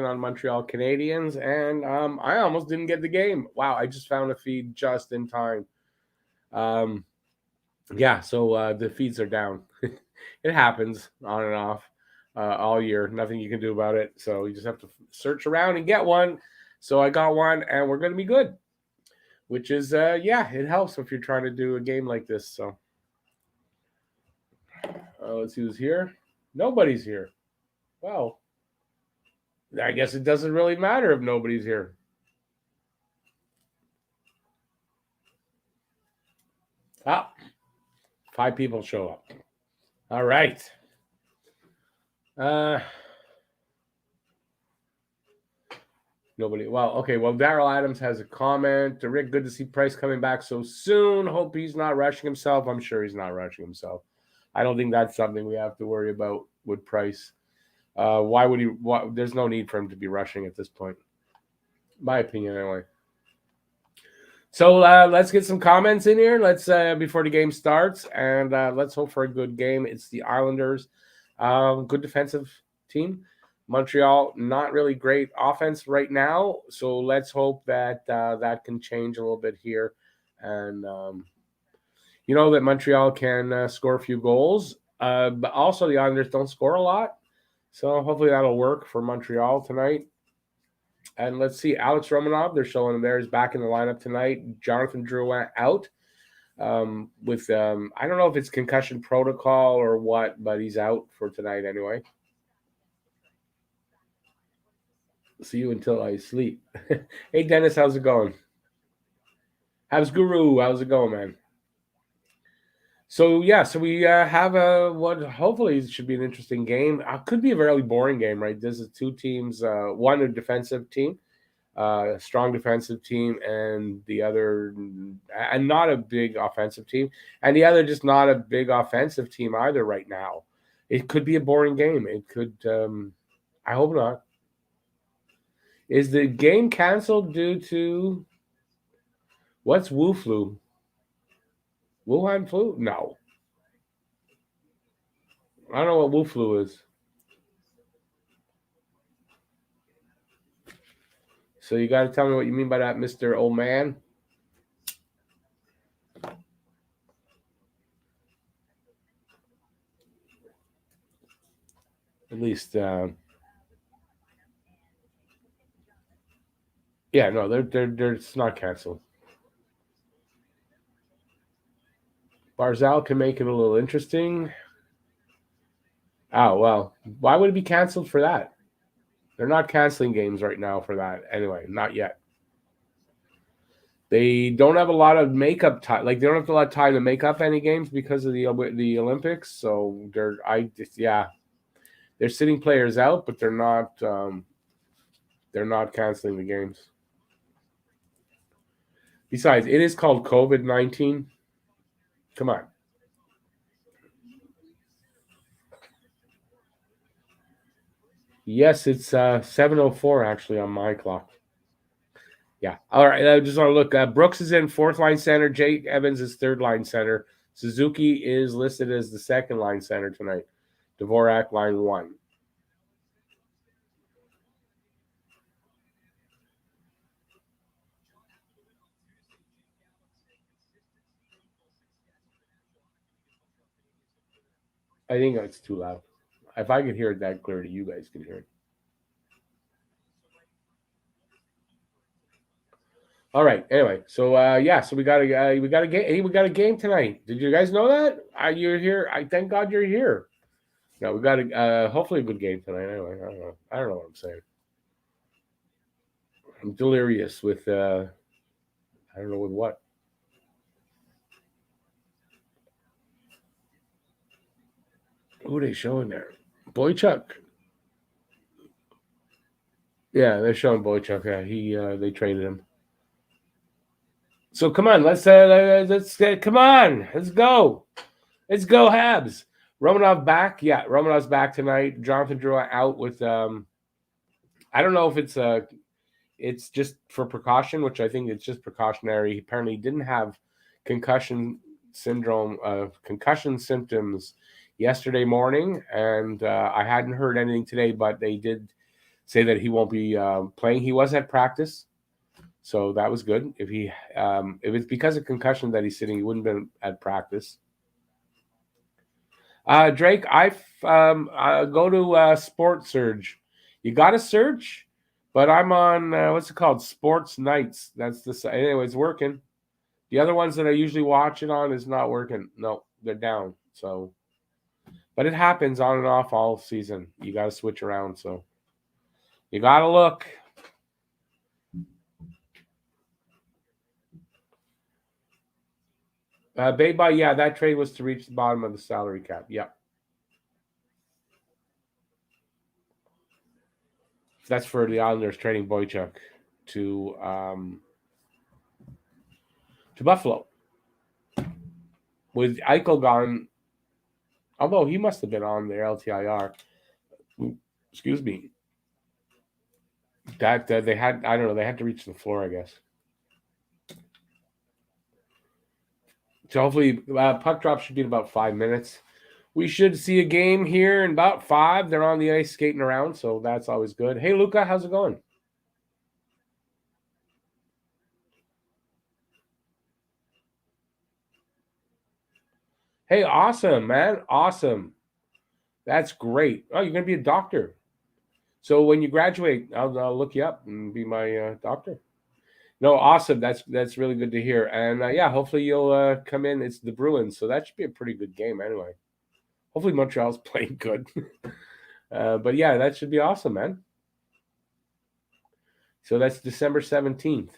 on Montreal Canadiens, and I almost didn't get the game. Wow, I just found a feed just in time. Um, so the feeds are down. It happens on and off all year. Nothing you can do about it. So you just have to search around and get one. So I got one, and we're going to be good. Which is, it helps if you're trying to do a game like this. So let's see who's here. Nobody's here. Well, I guess it doesn't really matter if nobody's here. Ah, 5 people show up. All right. Uh, Nobody. Well, okay. Well, Daryl Adams has a comment. Rick, good to see Price coming back so soon. Hope he's not rushing himself. I'm sure he's not rushing himself. I don't think that's something we have to worry about with Price. Why would he? There's no need for him to be rushing at this point. My opinion, anyway. So let's get some comments in here. Let's before the game starts, and let's hope for a good game. It's the Islanders, good defensive team. Montreal, not really great offense right now. So let's hope that that can change a little bit here, and that Montreal can score a few goals. But also the Islanders don't score a lot, so hopefully that'll work for Montreal tonight. And let's see, Alex Romanov, they're showing him there, is back in the lineup tonight. Jonathan Drouin out with, I don't know if it's concussion protocol or what, but he's out for tonight anyway. See you until I sleep. Hey, Dennis, how's it going? How's Guru? How's it going, man? So we have what hopefully should be an interesting game. Could be a very boring game, right? This is two teams, one a defensive team, a strong defensive team, and the other, and not a big offensive team, and the other just not a big offensive team either right now. It could be a boring game. It could. I hope not. Is the game canceled due to what's Wu flu? Wuhan flu? No, I don't know what Wu flu is. So you got to tell me what you mean by that, Mister Old Man. At least, yeah, no, they're it's not canceled. Barzal can make it a little interesting. Oh well, why would it be canceled for that? They're not canceling games right now for that. Anyway, not yet. They don't have a lot of makeup time. Like they don't have a lot of time to make up any games because of the Olympics. So they're sitting players out, but they're not canceling the games. Besides, it is called COVID-19. Come on. Yes, it's 7:04 actually on my clock. Yeah. All right. I just want to look. Brooks is in fourth line center. Jake Evans is third line center. Suzuki is listed as the second line center tonight. Dvorak line one. I think it's too loud. If I can hear it that clearly, you guys can hear it. All right. Anyway, so so we got a game. Hey, we got a game tonight. Did you guys know that? You're here. I thank God you're here. No, we got a hopefully a good game tonight. Anyway, I don't know. I don't know what I'm saying. I'm delirious with I don't know with what. Who are they showing there? Boychuk. Yeah, they're showing Boychuk. Yeah, they traded him. So come on, let's come on, let's go Habs. Romanov back, yeah, Romanov's back tonight. Jonathan Drouin out with I don't know if it's just for precaution, which I think it's just precautionary. He apparently didn't have concussion concussion symptoms yesterday morning, and I hadn't heard anything today, but they did say that he won't be playing. He was at practice, so that was good. If it's because of concussion that he's sitting, he wouldn't have been at practice. Drake, I go to Sports Surge. You got to search, but I'm on what's it called? Sports Nights. That's the anyway. It's working. The other ones that I usually watch it on is not working. No, they're down. So, but it happens on and off all season. You got to switch around. So, you got to look. Bayby, yeah, that trade was to reach the bottom of the salary cap. Yeah. That's for the Islanders trading Boychuk to Buffalo. With Eichel gone, although he must have been on their LTIR. Excuse me. That they had, I don't know, they had to reach the floor, I guess. So hopefully, puck drop should be in about 5 minutes. We should see a game here in about 5. They're on the ice skating around, so that's always good. Hey, Luca, how's it going? Hey, awesome, man. Awesome. That's great. Oh, you're going to be a doctor. So when you graduate, I'll look you up and be my doctor. No, awesome. That's really good to hear. And yeah, hopefully you'll come in. It's the Bruins, so that should be a pretty good game anyway. Hopefully Montreal's playing good. But yeah, that should be awesome, man. So that's December 17th.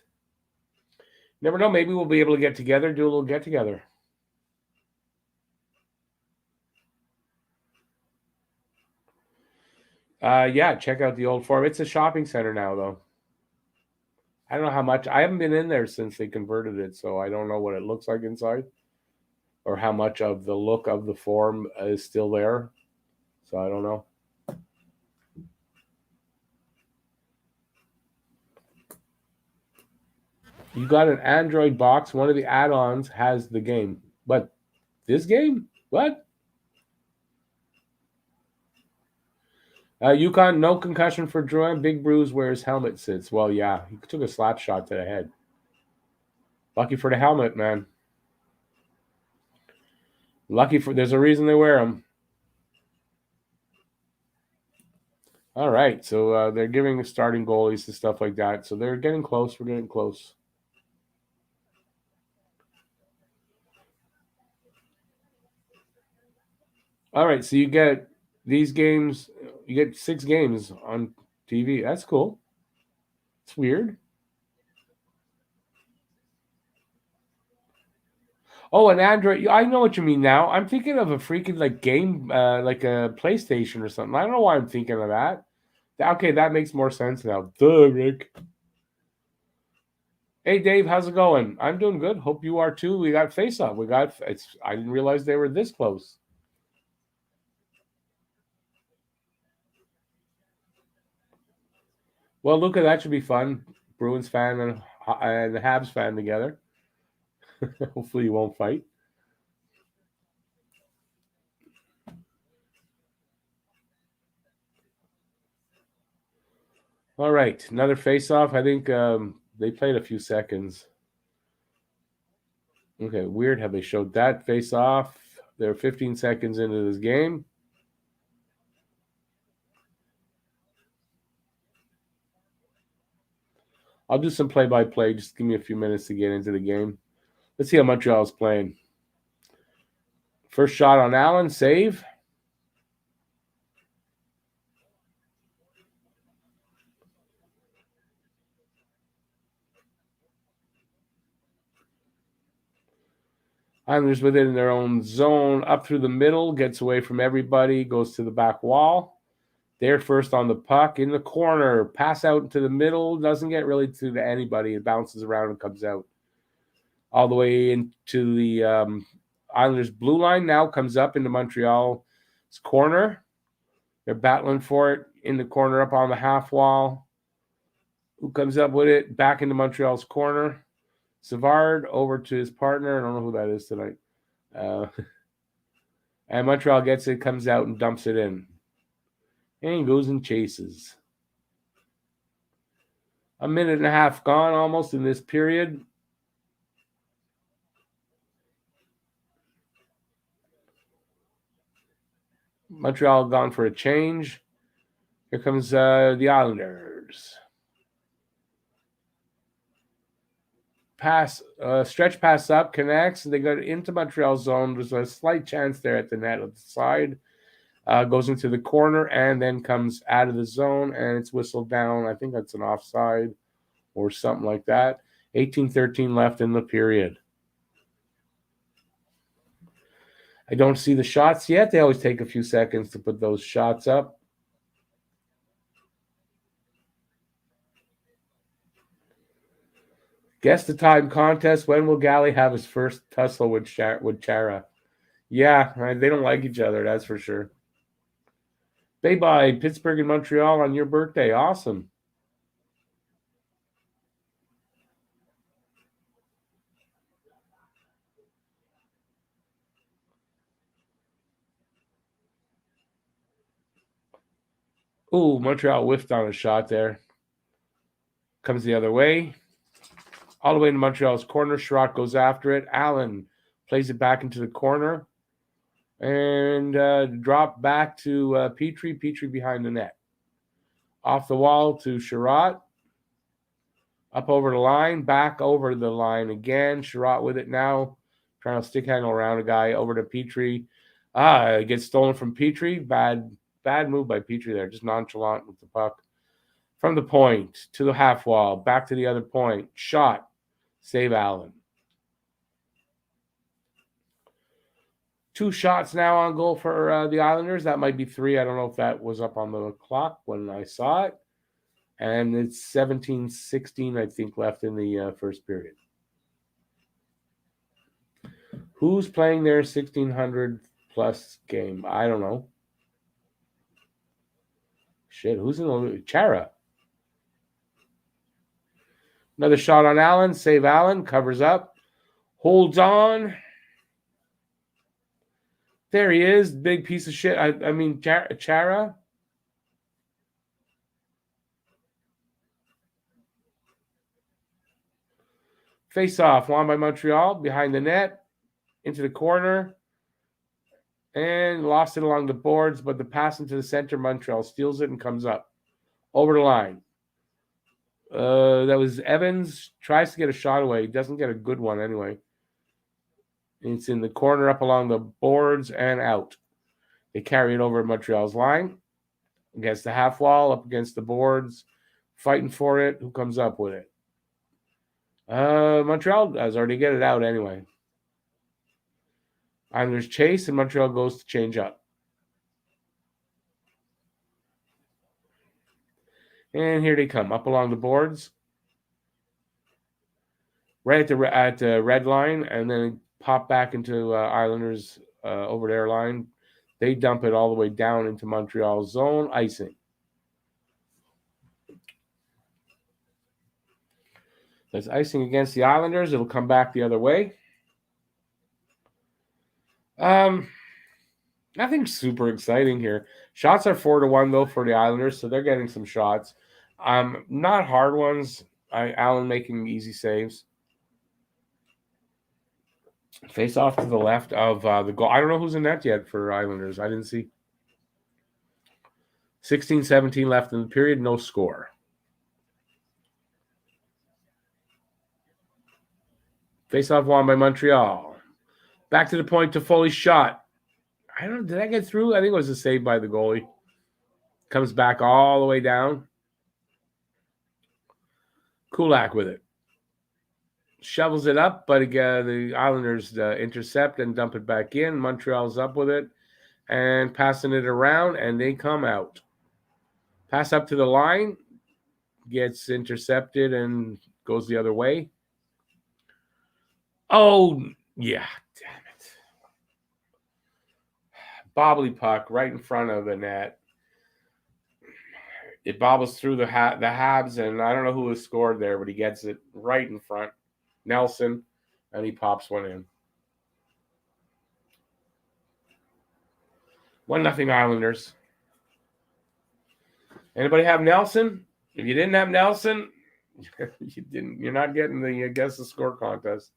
Never know. Maybe we'll be able to get together, do a little get together. Yeah, check out the old Forum. It's a shopping center now, though. I don't know how much. I haven't been in there since they converted it, so I don't know what it looks like inside or how much of the look of the Forum is still there. So I don't know. You got an Android box. One of the add-ons has the game. But this game? What? Yukon, no concussion for Drouin. Big bruise where his helmet sits. Well, yeah, he took a slap shot to the head. Lucky for the helmet, man. There's a reason they wear them. All right, so they're giving starting goalies and stuff like that. So they're getting close. We're getting close. All right, so you get these games. You get 6 games on TV. That's cool. It's weird. Oh, an Android. I know what you mean now. I'm thinking of a freaking like game, like a PlayStation or something. I don't know why I'm thinking of that. Okay, that makes more sense now. Duh, Rick. Hey, Dave, how's it going? I'm doing good. Hope you are too. We got face off. We got it's. I didn't realize they were this close. Well, Luca, that should be fun. Bruins fan and the Habs fan together. Hopefully, you won't fight. All right, another face-off. I think they played a few seconds. Okay, weird how they showed that face-off. They're 15 seconds into this game. I'll do some play-by-play. Just give me a few minutes to get into the game. Let's see how Montreal's playing. First shot on Allen, save. Islanders within their own zone, up through the middle, gets away from everybody, goes to the back wall. They're first on the puck in the corner, pass out into the middle, doesn't get really to anybody. It bounces around and comes out all the way into the Islanders' blue line. Now comes up into Montreal's corner. They're battling for it in the corner up on the half wall. Who comes up with it? Back into Montreal's corner. Savard over to his partner. I don't know who that is tonight. And Montreal gets it, comes out and dumps it in. And goes and chases. A minute and a half gone almost in this period. Montreal gone for a change. Here comes the Islanders. Pass, stretch pass up, connects. They go into Montreal zone. There's a slight chance there at the net of the side. Goes into the corner and then comes out of the zone, and it's whistled down. I think that's an offside or something like that. 18-13 left in the period. I don't see the shots yet. They always take a few seconds to put those shots up. Guess the time contest. When will Galley have his first tussle with Chara? Yeah, they don't like each other, that's for sure. Bye-bye, Pittsburgh and Montreal on your birthday. Awesome. Ooh, Montreal whiffed on a shot there. Comes the other way. All the way into Montreal's corner. Sherratt goes after it. Allen plays it back into the corner. And drop back to Petrie. Petrie behind the net. Off the wall to Sherratt. Up over the line. Back over the line again. Sherratt with it now. Trying to stick handle around a guy. Over to Petrie. It gets stolen from Petrie. Bad move by Petrie there. Just nonchalant with the puck. From the point to the half wall. Back to the other point. Shot. Save Allen. 2 shots now on goal for the Islanders. That might be 3. I don't know if that was up on the clock when I saw it. And it's 17-16, I think, left in the first period. Who's playing their 1,600-plus game? I don't know. Shit, who's in the Chara? Another shot on Allen. Save Allen. Covers up. Holds on. There he is. Big piece of shit. I mean, Chara. Face off. Won by Montreal. Behind the net. Into the corner. And lost it along the boards. But the pass into the center. Montreal steals it and comes up. Over the line. That was Evans. Tries to get a shot away. Doesn't get a good one anyway. It's in the corner up along the boards and out. They carry it over Montreal's line. Against the half wall, up against the boards. Fighting for it. Who comes up with it? Montreal does already get it out anyway. Islanders chase and Montreal goes to change up. And here they come, up along the boards. Right at the red line, and then pop back into Islanders over their line. They dump it all the way down into Montreal's zone, icing. That's icing against the Islanders. It'll come back the other way. Nothing super exciting here. Shots are 4-1 though for the Islanders, so they're getting some shots. Not hard ones. Allen making easy saves. Face off to the left of the goal. I don't know who's in net yet for Islanders. I didn't see. 16-17 left in the period. No score. Face off won by Montreal. Back to the point to Foley shot. I don't know. Did I get through? I think it was a save by the goalie. Comes back all the way down. Kulak with it. Shovels it up, but again, the Islanders intercept and dump it back in. Montreal's up with it and passing it around, and they come out. Pass up to the line. Gets intercepted and goes the other way. Oh, yeah. Damn it. Bobbly puck right in front of the net. It bobbles through the Habs, and I don't know who has scored there, but he gets it right in front. Nelson, and he pops one in. 1-0 Islanders. Anybody have Nelson? If you didn't have Nelson, You're not getting the guess the score contest.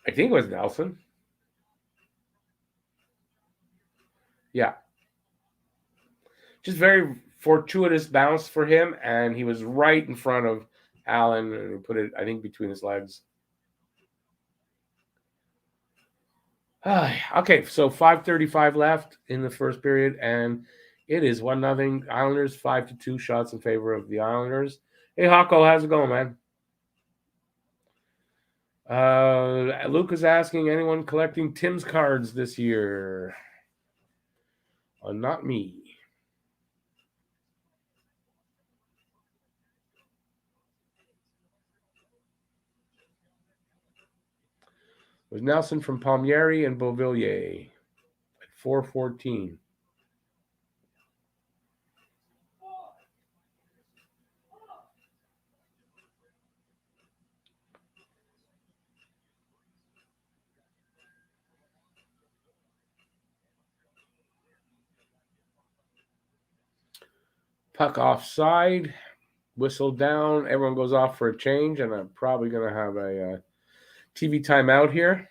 I think it was Nelson. Yeah, just very fortuitous bounce for him, and he was right in front of Allen, and he put it, I think, between his legs. Okay, so 5:35 left in the first period, and it is 1-0 Islanders, 5-2 shots in favor of the Islanders. Hey, Hawko, how's it going, man? Luke is asking, anyone collecting Tim's cards this year? Not me. It was Nelson from Palmieri and Beauvillier at 4:14. Puck offside, whistle down. Everyone goes off for a change, and I'm probably going to have a TV timeout here.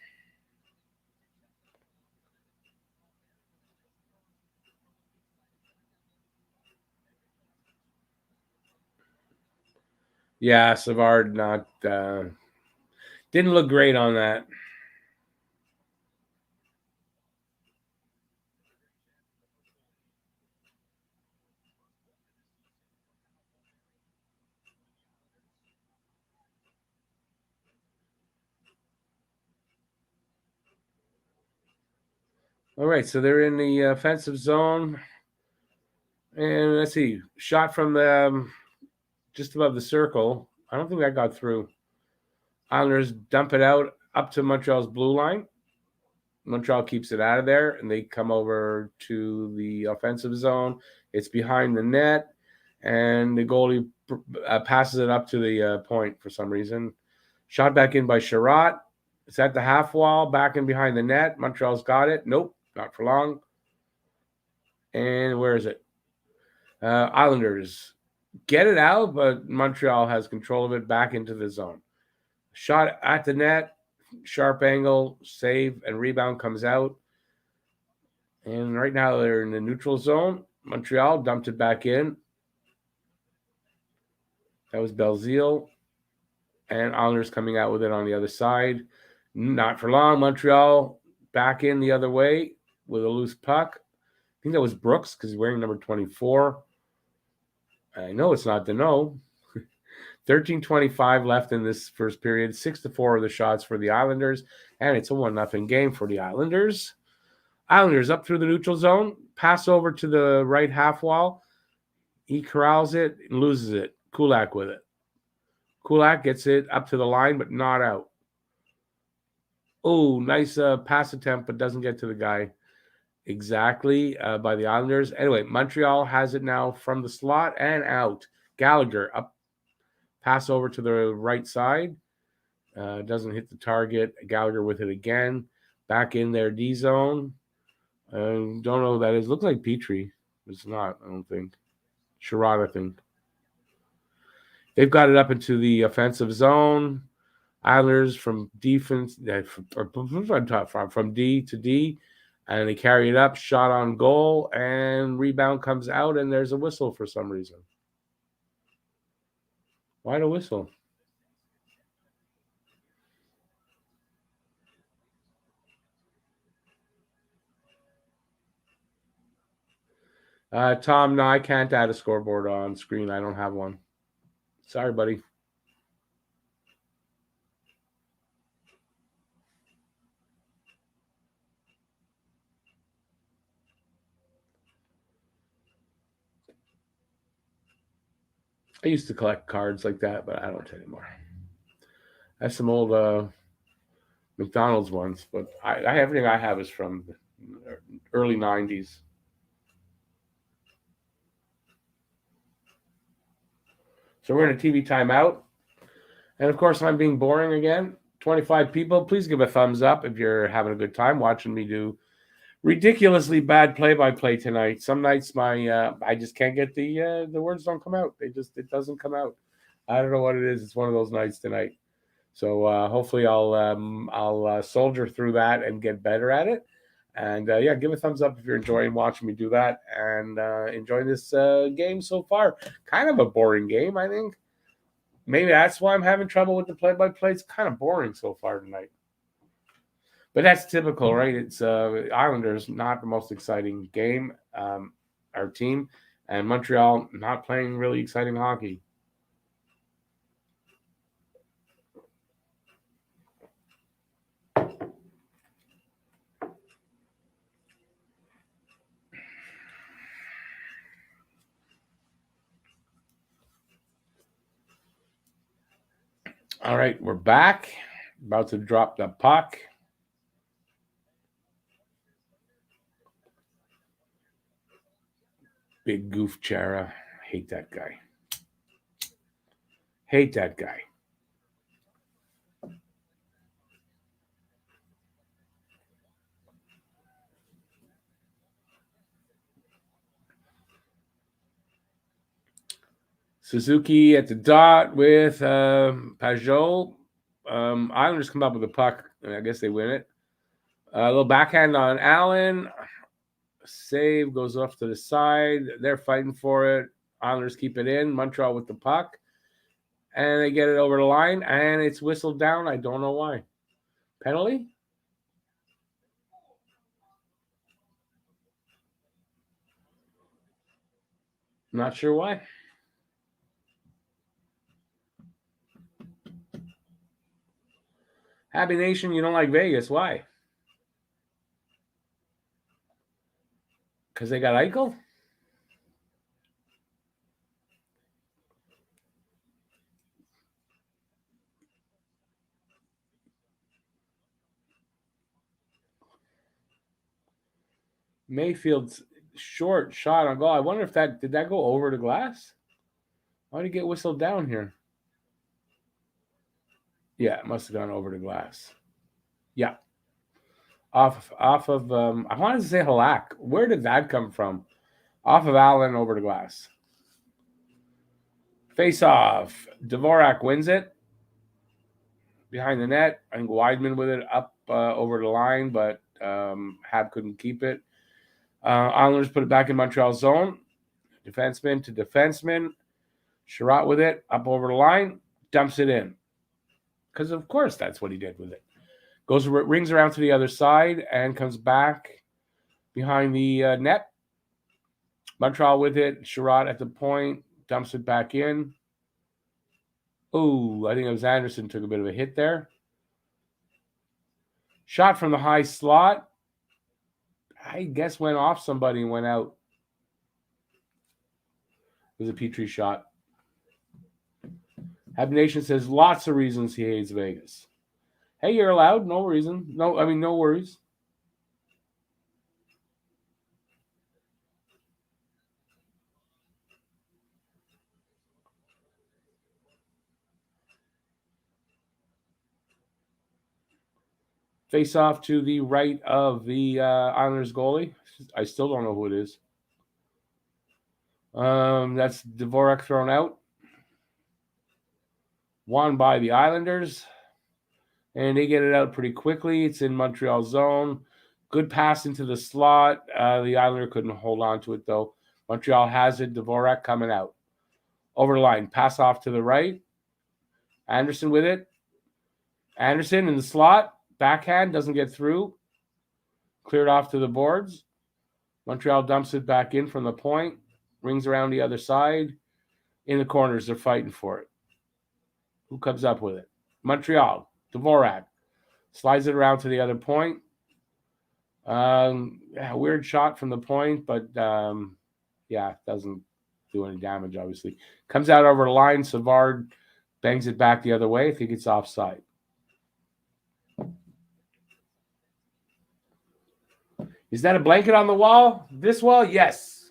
Yeah, Savard not didn't look great on that. All right, so they're in the offensive zone, and let's see, shot from just above the circle. I don't think that got through. Islanders dump it out up to Montreal's blue line. Montreal keeps it out of there, and they come over to the offensive zone. It's behind the net, and the goalie passes it up to the point for some reason. Shot back in by Sherratt. It's at the half wall, back in behind the net. Montreal's got it. Nope, not for long. And where is it? Islanders get it out, but Montreal has control of it back into the zone. Shot at the net, sharp angle, save, and rebound comes out. And right now they're in the neutral zone. Montreal dumped it back in. That was Belzile. And Islanders coming out with it on the other side. Not for long. Montreal back in the other way with a loose puck. I think that was Brooks because he's wearing number 24. I know it's not Deneau. 13:25 left in this first period. 6-4 of the shots for the Islanders. And it's a 1-0 game for the Islanders. Islanders up through the neutral zone. Pass over to the right half wall. He corrals it and loses it. Kulak with it. Kulak gets it up to the line, but not out. Oh, nice pass attempt, but doesn't get to the guy exactly by the Islanders. Anyway, Montreal has it now from the slot and out. Gallagher up, pass over to the right side. Doesn't hit the target. Gallagher with it again. Back in their D zone. Don't know who that is. Looks like Petrie. It's not, I don't think. Sherratt, I think. They've got it up into the offensive zone. Islanders from defense, from D to D, and they carry it up, shot on goal, and rebound comes out, and there's a whistle for some reason. Why the whistle? Tom, no, I can't add a scoreboard on screen. I don't have one. Sorry, buddy. I used to collect cards like that, but I don't anymore. I have some old McDonald's ones, but everything I have is from the early 90s. So we're in a TV timeout. And of course, I'm being boring again. 25 people. Please give a thumbs up if you're having a good time watching me do Ridiculously bad play-by-play tonight. Some nights I just can't get the words don't come out. It doesn't come out. I don't know what it is. It's one of those nights tonight. So hopefully I'll soldier through that and get better at it. And yeah, give a thumbs up if you're enjoying watching me do that and enjoying this game so far. Kind of a boring game, I think. Maybe that's why I'm having trouble with the play-by-play. It's kind of boring so far tonight. But that's typical, right? It's Islanders, not the most exciting game, our team, and Montreal not playing really exciting hockey. All right, we're back. About to drop the puck. Big goof Chara. Hate that guy. Hate that guy. Suzuki at the dot with Pajot. Islanders come up with a puck, and I guess they win it. A little backhand on Allen. Save goes off to the side. They're fighting for it. Islanders keep it in. Montreal with the puck. And they get it over the line, and it's whistled down. I don't know why. Penalty? Not sure why. Happy Nation, you don't like Vegas. Why? Because they got Eichel? Mayfield's short shot on goal. I wonder if did that go over the glass? Why did it get whistled down here? Yeah, it must have gone over the glass. Yeah. Off of I wanted to say Halak. Where did that come from? Off of Allen over the glass. Face off. Dvorak wins it. Behind the net. I think Weidman with it up over the line, but Hab couldn't keep it. Islanders put it back in Montreal zone. Defenseman to defenseman. Sherratt with it. Up over the line. Dumps it in. Because, of course, that's what he did with it. Rings around to the other side and comes back behind the net. Montreal with it. Sherratt at the point. Dumps it back in. Oh, I think it was Anderson took a bit of a hit there. Shot from the high slot. I guess went off somebody and went out. It was a Petrie shot. Happy Nation says lots of reasons he hates Vegas. Hey, you're allowed. No reason. No worries. Face off to the right of the Islanders goalie. I still don't know who it is. That's Dvorak thrown out. Won by the Islanders. And they get it out pretty quickly. It's in Montreal zone. Good pass into the slot. The Islander couldn't hold on to it, though. Montreal has it. Dvorak coming out. Over the line. Pass off to the right. Anderson with it. Anderson in the slot. Backhand. Doesn't get through. Cleared off to the boards. Montreal dumps it back in from the point. Rings around the other side. In the corners. They're fighting for it. Who comes up with it? Montreal. Dvorak. Slides it around to the other point. Weird shot from the point, but doesn't do any damage, obviously. Comes out over the line. Savard bangs it back the other way. I think it's offside. Is that a blanket on the wall? This wall? Yes.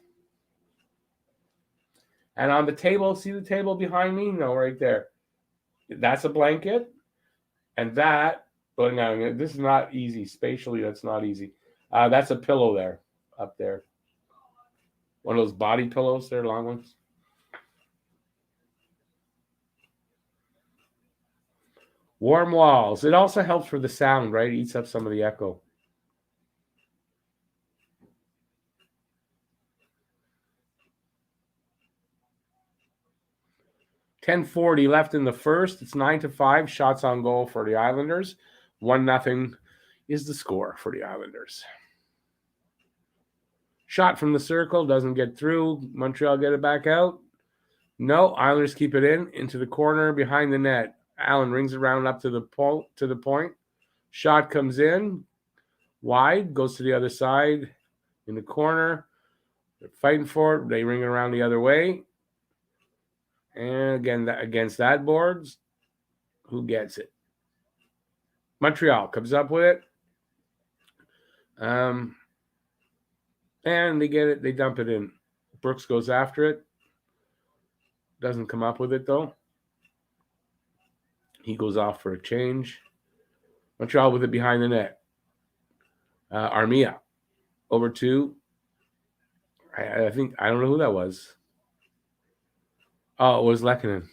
And on the table, see the table behind me? No, right there. That's a blanket. And that, but no, this is not easy. Spatially, that's not easy. That's a pillow there, up there. One of those body pillows there, long ones. Warm walls. It also helps for the sound, right? It eats up some of the echo. .10:40 left in the first. It's 9-5. Shots on goal for the Islanders. 1-0 is the score for the Islanders. Shot from the circle. Doesn't get through. Montreal get it back out. No, Islanders keep it into the corner behind the net. Allen rings around up to the point. Shot comes in. Wide. Goes to the other side. In the corner. They're fighting for it. They ring it around the other way. And again, against that boards, who gets it? Montreal comes up with it. And they get it. They dump it in. Brooks goes after it. Doesn't come up with it, though. He goes off for a change. Montreal with it behind the net. Armia over to, I think, I don't know who that was. Oh, it was Lehkonen.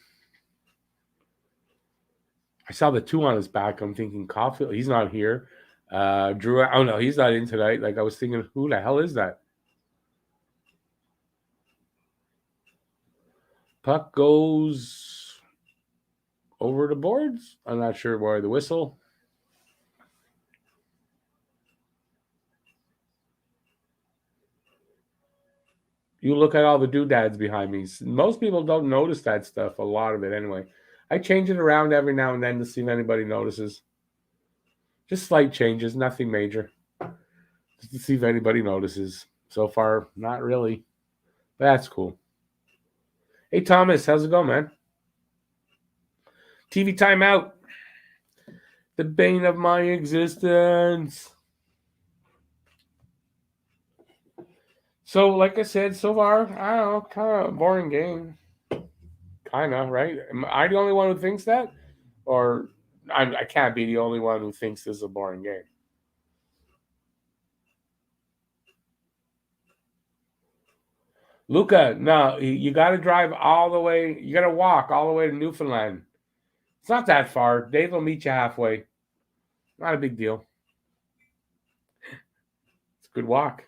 I saw the 2 on his back. I'm thinking Caulfield. He's not here. Drew. Oh, no, he's not in tonight. Like, I was thinking, who the hell is that? Puck goes over the boards. I'm not sure why the whistle. You look at all the doodads behind me. Most people don't notice that stuff, a lot of it anyway. I change it around every now and then to see if anybody notices. Just slight changes, nothing major. Just to see if anybody notices. So far, not really. But that's cool. Hey, Thomas, how's it going, man? TV timeout. The bane of my existence. So, like I said, so far, I don't know, kind of a boring game. Kind of, right? Am I the only one who thinks that? Or I can't be the only one who thinks this is a boring game. Luca, no, you got to drive all the way. You got to walk all the way to Newfoundland. It's not that far. Dave will meet you halfway. Not a big deal. It's a good walk.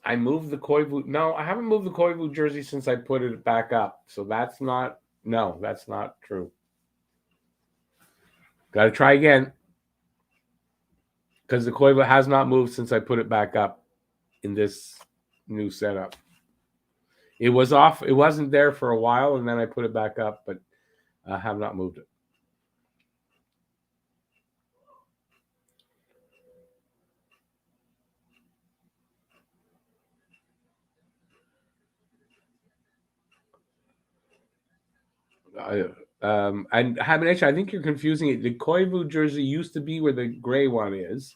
I moved the Koivu. No, I haven't moved the Koivu jersey since I put it back up. So that's not true. Got to try again. Because the Koivu has not moved since I put it back up in this new setup. It was off. It wasn't there for a while, and then I put it back up, but I have not moved it. And Habination, I think you're confusing it. The Koivu jersey used to be where the gray one is.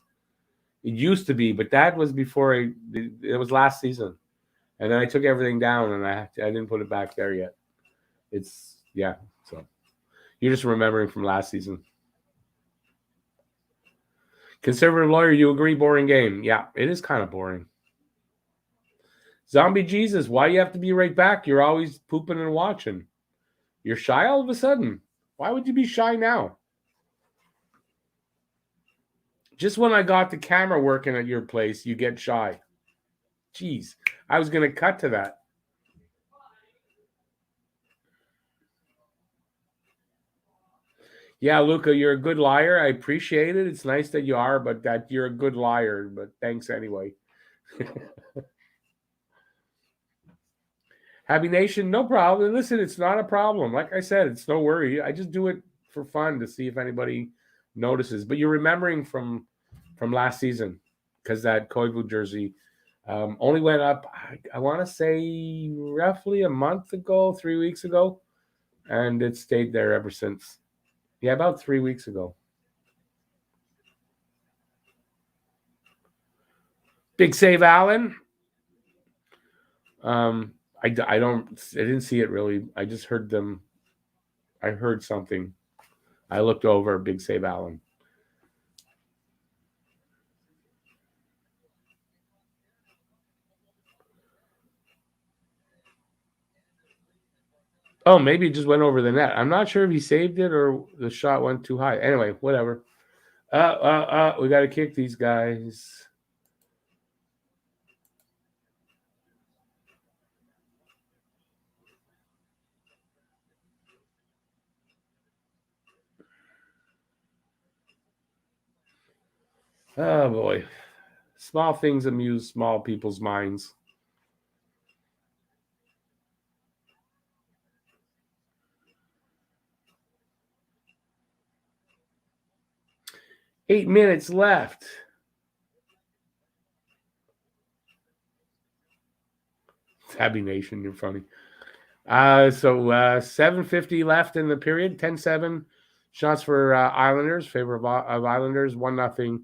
It used to be, but that was before it was last season. And then I took everything down, and I didn't put it back there yet. It's, yeah, so you're just remembering from last season. Conservative lawyer, you agree, boring game. Yeah, it is kind of boring. Zombie Jesus, why you have to be right back? You're always pooping and watching. You're shy all of a sudden. Why would you be shy now? Just when I got the camera working at your place, you get shy. Jeez, I was going to cut to that. Yeah, Luca, you're a good liar. I appreciate it. It's nice that you are, but that you're a good liar. But thanks anyway. Happy Nation, no problem. Listen, it's not a problem. Like I said, it's no worry. I just do it for fun to see if anybody notices. But you're remembering from last season because that Koivu jersey only went up, I want to say, roughly a month ago, 3 weeks ago, and it stayed there ever since. Yeah, about 3 weeks ago. Big save, Allen. I didn't see it really. I just heard them. I heard something. I looked over. Big save, Allen. Oh, maybe it just went over the net. I'm not sure if he saved it or the shot went too high. Anyway, whatever. We got to kick these guys. Oh, boy. Small things amuse small people's minds. Eight minutes left. Tabby Nation, you're funny. So 7:50 left in the period. 10-7 shots for Islanders. Favor of Islanders. 1-0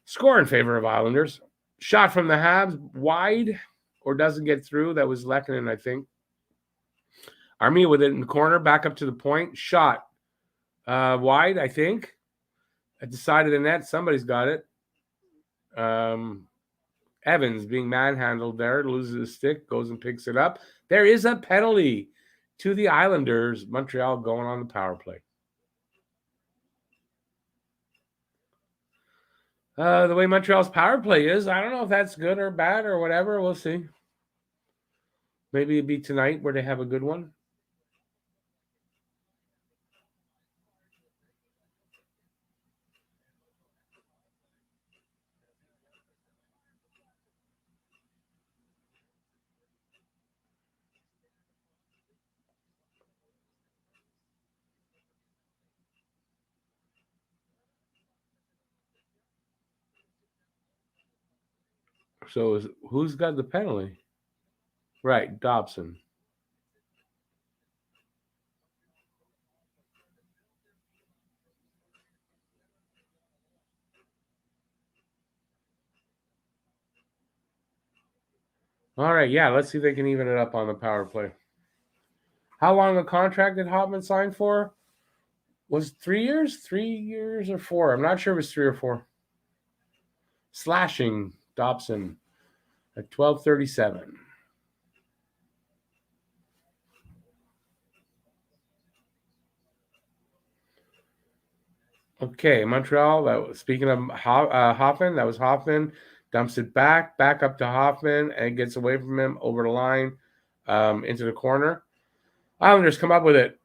score in favor of Islanders. Shot from the Habs wide or doesn't get through. That was Lehkonen, I think. Armia with it in the corner. Back up to the point. Shot wide, I think. At the side of the net. Somebody's got it. Evans being manhandled there, loses his stick, goes and picks it up. There is a penalty to the Islanders. Montreal going on the power play. The way Montreal's power play is, I don't know if that's good or bad or whatever. We'll see. Maybe it'd be tonight where they have a good one. So who's got the penalty? Right, Dobson. All right, yeah, let's see if they can even it up on the power play. How long a contract did Hoffman sign for? Was it 3 years? 3 years or 4? I'm not sure it was 3 or 4. Slashing Dobson at 12:37. Okay, Montreal. That was, speaking of Hoffman, that was Hoffman. Dumps it back up to Hoffman, and gets away from him over the line into the corner. Islanders come up with it,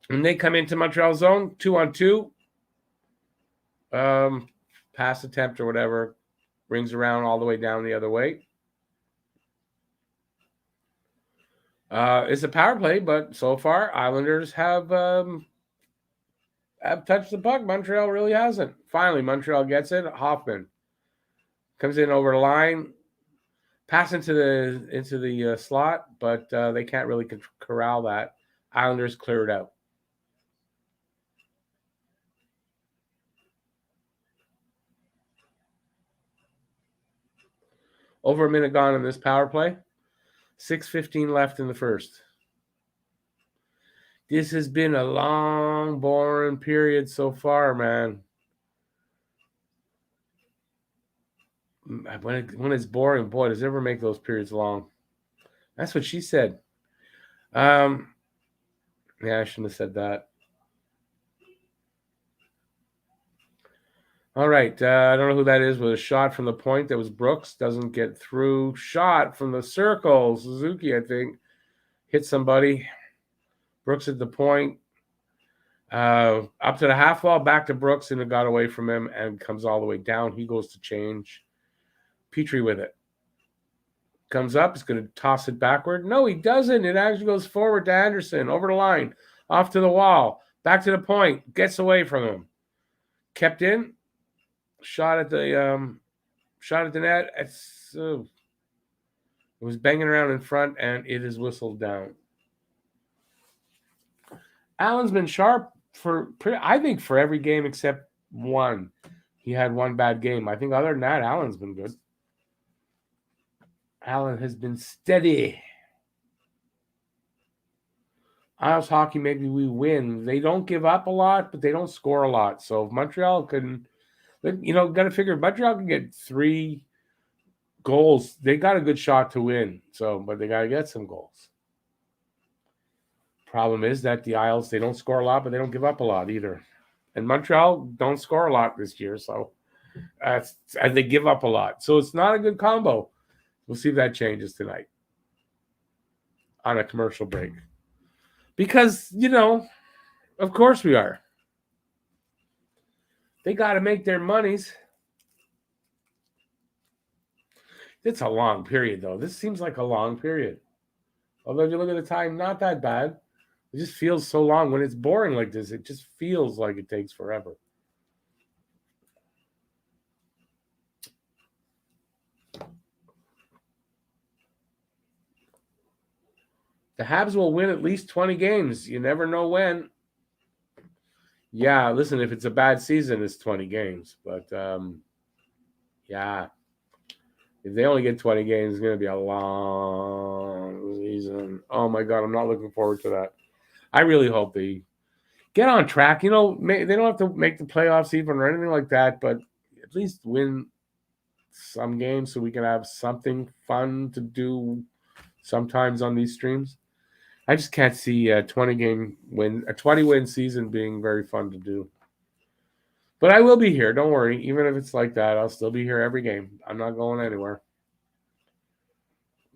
and they come into Montreal zone 2-on-2. Pass attempt or whatever, rings around all the way down the other way. It's a power play, but so far Islanders have touched the puck. Montreal really hasn't. Finally, Montreal gets it. Hoffman comes in over the line, pass into the slot, but they can't really corral that. Islanders clear it out. Over a minute gone in this power play. 6:15 left in the first. This has been a long, boring period so far, man. When it's boring, boy, does it ever make those periods long. That's what she said. Yeah, I shouldn't have said that. All right. I don't know who that is with a shot from the point. That was Brooks. Doesn't get through. Shot from the circle. Suzuki, I think, hit somebody. Brooks at the point. Up to the half wall, back to Brooks, and it got away from him and comes all the way down. He goes to change. Petrie with it. Comes up. He's going to toss it backward. No, he doesn't. It actually goes forward to Anderson. Over the line. Off to the wall. Back to the point. Gets away from him. Kept in. Shot at the net. It was banging around in front, and it is whistled down. Allen's been sharp I think for every game except one. He had one bad game. I think other than that, Allen's been good. Allen has been steady. Isles hockey, maybe we win. They don't give up a lot, but they don't score a lot. So if Montreal can, got to figure if Montreal can get 3 goals, they got a good shot to win. So, but they got to get some goals. Problem is that the Isles, they don't score a lot, but they don't give up a lot either. And Montreal don't score a lot this year, so and they give up a lot. So it's not a good combo. We'll see if that changes tonight on a commercial break. Because, of course we are. They got to make their monies. It's a long period, though. This seems like a long period. Although if you look at the time, not that bad. It just feels so long. When it's boring like this, it just feels like it takes forever. The Habs will win at least 20 games. You never know when. Yeah, listen, if it's a bad season, it's 20 games. But, yeah. If they only get 20 games, it's going to be a long season. Oh, my God, I'm not looking forward to that. I really hope they get on track. They don't have to make the playoffs even or anything like that, but at least win some games so we can have something fun to do sometimes on these streams. I just can't see a 20-win season being very fun to do. But I will be here. Don't worry. Even if it's like that, I'll still be here every game. I'm not going anywhere.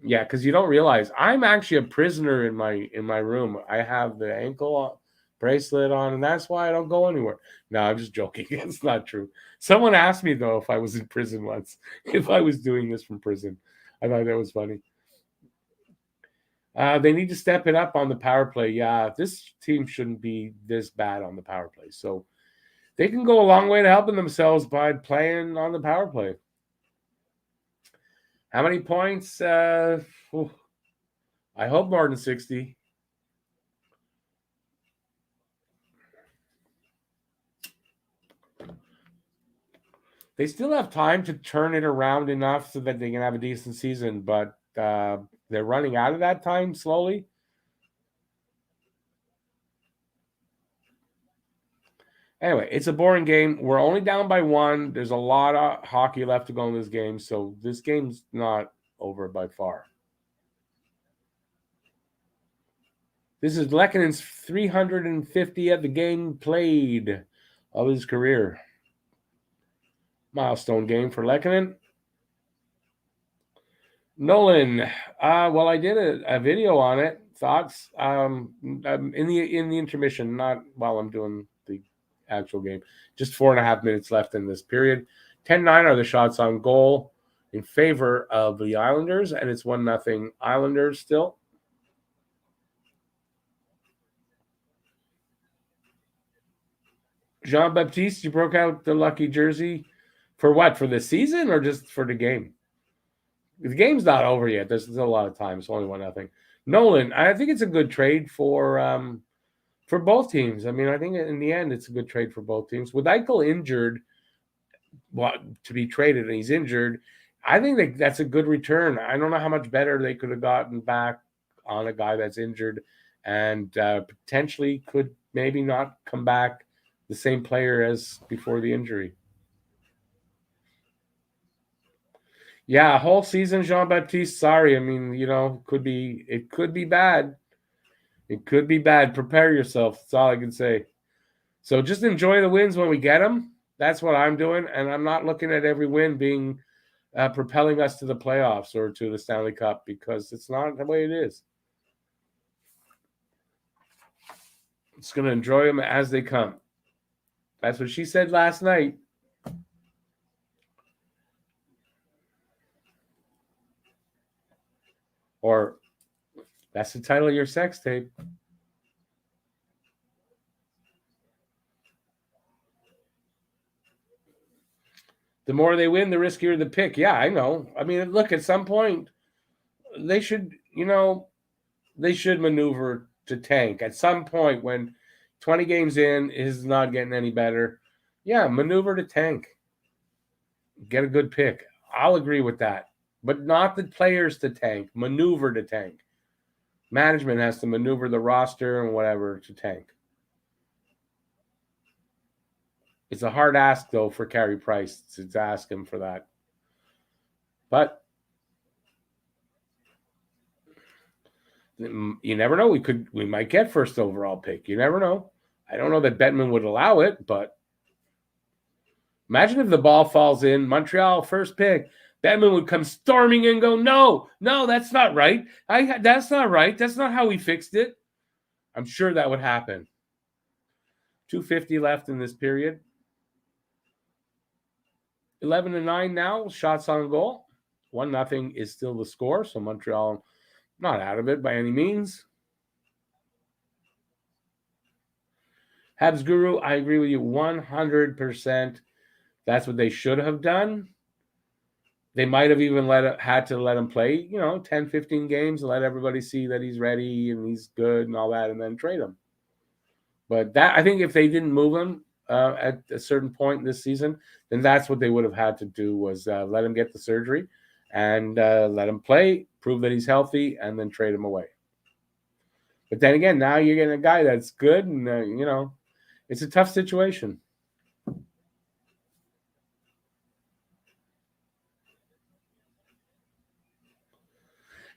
Yeah, because you don't realize I'm actually a prisoner in my room. I have the ankle bracelet on, and that's why I don't go anywhere. No, I'm just joking. It's not true. Someone asked me, though, if I was in prison once, if I was doing this from prison. I thought that was funny. They need to step it up on the power play. Yeah, this team shouldn't be this bad on the power play. So they can go a long way to helping themselves by playing on the power play. How many points? I hope more than 60. They still have time to turn it around enough so that they can have a decent season, but they're running out of that time slowly. Anyway, it's a boring game. We're only down by 1. There's a lot of hockey left to go in this game, so this game's not over by far. This is Lekkonen's 350th game played of his career. Milestone game for Lekkonen. Nolan, well, I did a video on it. Thoughts? In the intermission, not while I'm doing the actual game. Just 4.5 minutes left in this period. 10-9 are the shots on goal in favor of the Islanders, and it's 1-0 Islanders still. Jean-Baptiste, you broke out the lucky jersey for what? For the season or just for the game? The game's not over yet. There's still a lot of time. It's only 1-0. Nolan, I think it's a good trade for both teams. I mean, I think in the end, it's a good trade for both teams. With Eichel injured, to be traded, and he's injured, I think that's a good return. I don't know how much better they could have gotten back on a guy that's injured and potentially could maybe not come back the same player as before the injury. Yeah, a whole season, Jean-Baptiste. Sorry. I mean, it could be bad. It could be bad. Prepare yourself. That's all I can say. So just enjoy the wins when we get them. That's what I'm doing. And I'm not looking at every win being propelling us to the playoffs or to the Stanley Cup, because it's not the way it is. It's going to enjoy them as they come. That's what she said last night. Or that's the title of your sex tape. The more they win, the riskier the pick. Yeah, I know. I mean, look, at some point, they should maneuver to tank. At some point, when 20 games in is not getting any better, yeah, maneuver to tank. Get a good pick. I'll agree with that. But not the players to tank. Maneuver to tank. Management has to maneuver the roster and whatever to tank. It's a hard ask, though, for Carey Price to ask him for that. But you never know. We might get first overall pick. You never know. I don't know that Bettman would allow it, but imagine if the ball falls in, Montreal first pick. Bettman would come storming in and go, no, that's not right. That's not right. That's not how we fixed it. I'm sure that would happen. 2:50 left in this period. 11-9 now, shots on goal. 1-0 is still the score, so Montreal not out of it by any means. Habs Guru, I agree with you 100%. That's what they should have done. They might have even had to let him play, 10, 15 games and let everybody see that he's ready and he's good and all that, and then trade him. But I think if they didn't move him at a certain point in this season, then that's what they would have had to do was let him get the surgery and let him play, prove that he's healthy, and then trade him away. But then again, now you're getting a guy that's good, and, it's a tough situation.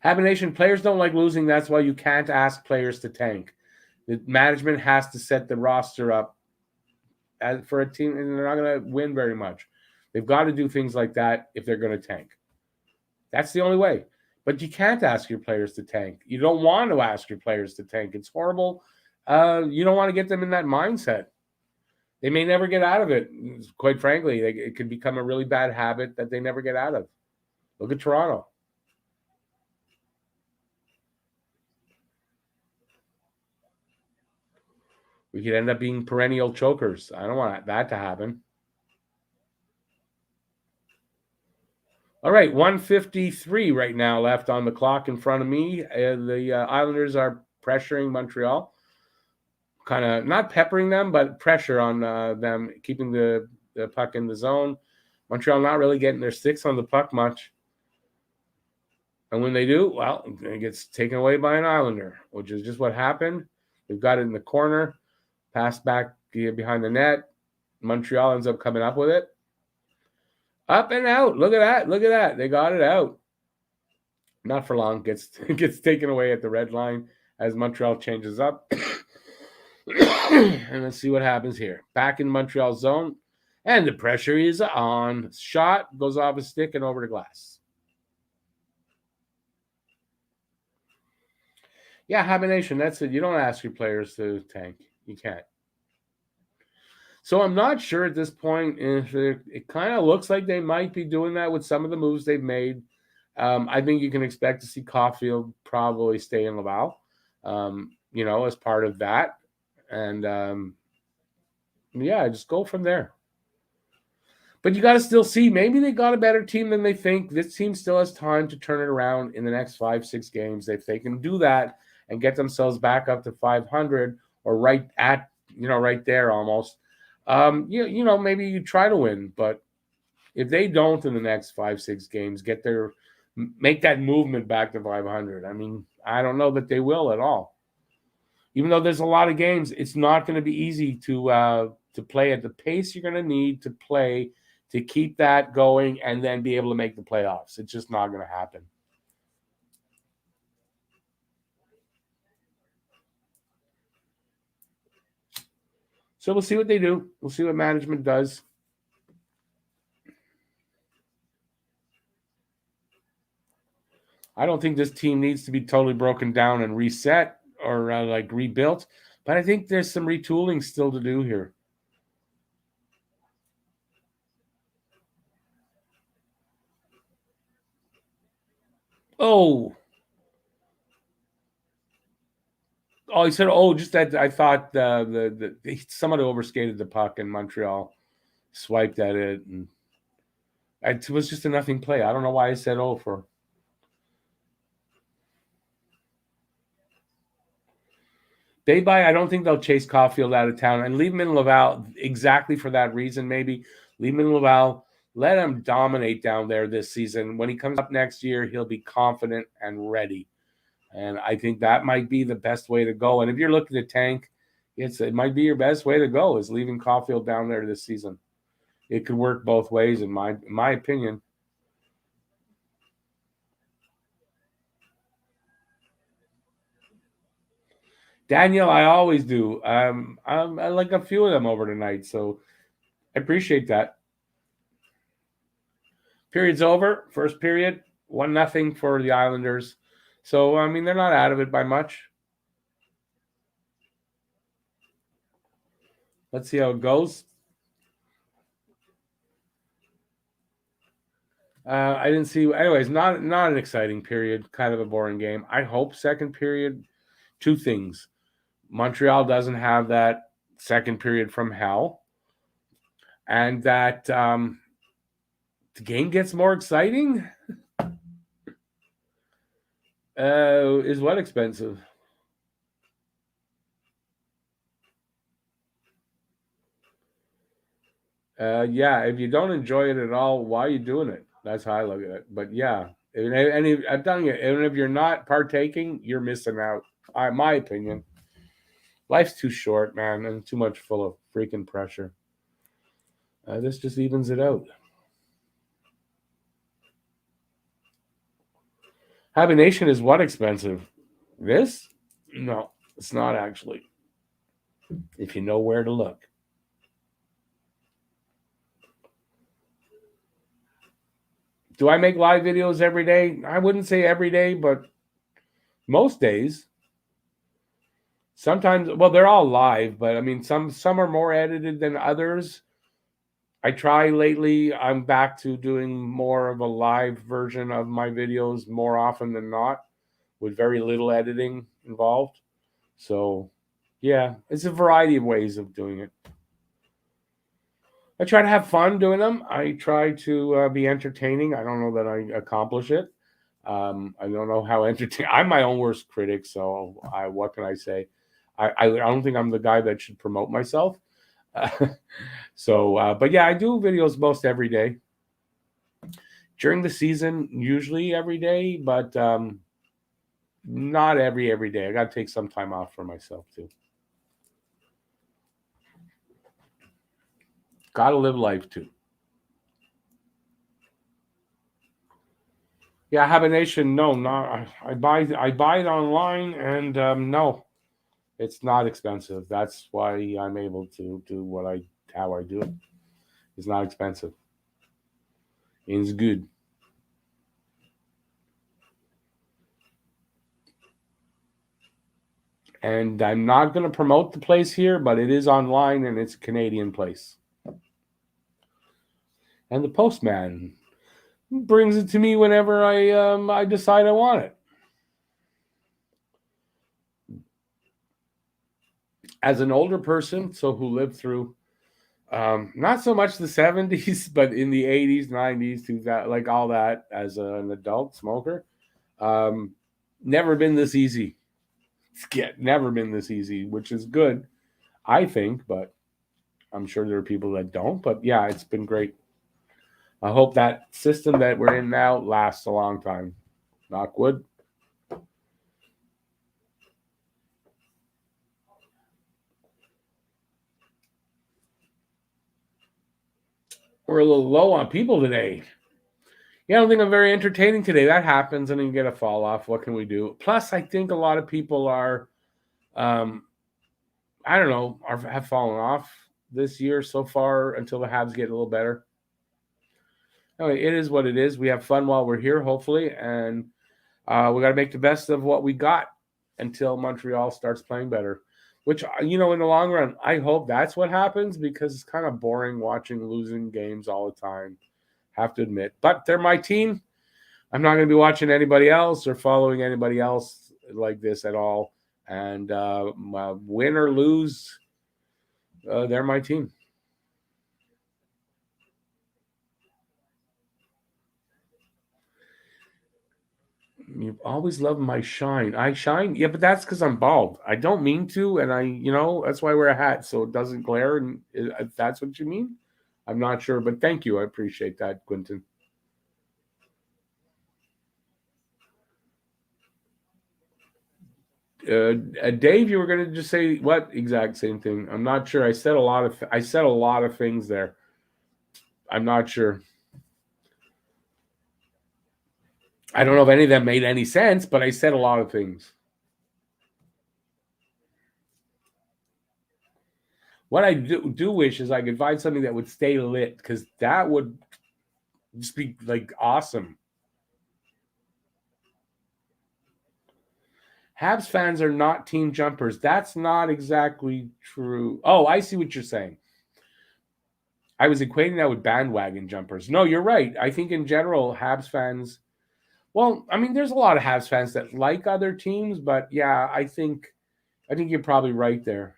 Habination, players don't like losing. That's why you can't ask players to tank. The management has to set the roster up for a team, and they're not going to win very much. They've got to do things like that if they're going to tank. That's the only way. But you can't ask your players to tank. You don't want to ask your players to tank. It's horrible. You don't want to get them in that mindset. They may never get out of it. Quite frankly, it could become a really bad habit that they never get out of. Look at Toronto. We could end up being perennial chokers. I don't want that to happen. All right, 1:53 right now left on the clock in front of me. The Islanders are pressuring Montreal. Kind of not peppering them, but pressure on them, keeping the puck in the zone. Montreal not really getting their sticks on the puck much. And when they do, well, it gets taken away by an Islander, which is just what happened. They've got it in the corner. Pass back behind the net. Montreal ends up coming up with it. Up and out. Look at that. Look at that. They got it out. Not for long. Gets taken away at the red line as Montreal changes up. And let's see what happens here. Back in Montreal zone. And the pressure is on. Shot goes off a stick and over the glass. Yeah, Habination. That's it. You don't ask your players to tank. You can't. So I'm not sure at this point if it kind of looks like they might be doing that with some of the moves they've made. I think you can expect to see Caulfield probably stay in Laval, as part of that. And, just go from there. But you got to still see, maybe they got a better team than they think. This team still has time to turn it around in the next 5-6 games. If they can do that and get themselves back up to 500 or right there almost, maybe you try to win. But if they don't in the next 5-6 games make that movement back to 500, I mean, I don't know that they will at all. Even though there's a lot of games, it's not going to be easy to play at the pace you're going to need to play to keep that going and then be able to make the playoffs. It's just not going to happen. So we'll see what they do. We'll see what management does. I don't think this team needs to be totally broken down and reset or rebuilt, but I think there's some retooling still to do here. Oh, he said, just that I thought somebody overskated the puck and Montreal swiped at it, and it was just a nothing play. I don't know why I said for. I don't think they'll chase Caulfield out of town and leave him in Laval exactly for that reason, maybe. Leave him in Laval. Let him dominate down there this season. When he comes up next year, he'll be confident and ready. And I think that might be the best way to go. And if you're looking to tank, it might be your best way to go is leaving Caulfield down there this season. It could work both ways, in my opinion. Daniel, I always do. I like a few of them over tonight, so I appreciate that. Period's over. First period, 1-0 for the Islanders. So I mean, they're not out of it by much. Let's see how it goes. I didn't see. Anyways, not an exciting period. Kind of a boring game. I hope second period. Two things. Montreal doesn't have that second period from hell, and that the game gets more exciting. Is what expensive? Yeah, if you don't enjoy it at all, why are you doing it? That's how I look at it. But yeah, and I'm telling you, and if you're not partaking, you're missing out. My opinion. Life's too short, man, and too much full of freaking pressure. This just evens it out. Happy Nation is what expensive? This? No, it's not actually. If you know where to look. Do I make live videos every day? I wouldn't say every day, but most days. Sometimes, well, they're all live, but I mean, some are more edited than others. I try lately. I'm back to doing more of a live version of my videos more often than not, with very little editing involved. So, yeah, it's a variety of ways of doing it. I try to have fun doing them. I try to be entertaining. I don't know that I accomplish it. I don't know how entertaining. I'm my own worst critic, so what can I say? I don't think I'm the guy that should promote myself. But yeah, I do videos most every day. During the season, usually every day, but not every day. I got to take some time off for myself too. Got to live life too. Yeah, Habination. No, not. I buy it online, and no, it's not expensive. That's why I'm able to do how I do it. It's not expensive. It's good. And I'm not going to promote the place here, but it is online and it's a Canadian place. And the postman brings it to me whenever I decide I want it. As an older person, so who lived through not so much the 70s, but in the 80s, 90s, to that, like all that, as an adult smoker, never been this easy. Never been this easy, which is good, I think, but I'm sure there are people that don't. But yeah, it's been great. I hope that system that we're in now lasts a long time. Knock wood. We're a little low on people today. Yeah, I don't think I'm very entertaining today. That happens, and then you get a fall off. What can we do? Plus, I think a lot of people are, I don't know, have fallen off this year so far until the Habs get a little better. Anyway, it is what it is. We have fun while we're here, hopefully, and we got to make the best of what we got until Montreal starts playing better. Which, in the long run, I hope that's what happens, because it's kind of boring watching losing games all the time. Have to admit. But they're my team. I'm not going to be watching anybody else or following anybody else like this at all. And win or lose, they're my team. You've always loved my shine. I shine? Yeah, but that's because I'm bald. I don't mean to, and that's why I wear a hat, so it doesn't glare, and if that's what you mean. I'm not sure, but thank you. I appreciate that, Quentin. Dave, you were going to just say what exact same thing? I'm not sure. I said a lot of things there. I'm not sure. I don't know if any of them made any sense, but I said a lot of things. What I do wish is I could find something that would stay lit, because that would just be like awesome. Habs fans are not team jumpers. That's not exactly true. Oh, I see what you're saying. I was equating that with bandwagon jumpers. No, you're right. I think in general, Habs fans. Well, I mean, there's a lot of Habs fans that like other teams, but yeah, I think you're probably right there.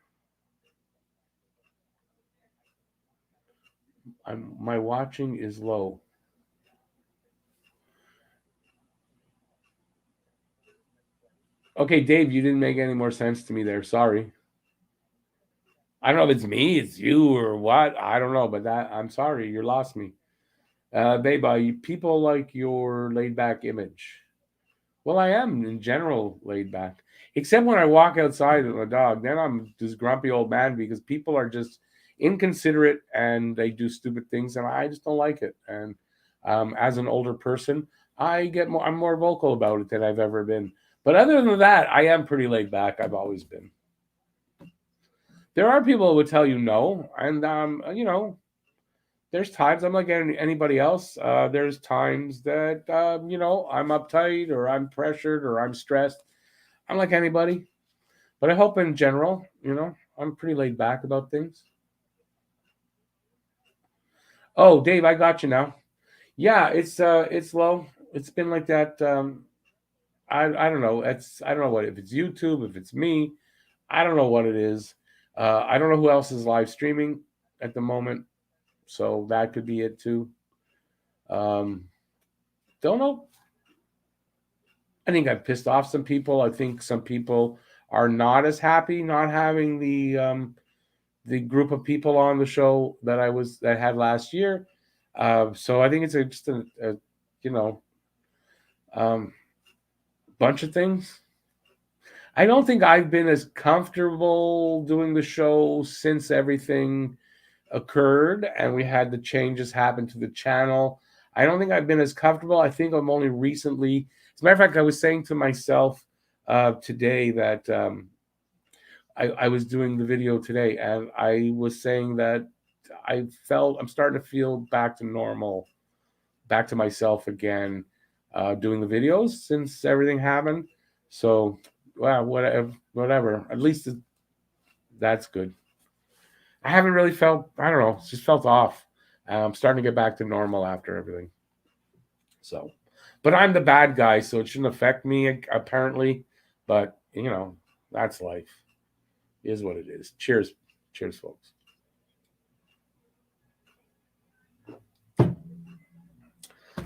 My watching is low. Okay, Dave, you didn't make any more sense to me there. Sorry. I don't know if it's me, it's you, or what. I don't know, but I'm sorry, you lost me. Babe, people like your laid back image. Well, I am in general laid back, except when I walk outside with my dog. Then I'm this grumpy old man because people are just inconsiderate and they do stupid things, and I just don't like it. And as an older person, I'm more vocal about it than I've ever been. But other than that, I am pretty laid back. I've always been. There are people who would tell you no, and there's times I'm like anybody else. There's times that I'm uptight or I'm pressured or I'm stressed. I'm like anybody, but I hope in general, I'm pretty laid back about things. Oh, Dave, I got you now. Yeah, it's low. It's been like that. I don't know. I don't know what, if it's YouTube, if it's me. I don't know what it is. I don't know who else is live streaming at the moment, so that could be it too. Um, don't know. I think I've pissed off some people. I think some people are not as happy not having the group of people on the show that had last year. So I think it's just a you know um, bunch of things. I don't think I've been as comfortable doing the show since everything occurred and we had the changes happen to the channel. I don't think I've been as comfortable. I think I'm only recently. As a matter of fact, I was saying to myself today that I was doing the video today, and I was saying that I'm starting to feel back to normal, back to myself again, doing the videos since everything happened. So, well, whatever. At least that's good. I haven't really felt. I don't know. It's just felt off. I'm starting to get back to normal after everything. So, but I'm the bad guy, so it shouldn't affect me apparently. But that's life. It is what it is. Cheers, folks.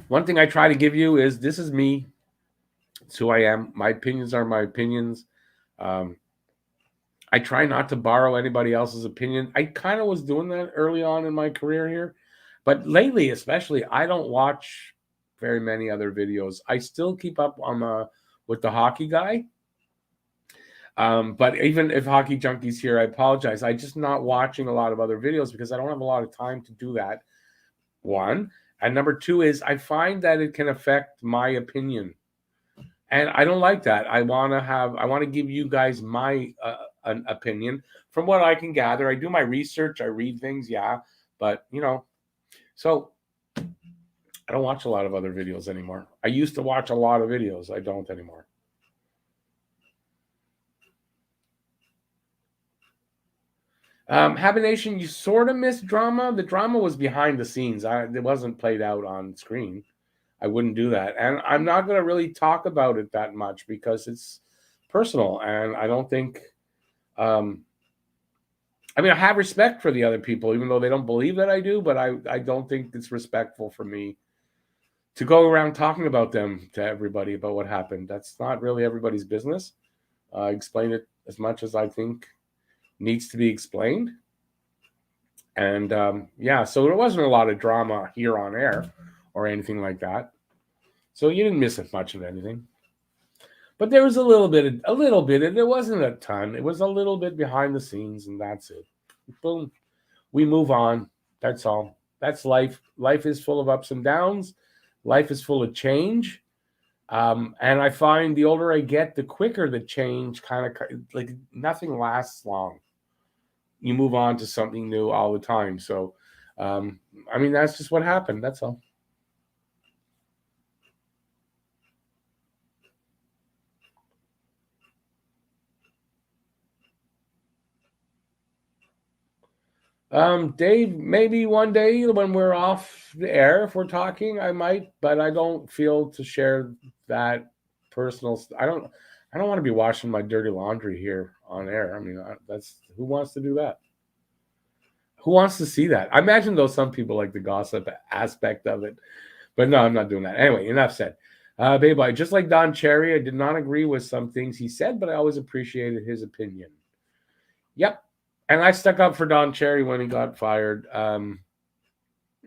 One thing I try to give you is this is me. It's who I am. My opinions are my opinions. Um, I try not to borrow anybody else's opinion. I kind of was doing that early on in my career here, but lately, especially, I don't watch very many other videos. I still keep up on with the hockey guy. But even if Hockey Junkie's here, I apologize. I just not watching a lot of other videos because I don't have a lot of time to do that. One. And number two is I find that it can affect my opinion. And I don't like that. I want to give you guys my an opinion from what I can gather. I do my research, I read things, yeah, but so I don't watch a lot of other videos anymore. I used to watch a lot of videos. I don't anymore. Habination, you sort of missed drama. The drama was behind the scenes. It wasn't played out on screen. I wouldn't do that. And I'm not going to really talk about it that much because it's personal. And I don't think, I mean, I have respect for the other people, even though they don't believe that I do, but I don't think it's respectful for me to go around talking about them to everybody about what happened. That's not really everybody's business. I explain it as much as I think needs to be explained. And yeah, so there wasn't a lot of drama here on air or anything like that. So you didn't miss much of anything. But there was a little bit, and there wasn't a ton. It was a little bit behind the scenes, and that's it. Boom. We move on. That's all. That's life. Life is full of ups and downs. Life is full of change. And I find the older I get, the quicker the change kind of like nothing lasts long. You move on to something new all the time. So, I mean, that's just what happened. That's all. Dave, maybe one day when we're off the air, if we're talking, I might, but I don't feel to share that personal. I don't want to be washing my dirty laundry here on air. I mean, that's who wants to do that? Who wants to see that? I imagine though some people like the gossip aspect of it, but no, I'm not doing that. Anyway, enough said. Babe, just like Don Cherry, I did not agree with some things he said, but I always appreciated his opinion. Yep. And I stuck up for Don Cherry when he got fired.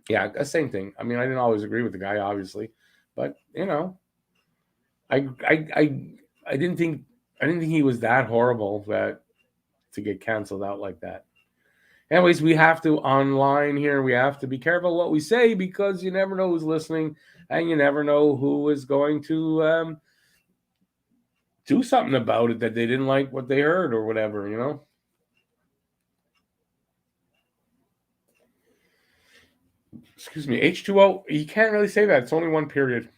Yeah, same thing. I mean, I didn't always agree with the guy, obviously, but you know, I I I, I didn't think he was that horrible that to get canceled out like that. Anyways, we have to online here. We have to be careful what we say because you never know who's listening, and you never know who is going to do something about it that they didn't like what they heard or whatever. You know. Excuse me, H2O. You can't really say that. It's only one period.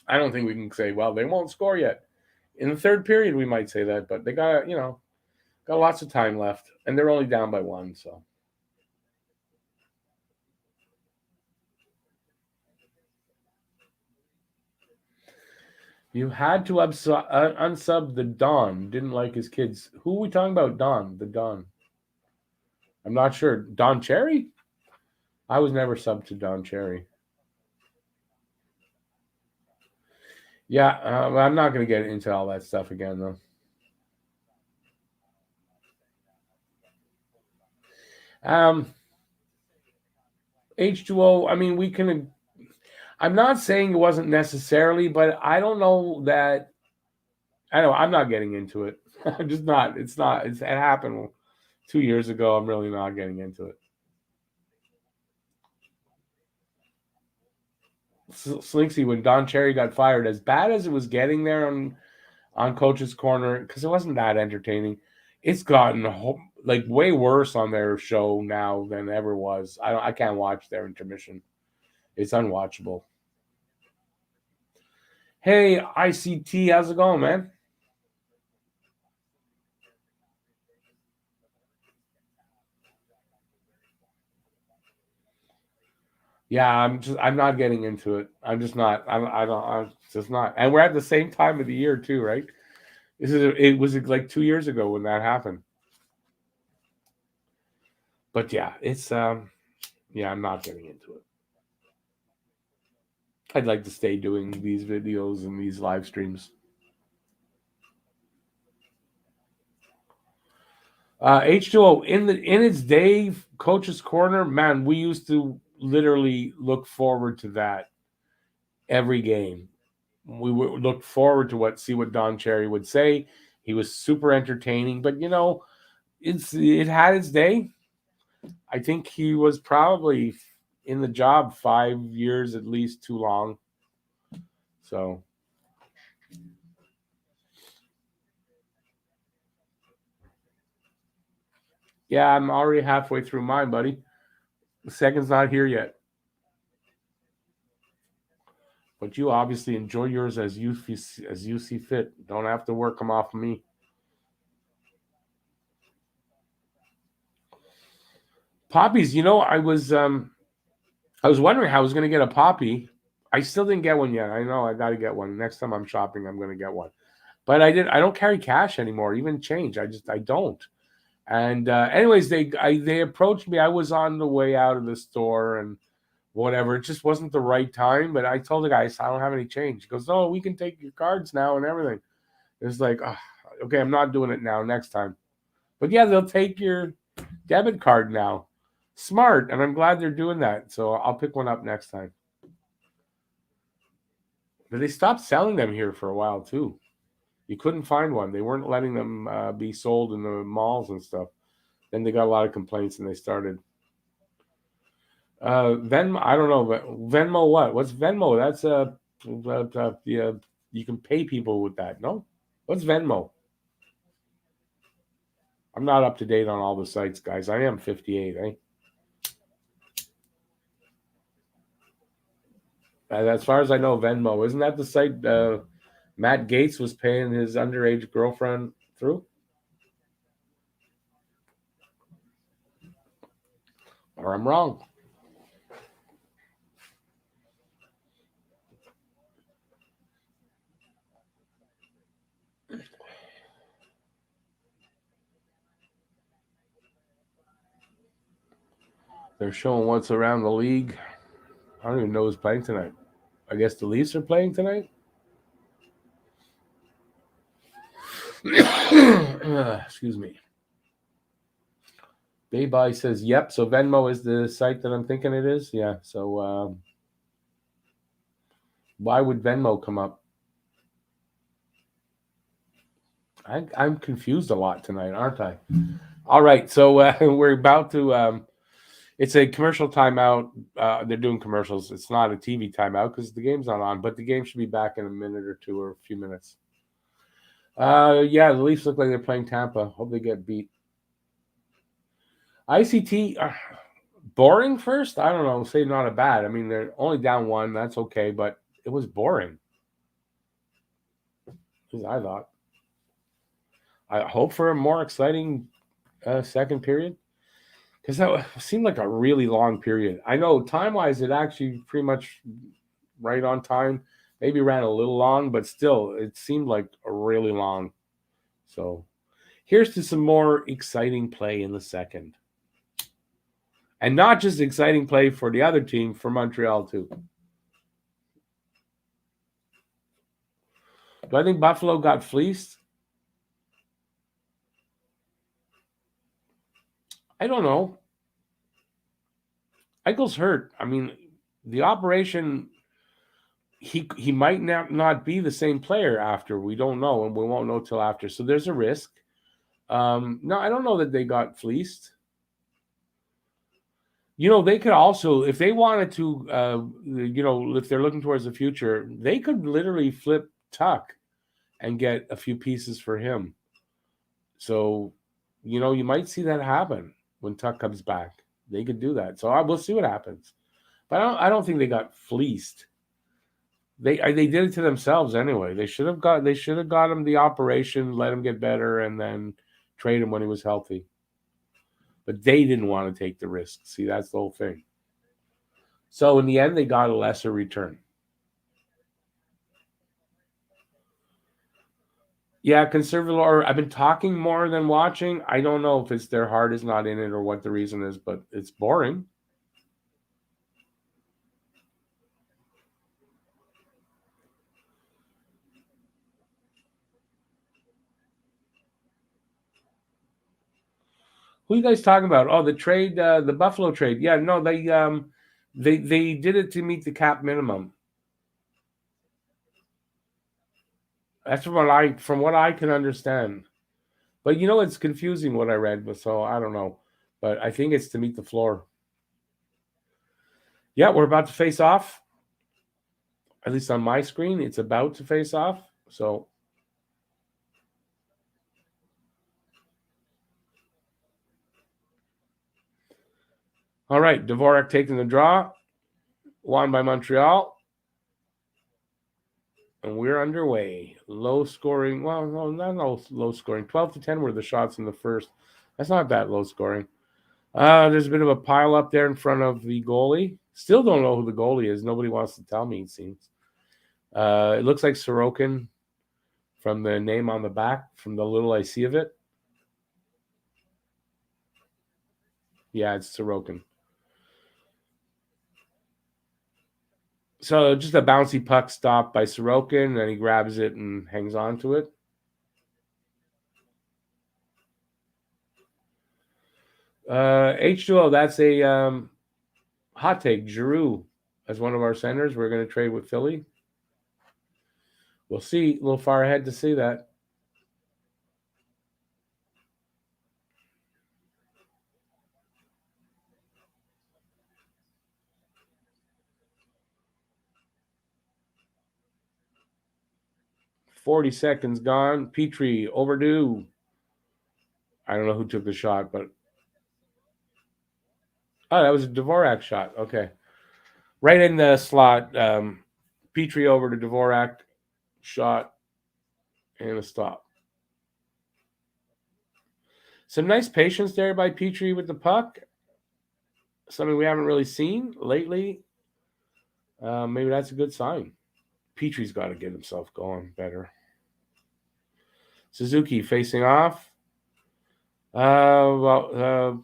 I don't think we can say, well, they won't score yet. In the third period, we might say that, but they got lots of time left, and they're only down by one. So you had to unsub the Don. Didn't like his kids. Who are we talking about? Don, the Don. I'm not sure. Don Cherry. I was never subbed to Don Cherry. Yeah, I'm not going to get into all that stuff again, though. Um, H2O. I mean, we can. I'm not saying it wasn't necessarily, but I don't know that. I know I'm not getting into it. I'm just not. It's not. It happened 2 years ago. I'm really not getting into it. Slinksy, when Don Cherry got fired, as bad as it was getting there on Coach's Corner, because it wasn't that entertaining, it's gotten like way worse on their show now than ever was. I can't watch their intermission. It's unwatchable. Hey, ICT, how's it going, man? Yeah, I'm not getting into it. I'm just not. I'm just not. And we're at the same time of the year too, right? It was like 2 years ago when that happened. But yeah, it's yeah, I'm not getting into it. I'd like to stay doing these videos and these live streams. H2O in its day, Coach's Corner, man, we used to literally look forward to that every game. We would look forward to see what Don Cherry would say. He was super entertaining, but it had its day. I think he was probably in the job 5 years at least too long. So yeah, I'm already halfway through mine, buddy. The second's not here yet. But you obviously enjoy yours as you see fit. Don't have to work them off of me. Poppies, I was wondering how I was going to get a poppy. I still didn't get one yet. I know I got to get one. Next time I'm shopping, I'm going to get one. But I don't carry cash anymore, even change. I don't. And anyways, they approached me. I was on the way out of the store and whatever. It just wasn't the right time. But I told the guy, I don't have any change. He goes, "No, we can take your cards now and everything." It's like, okay, I'm not doing it now. Next time. But yeah, they'll take your debit card now. Smart, and I'm glad they're doing that. So I'll pick one up next time. But they stopped selling them here for a while too. You couldn't find one. They weren't letting them be sold in the malls and stuff. Then they got a lot of complaints and they started. Venmo, I don't know, but Venmo what? What's Venmo? That's you can pay people with that. No, what's Venmo? I'm not up to date on all the sites, guys. I am 58. As far as I know, Venmo isn't that the site Matt Gates was paying his underage girlfriend through? Or I'm wrong. They're showing what's around the league. I don't even know who's playing tonight. I guess the Leafs are playing tonight. Excuse me. Baybye says, yep. So Venmo is the site that I'm thinking it is. Yeah. So why would Venmo come up? I'm confused a lot tonight, aren't I? All right. So we're about to. It's a commercial timeout. They're doing commercials. It's not a TV timeout because the game's not on, but the game should be back in a minute or two or a few minutes. Yeah, the Leafs look like they're playing Tampa. Hope they get beat. ICT, boring first? I don't know. Say not a bad. I mean, they're only down one. That's okay, but it was boring. As I thought. I hope for a more exciting second period because that seemed like a really long period. I know time-wise, it actually pretty much right on time. Maybe ran a little long, but still, it seemed like a really long. So here's to some more exciting play in the second. And not just exciting play for the other team, for Montreal too. Do I think Buffalo got fleeced? I don't know. Eichel's hurt. I mean, the operation, he might not be the same player after. We don't know, and we won't know till after. So there's a risk. No, I don't know that they got fleeced. They could also, if they wanted to, if they're looking towards the future, they could literally flip Tuck and get a few pieces for him. So, you might see that happen when Tuck comes back. They could do that. So we'll see what happens. But I don't think they got fleeced. They did it to themselves anyway. They should have got him the operation, let him get better, and then trade him when he was healthy. But they didn't want to take the risk. See, that's the whole thing. So in the end, they got a lesser return. Yeah, conservative. Or I've been talking more than watching. I don't know if it's their heart is not in it or what the reason is, but it's boring. Who are you guys talking about? Oh, the trade, the Buffalo trade. Yeah, no, they did it to meet the cap minimum. That's from what I can understand. But it's confusing what I read, but so I don't know. But I think it's to meet the floor. Yeah, we're about to face off. At least on my screen, it's about to face off. So all right, Dvorak taking the draw, won by Montreal. And we're underway. Low scoring. Well, no, not low scoring. 12-10 were the shots in the first. That's not that low scoring. There's a bit of a pile up there in front of the goalie. Still don't know who the goalie is. Nobody wants to tell me, it seems. It looks like Sorokin from the name on the back, from the little I see of it. Yeah, it's Sorokin. So just a bouncy puck stop by Sorokin, and he grabs it and hangs on to it. H2O, that's a hot take. Giroux as one of our centers. We're going to trade with Philly. We'll see. A little far ahead to see that. "40 seconds gone. Petrie, overdue." I don't know who took the shot, but that was a Dvorak shot. Okay. Right in the slot. Petrie over to Dvorak. Shot and a stop. Some nice patience there by Petrie with the puck. Something we haven't really seen lately. Maybe that's a good sign. Petrie's got to get himself going better. Suzuki facing off. No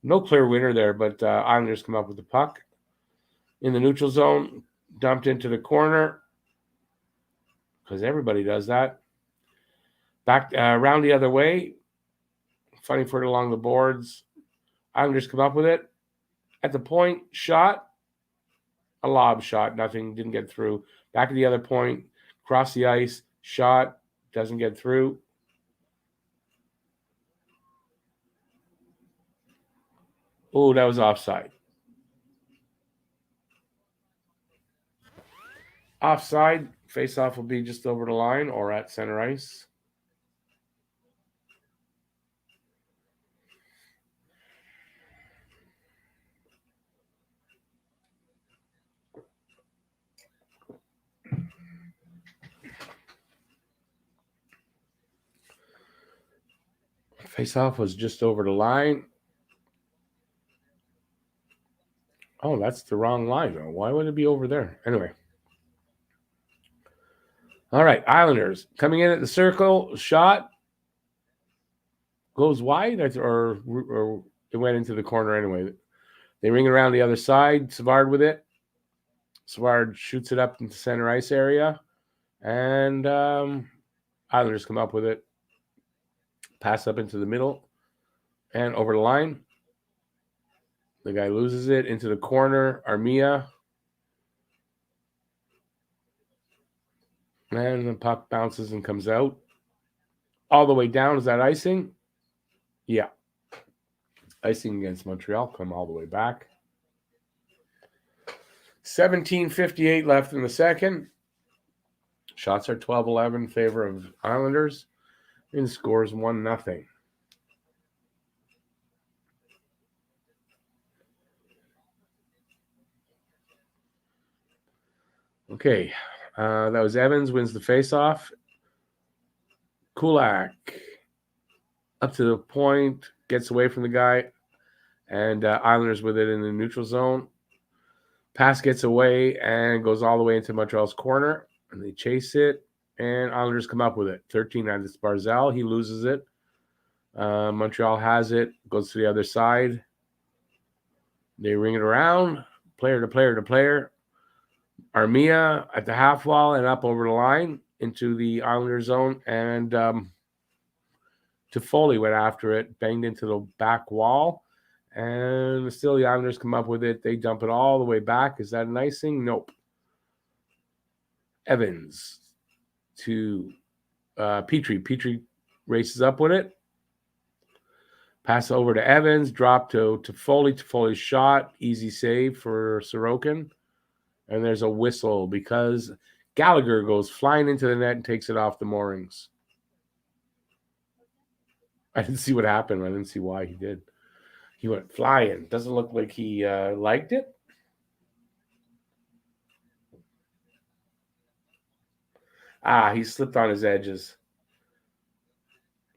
clear winner there, but Islanders come up with the puck in the neutral zone, dumped into the corner because everybody does that. Back around the other way, fighting for it along the boards. Islanders come up with it at the point. Shot, a lob shot, nothing, didn't get through. Back at the other point, cross the ice, shot, doesn't get through. Oh, that was offside. Offside, face-off will be just over the line or at center ice. Face-off was just over the line. Oh, that's the wrong line. Why would it be over there? Anyway. All right, Islanders coming in at the circle. Shot goes wide, or it went into the corner anyway. They ring it around the other side. Savard with it. Savard shoots it up into center ice area. And Islanders come up with it. Pass up into the middle and over the line. The guy loses it into the corner. Armia. And the puck bounces and comes out. All the way down. Is that icing? Yeah. Icing against Montreal. Come all the way back. 17:58 left in the second. Shots are 12-11 in favor of Islanders. And scores 1-0. Okay. That was Evans wins the faceoff. Kulak up to the point, gets away from the guy, and Islanders with it in the neutral zone. Pass gets away and goes all the way into Montreal's corner, and they chase it, and Islanders come up with it. 13 on this Barzal. He loses it. Montreal has it, goes to the other side. They ring it around, player to player to player. Armia at the half wall and up over the line into the Islander zone, and Toffoli went after it, banged into the back wall, and still the Islanders come up with it. They dump it all the way back. Is that an icing? Nope. Evans to Petrie. Petrie races up with it. Pass over to Evans, drop to Toffoli. Toffoli's shot, easy save for Sorokin. And there's a whistle because Gallagher goes flying into the net and takes it off the moorings. I didn't see what happened. I didn't see why he did. He went flying. Doesn't look like he liked it. He slipped on his edges.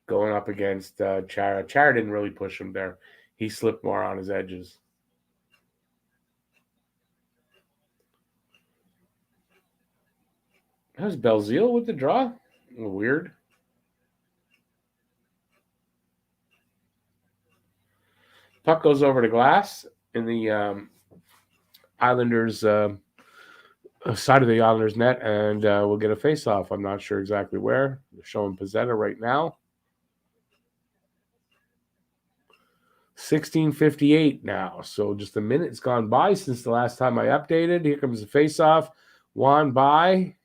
Going up against Chara. Chara didn't really push him there. He slipped more on his edges. That was Belzile with the draw. Weird. Puck goes over the glass in the Islanders side of the Islanders net, and we'll get a face-off. I'm not sure exactly where. They're showing Pizzetta right now. 16:58 now. So just a minute's gone by since the last time I updated. Here comes the face-off. Juan by.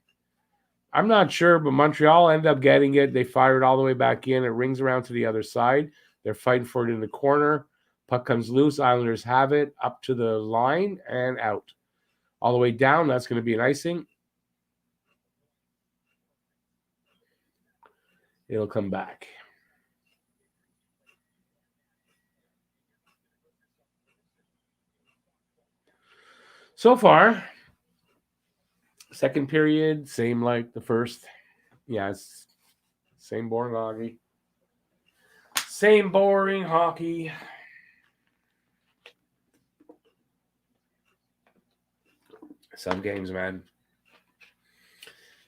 I'm not sure, but Montreal ended up getting it. They fired it all the way back in. It rings around to the other side. They're fighting for it in the corner. Puck comes loose. Islanders have it up to the line and out. All the way down. That's going to be an icing. It'll come back. So far, second period, same like the first. Yeah, it's same boring hockey. Same boring hockey. Some games, man.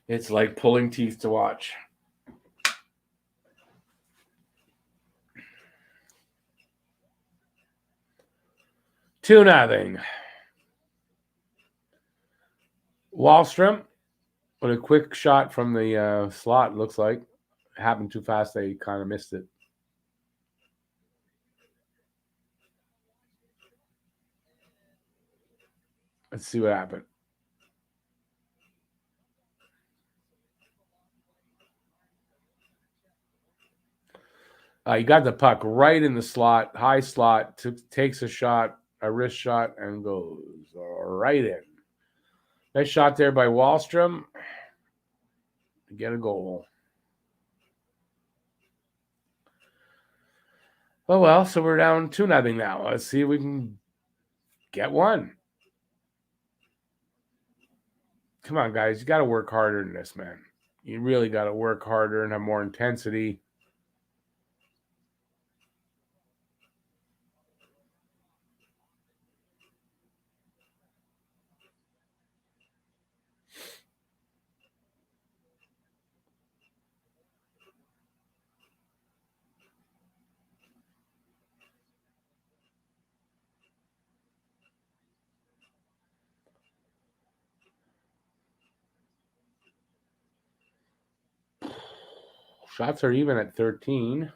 It's like pulling teeth to watch. Two nothing. Wallstrom with a quick shot from the slot. Looks like it happened too fast. They kind of missed it. Let's see what happened. He got the puck right in the slot, high slot, takes a shot, a wrist shot, and goes right in. Nice shot there by Wallstrom to get a goal. Oh, well, so we're down 2-0 now. Let's see if we can get one. Come on, guys. You got to work harder than this, man. You really got to work harder and have more intensity. Shots are even at 13.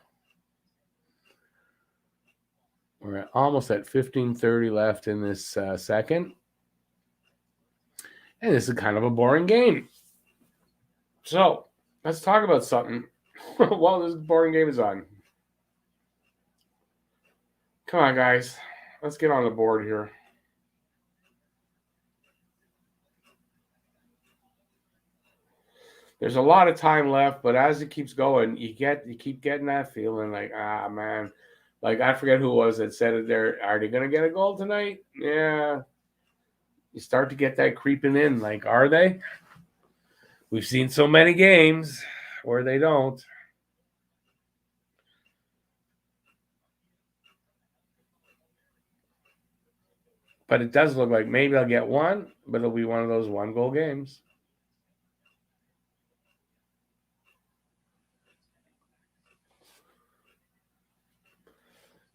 We're almost at 15:30 left in this second. And this is kind of a boring game. So let's talk about something while this boring game is on. Come on, guys. Let's get on the board here. There's a lot of time left, but as it keeps going, you keep getting that feeling like, man. Like, I forget who it was that said it there. Are they going to get a goal tonight? Yeah. You start to get that creeping in. Like, are they? We've seen so many games where they don't. But it does look like maybe I'll get one, but it'll be one of those one-goal games.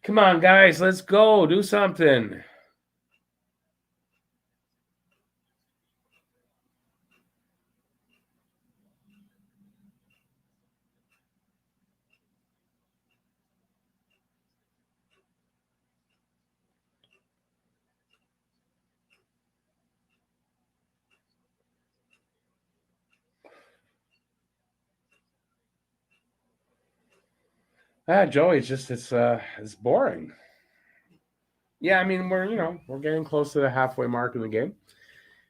Come on, guys. Let's go. Do something. Joey, it's boring. Yeah, I mean we're getting close to the halfway mark in the game.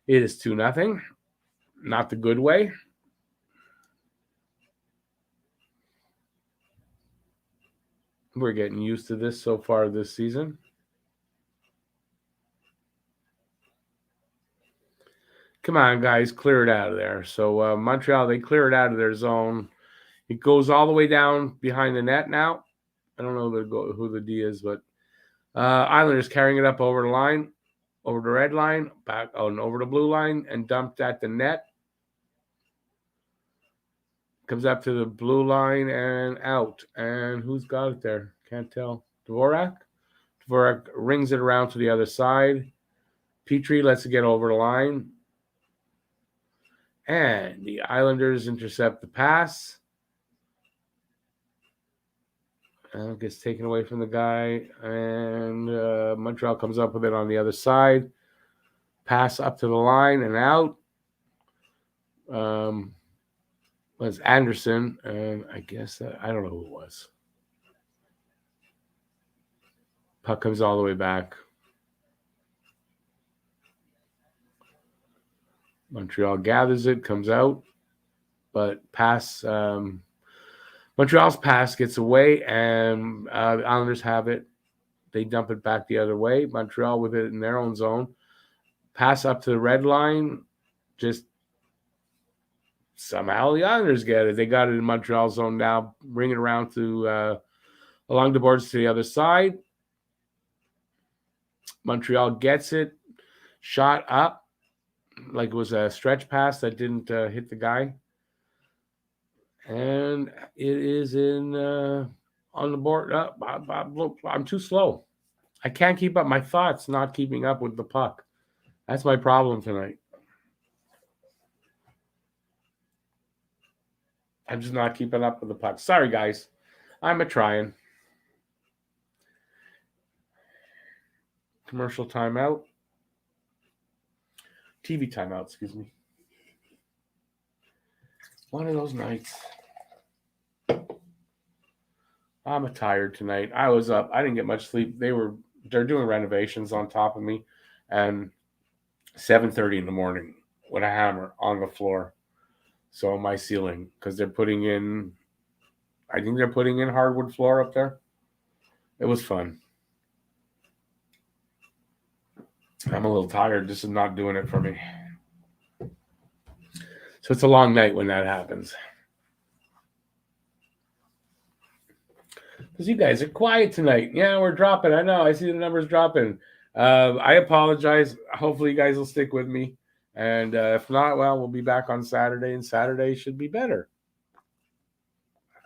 It is 2-0, not the good way. We're getting used to this so far this season. Come on, guys, clear it out of there. So Montreal, they clear it out of their zone. It goes all the way down behind the net now. I don't know who the D is, but Islanders carrying it up over the line, over the red line, back and over the blue line, and dumped at the net. Comes up to the blue line and out. And who's got it there? Can't tell. Dvorak? Dvorak rings it around to the other side. Petrie lets it get over the line. And the Islanders intercept the pass. Gets taken away from the guy. And Montreal comes up with it on the other side. Pass up to the line and out. was Anderson, and I guess I don't know who it was. Puck comes all the way back. Montreal gathers it, comes out, but Montreal's pass gets away, and the Islanders have it. They dump it back the other way. Montreal with it in their own zone. Pass up to the red line. Just somehow the Islanders get it. They got it in Montreal zone now. Bring it around to along the boards to the other side. Montreal gets it. Shot up like it was a stretch pass that didn't hit the guy. And it is in on the board. I'm too slow. I can't keep up my thoughts, not keeping up with the puck. That's my problem tonight. I'm just not keeping up with the puck. Sorry, guys. I'm a trying. Commercial timeout. TV timeout, excuse me. One of those nights. I'm tired tonight. I was up. I didn't get much sleep. They're doing renovations on top of me, and 7:30 in the morning with a hammer on the floor. So my ceiling, because they're putting in, I think they're putting in hardwood floor up there. It was fun. I'm a little tired. This is not doing it for me. So it's a long night when that happens. Because you guys are quiet tonight. Yeah, we're dropping. I know. I see the numbers dropping. I apologize. Hopefully, you guys will stick with me. And if not, well, we'll be back on Saturday, and Saturday should be better.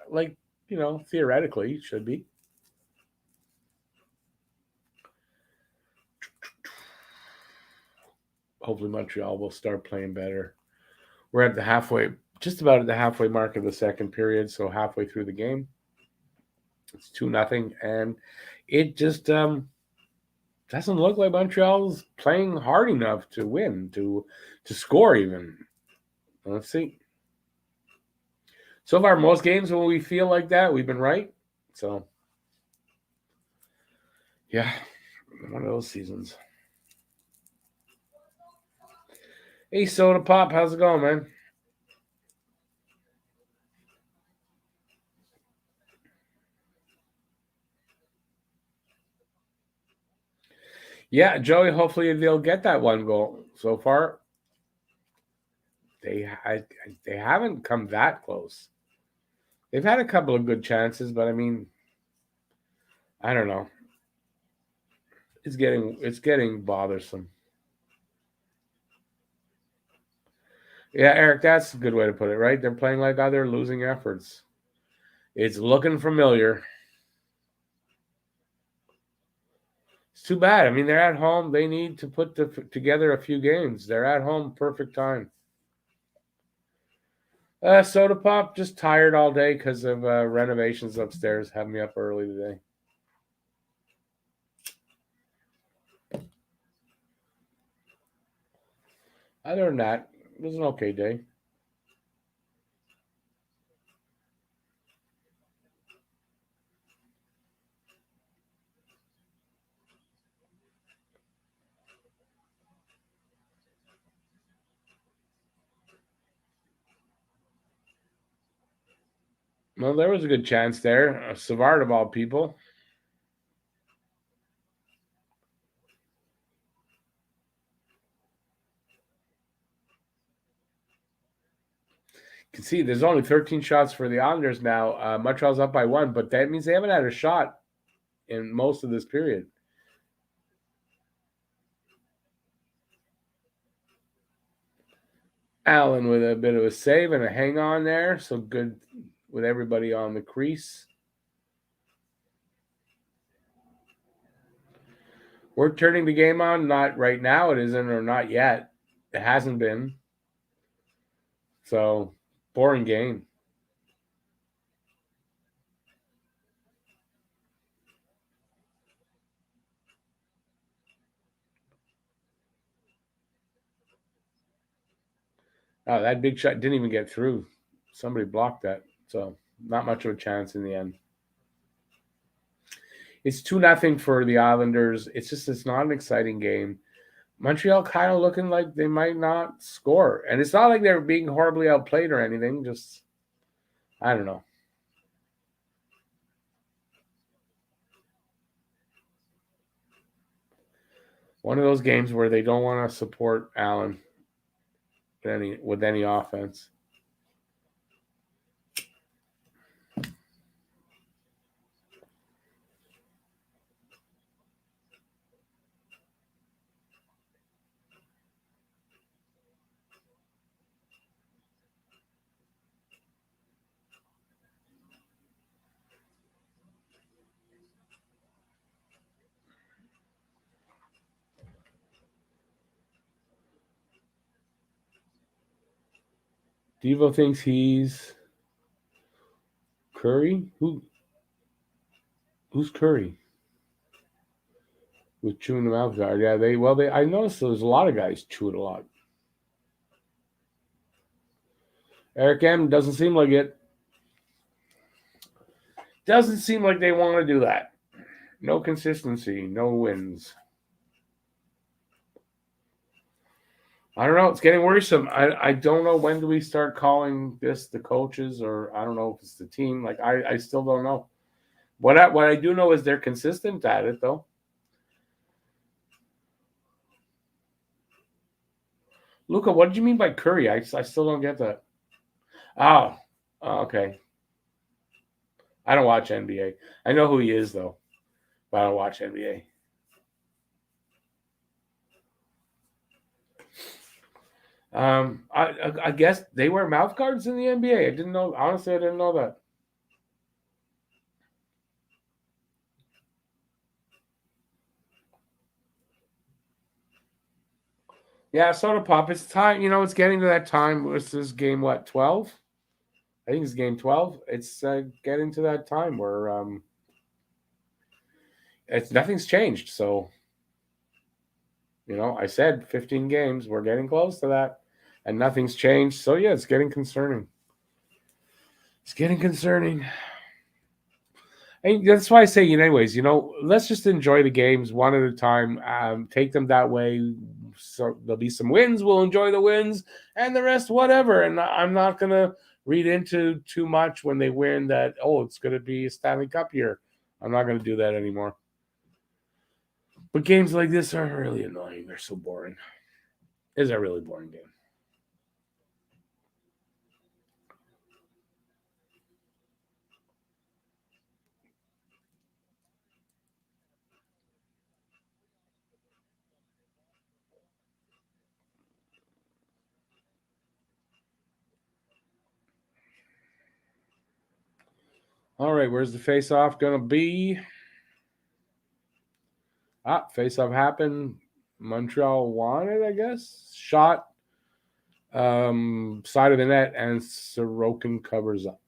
Like, theoretically, should be. Hopefully, Montreal will start playing better. We're at just about at the halfway mark of the second period, so halfway through the game. It's 2-0, and it just doesn't look like Montreal's playing hard enough to win, to score even. Let's see. So far, most games when we feel like that, we've been right. So, yeah, one of those seasons. Hey, Soda Pop, how's it going, man? Yeah, Joey, hopefully they'll get that one goal. So far, they haven't come that close. They've had a couple of good chances, but I mean, I don't know. It's getting bothersome. Yeah, Eric, that's a good way to put it, right? They're playing like other losing efforts. It's looking familiar. It's too bad. I mean, they're at home. They need to put together a few games. They're at home, perfect time. Soda Pop, just tired all day because of renovations upstairs. Having me up early today. Other than that, it was an okay day. Well, there was a good chance there. Savard of all people. You can see there's only 13 shots for the Islanders now. Montreal's up by one, but that means they haven't had a shot in most of this period. Allen with a bit of a save and a hang on there. So good with everybody on the crease. We're turning the game on. Not right now, it isn't, or not yet. It hasn't been. So, boring game. Oh, that big shot didn't even get through. Somebody blocked that. So not much of a chance in the end. It's 2-0 for the Islanders. It's not an exciting game. Montreal kind of looking like they might not score. And it's not like they're being horribly outplayed or anything. Just, I don't know. One of those games where they don't want to support Allen with any offense. Devo thinks he's Curry. Who's Curry? With chewing the mouth guard. Yeah, I noticed there's a lot of guys chew it a lot. Eric M doesn't seem like it. Doesn't seem like they want to do that. No consistency, no wins. I don't know. It's getting worrisome. I don't know when do we start calling this the coaches, or I don't know if it's the team. Like I still don't know. What I do know is they're consistent at it though. Luca, what did you mean by Curry? I still don't get that. Oh, okay. I don't watch NBA. I know who he is though, but I don't watch NBA. I guess they wear mouth guards in the NBA. I didn't know. Honestly, I didn't know that. Yeah, soda pop. It's time. It's getting to that time. This is game what 12? I think it's game 12. It's getting to that time where it's nothing's changed. So I said 15 games. We're getting close to that, and nothing's changed. So yeah, it's getting concerning. It's getting concerning. And that's why I say, anyways, let's just enjoy the games one at a time. Take them that way. So there'll be some wins. We'll enjoy the wins, and the rest, whatever. And I'm not gonna read into too much when they win that. Oh, it's gonna be a Stanley Cup year. I'm not gonna do that anymore. But games like this are really annoying. They're so boring. It's a really boring game. All right, where's the face-off gonna be? Face-off happened. Montreal won it, I guess. Shot side of the net, and Sorokin covers up.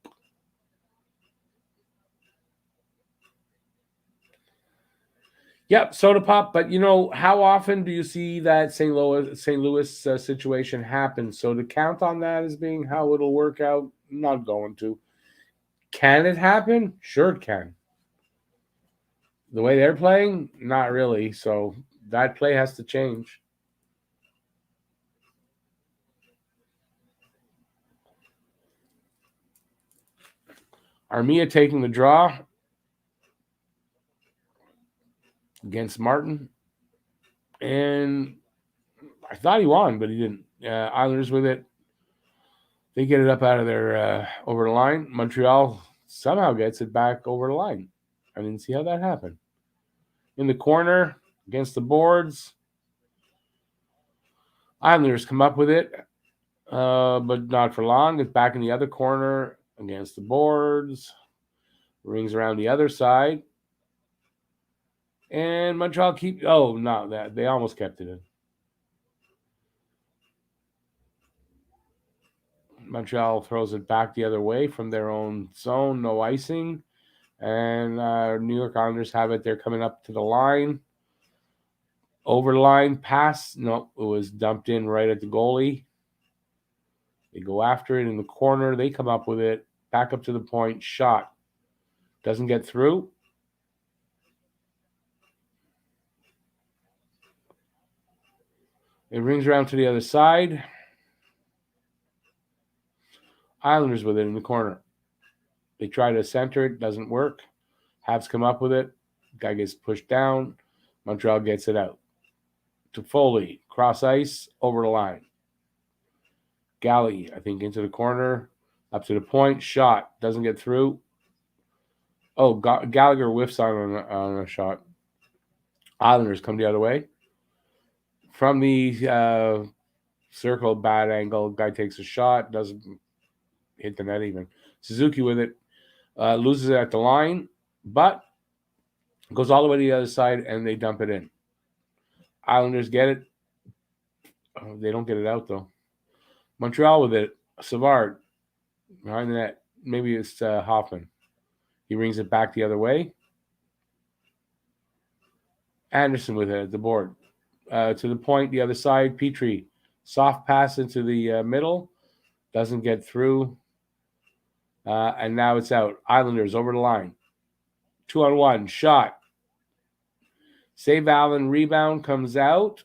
Yep, soda pop. But how often do you see that St. Louis situation happen? So to count on that as being how it'll work out, not going to. Can it happen? Sure, it can. The way they're playing, not really. So that play has to change. Armia taking the draw against Martin, and I thought he won, but he didn't. Islanders with it. They get it up out of their over the line. Montreal somehow gets it back over the line. I didn't see how that happened. In the corner against the boards, Islanders come up with it, but not for long. It's back in the other corner against the boards. Rings around the other side. And Montreal they almost kept it in. Montreal throws it back the other way from their own zone, no icing. And New York Islanders have it. They're coming up to the line. Over the line, pass. No, it was dumped in right at the goalie. They go after it in the corner. They come up with it. Back up to the point. Shot. Doesn't get through. It rings around to the other side. Islanders with it in the corner. They try to center it. Doesn't work. Habs come up with it. Guy gets pushed down. Montreal gets it out. To Foley. Cross ice. Over the line. Galley, I think, into the corner. Up to the point. Shot. Doesn't get through. Oh, Gallagher whiffs on a shot. Islanders come the other way. From the circle, bad angle. Guy takes a shot. Doesn't hit the net even. Suzuki with it. Loses it at the line. But goes all the way to the other side, and they dump it in. Islanders get it. Oh, they don't get it out, though. Montreal with it. Savard behind the net. Maybe it's Hoffman. He rings it back the other way. Anderson with it at the board. To the point, the other side. Petrie. Soft pass into the middle. Doesn't get through. And now it's out. Islanders over the line. 2-on-1. Shot. Save Allen. Rebound comes out.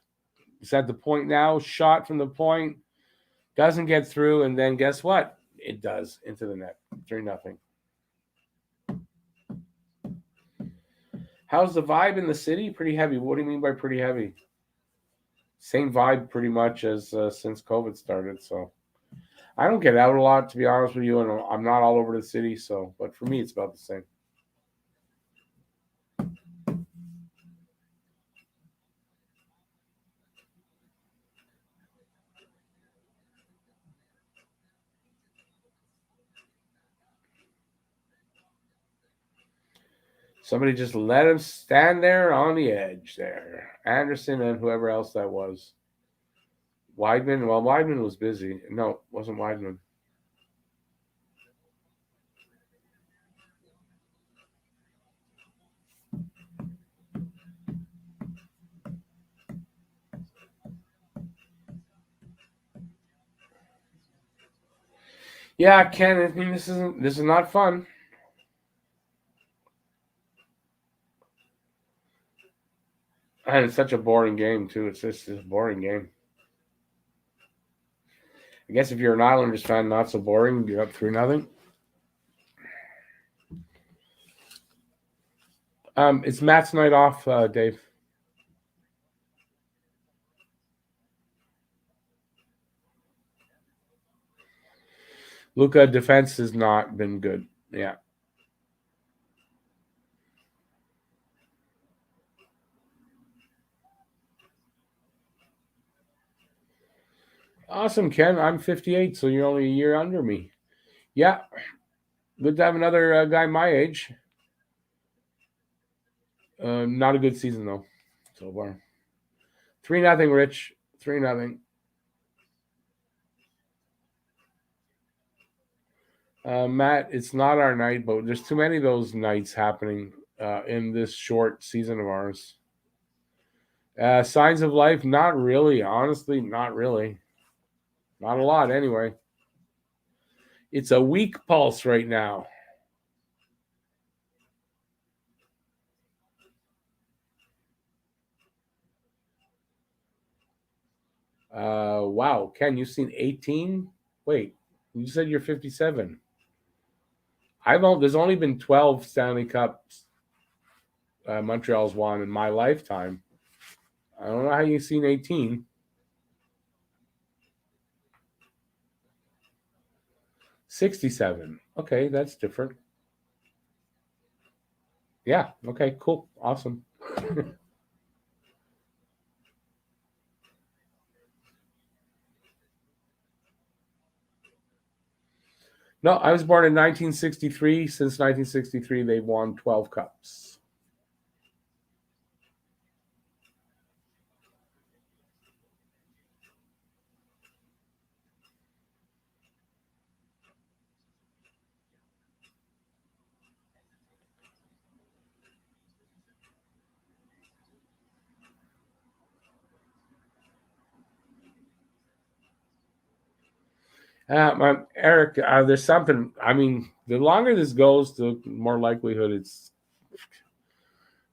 It's at the point now. Shot from the point. Doesn't get through. And then guess what? It does. Into the net. 3-0. How's the vibe in the city? Pretty heavy. What do you mean by pretty heavy? Same vibe pretty much as since COVID started. So I don't get out a lot, to be honest with you, and I'm not all over the city. So, but for me, it's about the same. Somebody just let him stand there on the edge there. Anderson and whoever else that was. Weidman. Well, Weidman was busy. No, it wasn't Weidman. Yeah, Ken. I mean, this is not fun. And it's such a boring game too. It's just a boring game. I guess if you're an Islanders fan, not so boring. You're up 3-0. It's Matt's night off, Dave. Luka defense has not been good. Yeah. Awesome, Ken. I'm 58, so you're only a year under me. Yeah. Good to have another guy my age. Not a good season, though, so far. 3-0, Rich. 3-0. Matt, it's not our night, but there's too many of those nights happening in this short season of ours. Signs of life, not really. Honestly, not really. Not a lot, anyway. It's a weak pulse right now. Wow. Ken, you've seen 18? Wait, you said you're 57. There's only been 12 Stanley Cups Montreal's won in my lifetime. I don't know how you've seen 18. 67. Okay, that's different. Yeah. Okay, cool. Awesome. No, I was born in 1963. Since 1963, they've won 12 cups. Eric, there's something. I mean, the longer this goes, the more likelihood it's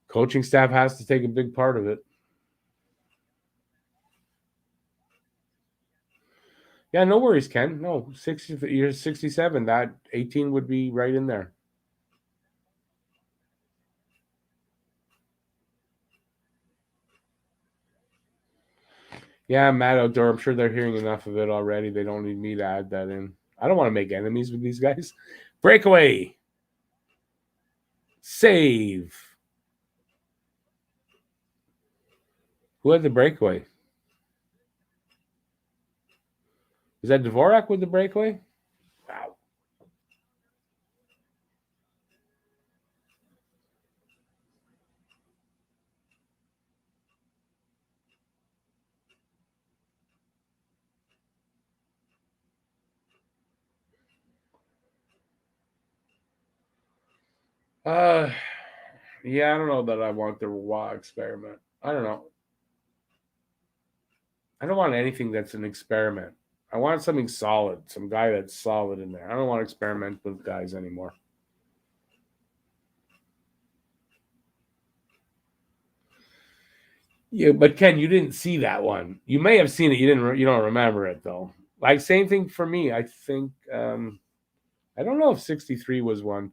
coaching staff has to take a big part of it. Yeah, no worries, Ken. No, 60, you're 67. That 18 would be right in there. Yeah, Mad Outdoor. I'm sure they're hearing enough of it already. They don't need me to add that in. I don't want to make enemies with these guys. Breakaway. Save. Who had the breakaway? Is that Dvorak with the breakaway? Wow. Uh, yeah, I don't know that I want the raw experiment. I don't know. I don't want anything that's an experiment. I want something solid, some guy that's solid in there. I don't want to experiment with guys anymore. Yeah, but Ken, you didn't see that one. You may have seen it. You didn't. You don't remember it though. Like same thing for me. I think I don't know if '63 was one,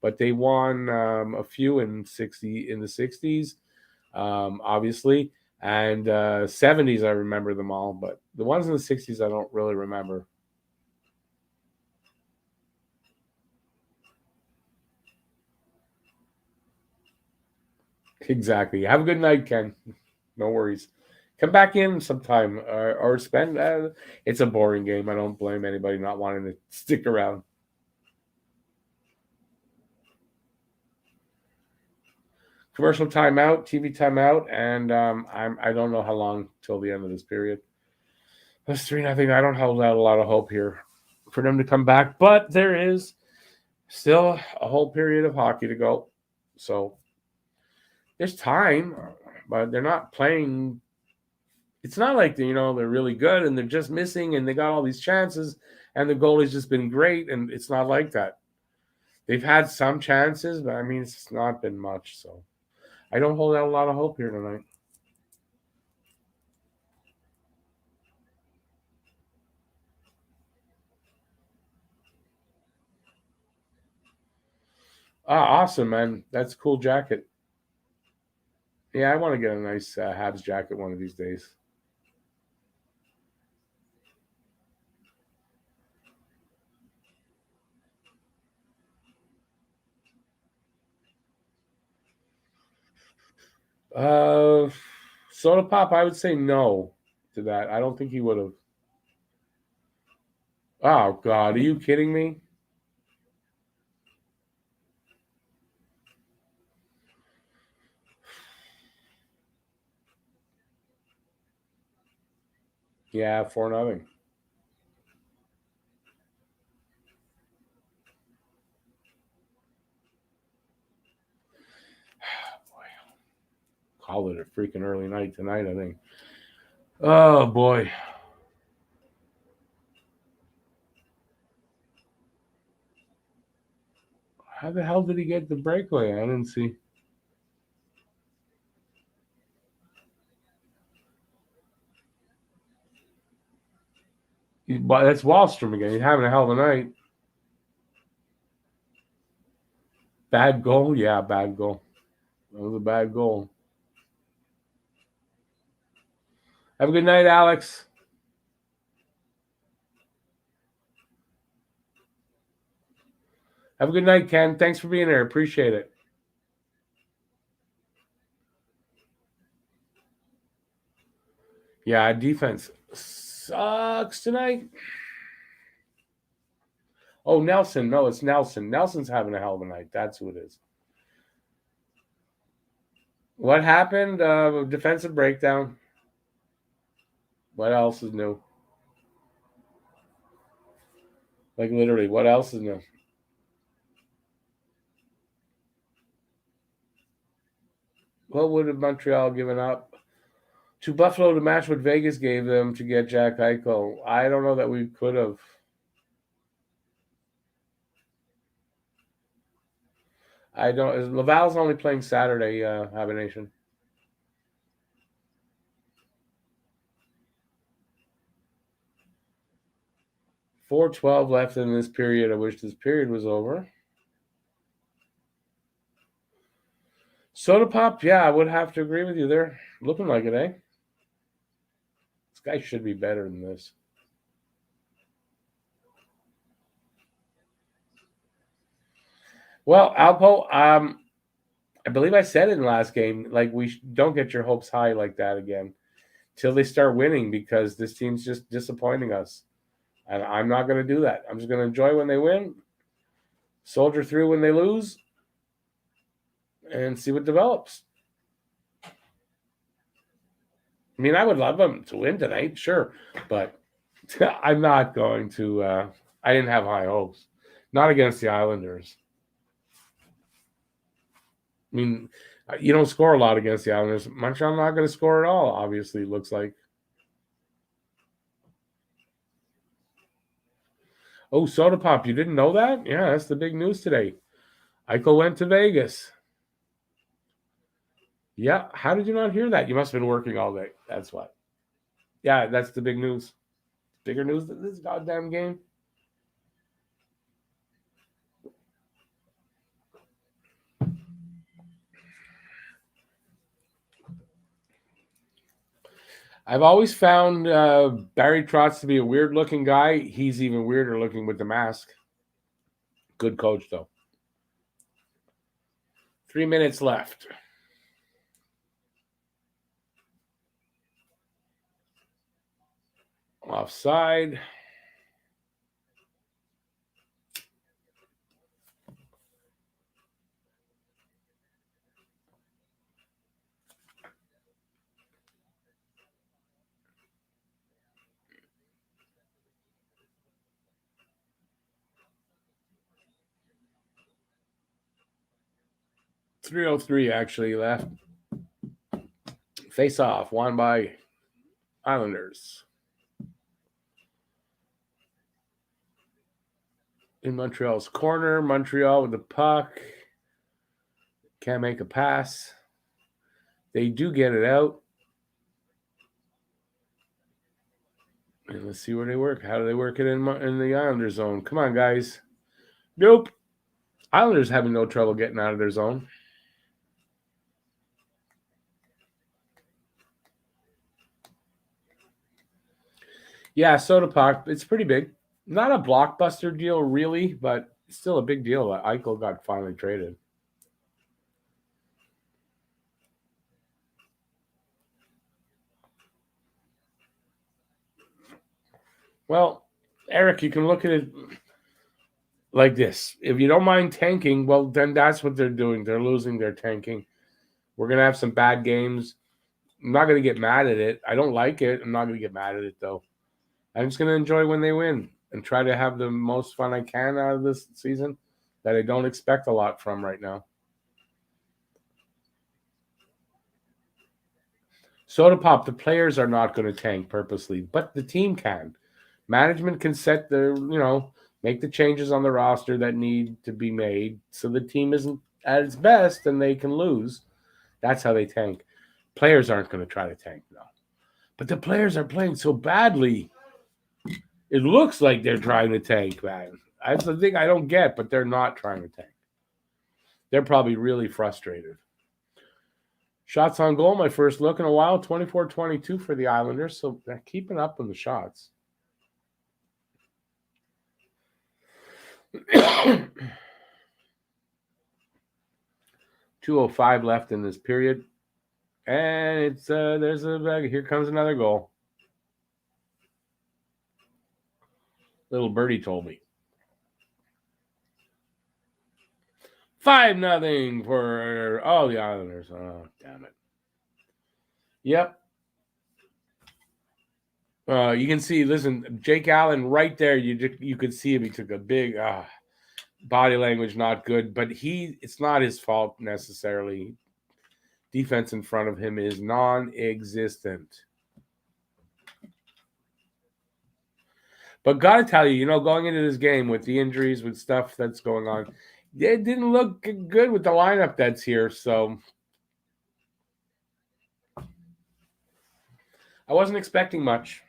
but they won a few in the '60s, obviously, and '70s. I remember them all, but the ones in the '60s I don't really remember. Exactly. Have a good night, Ken. No worries. Come back in sometime or spend. It's a boring game. I don't blame anybody not wanting to stick around. Commercial timeout, TV timeout, and I don't know how long till the end of this period. That's 3-0. I don't hold out a lot of hope here for them to come back, but there is still a whole period of hockey to go. So there's time, but they're not playing. It's not like they're really good and they're just missing and they got all these chances and the goalie's just been great and it's not like that. They've had some chances, but I mean it's not been much. So I don't hold out a lot of hope here tonight. Ah, awesome, man. That's a cool jacket. Yeah, I want to get a nice Habs jacket one of these days. Uh, Soda Pop, I would say no to that. I don't think he would have. Oh God, are you kidding me? Yeah, 4-0. Call it a freaking early night tonight, I think. Oh boy, how the hell did he get the breakaway? I didn't see. But that's Wallstrom again. He's having a hell of a night. Bad goal, yeah, bad goal. That was a bad goal. Have a good night, Alex. Have a good night, Ken. Thanks for being here. Appreciate it. Yeah, defense sucks tonight. Oh, Nelson. No, it's Nelson. Nelson's having a hell of a night. That's who it is. What happened? Defensive breakdown. What else is new? Like literally, what else is new? What would have Montreal given up to Buffalo to match what Vegas gave them to get Jack Eichel? I don't know that we could have. I don't. Laval's only playing Saturday. Habination. 4:12 left in this period. I wish this period was over. Soda pop, yeah, I would have to agree with you there. Looking like it, eh? This guy should be better than this. Well, Alpo, I believe I said it in the last game. Like, don't get your hopes high like that again till they start winning, because this team's just disappointing us. And I'm not going to do that. I'm just going to enjoy when they win, soldier through when they lose, and see what develops. I mean, I would love them to win tonight, sure, but I'm not going to. I didn't have high hopes, not against the Islanders. I mean, you don't score a lot against the Islanders. Montreal not going to score at all. Obviously, it looks like. Oh, Soda Pop, you didn't know that? Yeah, that's the big news today. Eichel went to Vegas. Yeah, how did you not hear that? You must have been working all day. That's what. Yeah, that's the big news. Bigger news than this goddamn game. I've always found Barry Trotz to be a weird looking guy. He's even weirder looking with the mask. Good coach, though. 3 minutes left. Offside. .303 actually left. Face off, won by Islanders. In Montreal's corner. Montreal with the puck. Can't make a pass. They do get it out. And let's see where they work. How do they work it in the Islanders zone? Come on, guys. Nope. Islanders having no trouble getting out of their zone. Yeah, Soda Pop, it's pretty big. Not a blockbuster deal, really, but still a big deal that Eichel got finally traded. Well, Eric, you can look at it like this. If you don't mind tanking, well, then that's what they're doing. They're losing, they're tanking. We're going to have some bad games. I'm not going to get mad at it. I don't like it. I'm not going to get mad at it, though. I'm just going to enjoy when they win and try to have the most fun I can out of this season that I don't expect a lot from right now. Soda Pop, the players are not going to tank purposely, but the team can. Management can set their, make the changes on the roster that need to be made so the team isn't at its best and they can lose. That's how they tank. Players aren't going to try to tank, no. But the players are playing so badly. It looks like they're trying to tank, man. That's the thing I don't get, but they're not trying to tank. They're probably really frustrated. Shots on goal, my first look in a while, 24-22 for the Islanders, so they're keeping up with the shots. 2:05 left in this period. And it's here comes another goal. Little birdie told me. 5-0 for all the Islanders. Oh, damn it. Yep. You can see, listen, Jake Allen right there. You could see him. He took a big body language, not good, but it's not his fault necessarily. Defense in front of him is non-existent. But got to tell you, going into this game with the injuries, with stuff that's going on, it didn't look good with the lineup that's here, so I wasn't expecting much.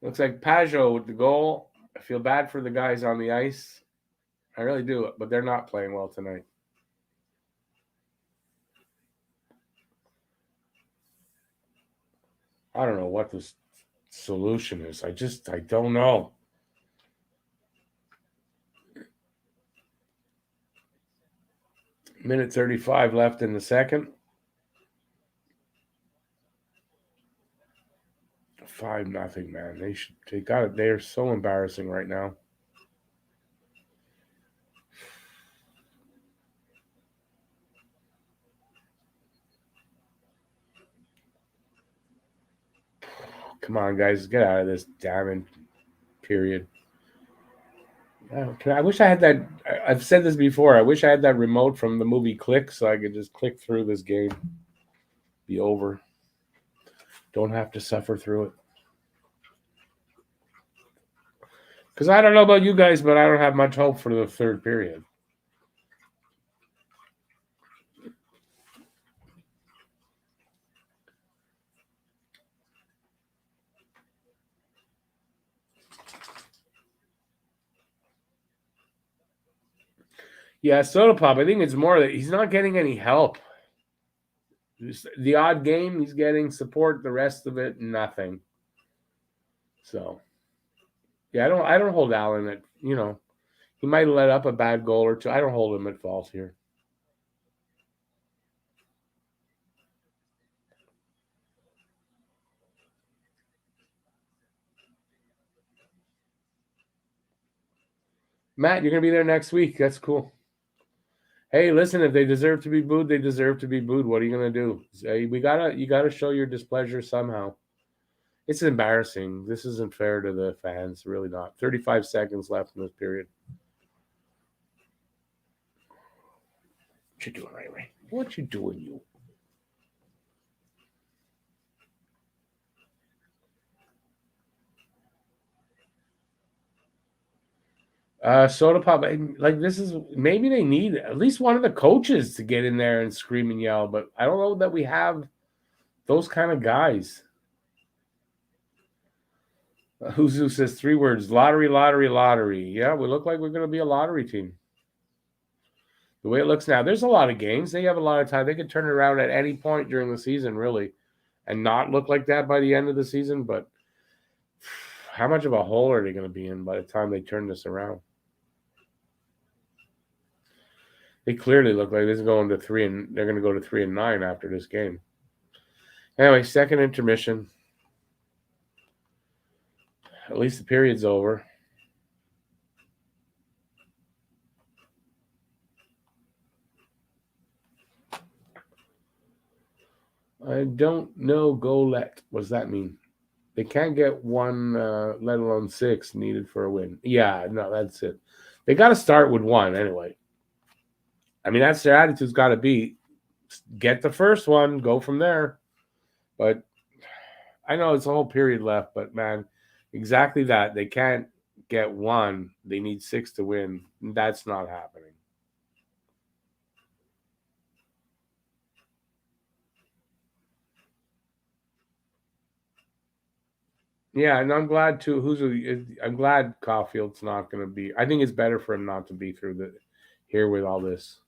Looks like Pajot with the goal. I feel bad for the guys on the ice. I really do, but they're not playing well tonight. I don't know what the solution is. I don't know. Minute 35 left in the second. 5-0, man. They got it. They are so embarrassing right now. Come on, guys, get out of this damn period. I wish I had that. I've said this before. I wish I had that remote from the movie Click so I could just click through this game. Be over. Don't have to suffer through it. Because I don't know about you guys, but I don't have much hope for the third period. Yeah, Soda Pop, I think it's more that he's not getting any help. The odd game, he's getting support. The rest of it, nothing. So, yeah, I don't hold Allen at, he might let up a bad goal or two. I don't hold him at fault here. Matt, you're gonna be there next week. That's cool. Hey, listen, if they deserve to be booed, they deserve to be booed. What are you gonna do? You gotta show your displeasure somehow. It's embarrassing. This isn't fair to the fans. Really not. 35 seconds left in this period. What you doing, Ray? What you doing, you? Soda Pop, like this is maybe they need at least one of the coaches to get in there and scream and yell, but I don't know that we have those kind of guys. Who says 3 words? Lottery, lottery, lottery. Yeah, we look like we're going to be a lottery team. The way it looks now, there's a lot of games. They have a lot of time. They could turn it around at any point during the season, really, and not look like that by the end of the season. But how much of a hole are they going to be in by the time they turn this around? They clearly look like this is going to 3, and they're going to go to 3-9 after this game. Anyway, second intermission. At least the period's over. I don't know Golet. What does that mean? They can't get one, let alone 6 needed for a win. Yeah, no, that's it. They got to start with 1 anyway. I mean, that's their attitude's got to be get the first one, go from there. But I know it's a whole period left, but man, exactly that. They can't get 1. They need 6 to win. That's not happening. Yeah, and I'm glad too. I'm glad Caulfield's not going to be. I think it's better for him not to be through the here with all this.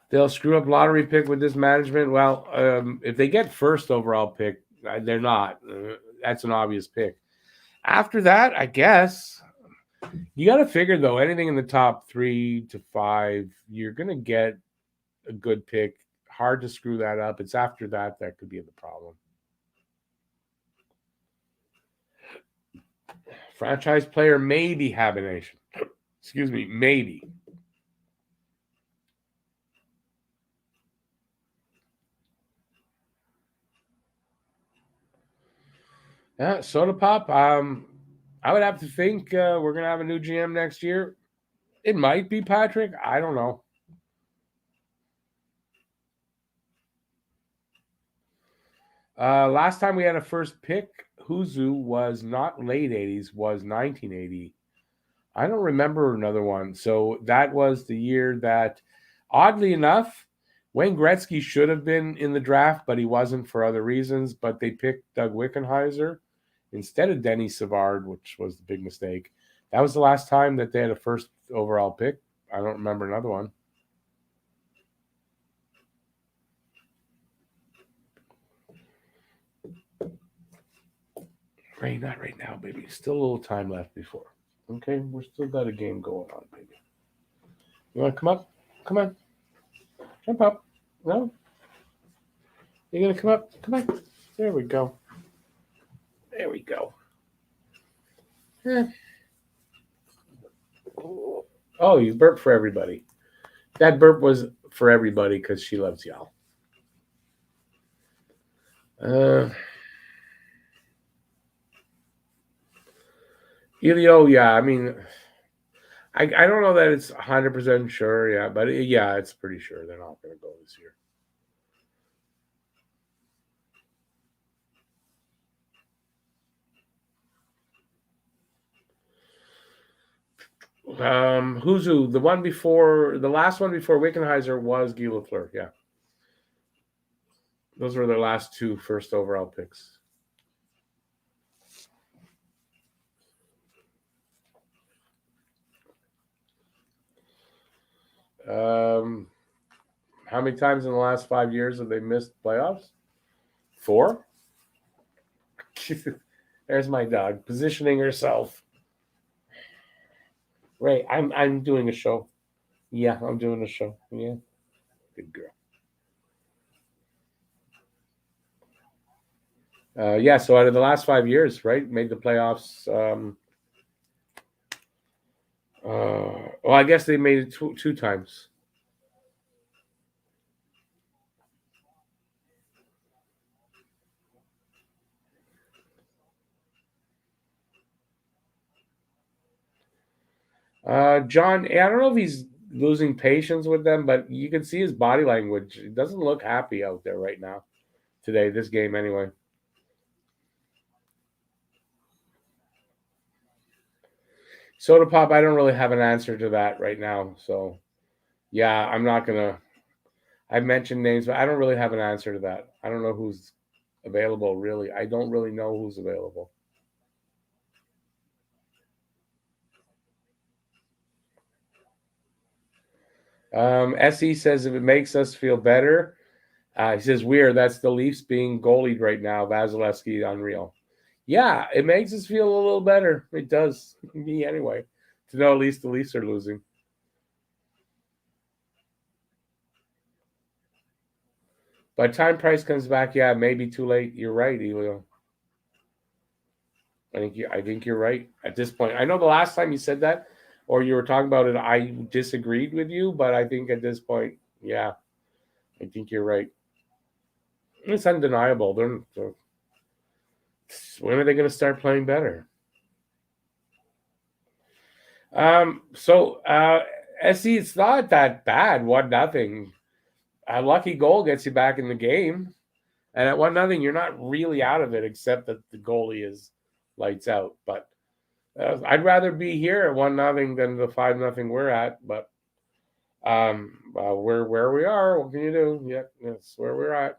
They'll screw up lottery pick with this management. Well, if they get first overall pick, they're not. That's an obvious pick. After that, I guess you got to figure though. Anything in the top 3 to 5, you're going to get a good pick. Hard to screw that up. It's after that could be the problem. Franchise player maybe Habination. Excuse me, maybe. Yeah, Soda Pop. I would have to think we're gonna have a new GM next year. It might be Patrick. I don't know. Last time we had a first pick, Huzu was not late 80s, was 1980. I don't remember another one. So that was the year that, oddly enough, Wayne Gretzky should have been in the draft, but he wasn't for other reasons. But they picked Doug Wickenheiser instead of Denny Savard, which was the big mistake. That was the last time that they had a first overall pick. I don't remember another one. Right, not right now, baby. Still a little time left before. Okay, we're still got a game going on, baby. You want to come up? Come on, jump up. No, you gonna come up? Come on. There we go. There we go. Oh, you burped for everybody. That burp was for everybody because she loves y'all. Elio, yeah. I mean, I don't know that it's 100% sure, yeah, but yeah, it's pretty sure they're not going to go this year. Huzu, the one before, the last one before Wickenheiser was Guy Lafleur, yeah. Those were their last two first overall picks. How many times in the last 5 years have they missed playoffs? 4? There's my dog positioning herself. Ray, I'm doing a show. Yeah, I'm doing a show. Yeah, good girl. Yeah, so out of the last 5 years, right, made the playoffs. Well, I guess they made it two times. John, I don't know if he's losing patience with them, but you can see his body language. He doesn't look happy out there right now. Today, this game anyway. Soda Pop, I don't really have an answer to that right now. So, yeah, I'm not gonna. I've mentioned names, but I don't really have an answer to that. I don't know who's available. Really, I don't really know who's available. Se says if it makes us feel better, he says weird. That's the Leafs being goalied right now. Vasilevsky, unreal. Yeah, it makes us feel a little better. It does me anyway to know at least the Leafs are losing. By the time Price comes back, yeah, maybe too late. You're right, Elio. I think you're right at this point. I know the last time you said that, or you were talking about it, I disagreed with you, but I think at this point, yeah, I think you're right. It's undeniable. When are they going to start playing better? Se, it's not that bad. 1-0. A lucky goal gets you back in the game, and at 1-0, you're not really out of it, except that the goalie is lights out. But I'd rather be here at 1-0 than the 5-0 we're at. But we're where we are. What can you do? Yeah, that's where we're at.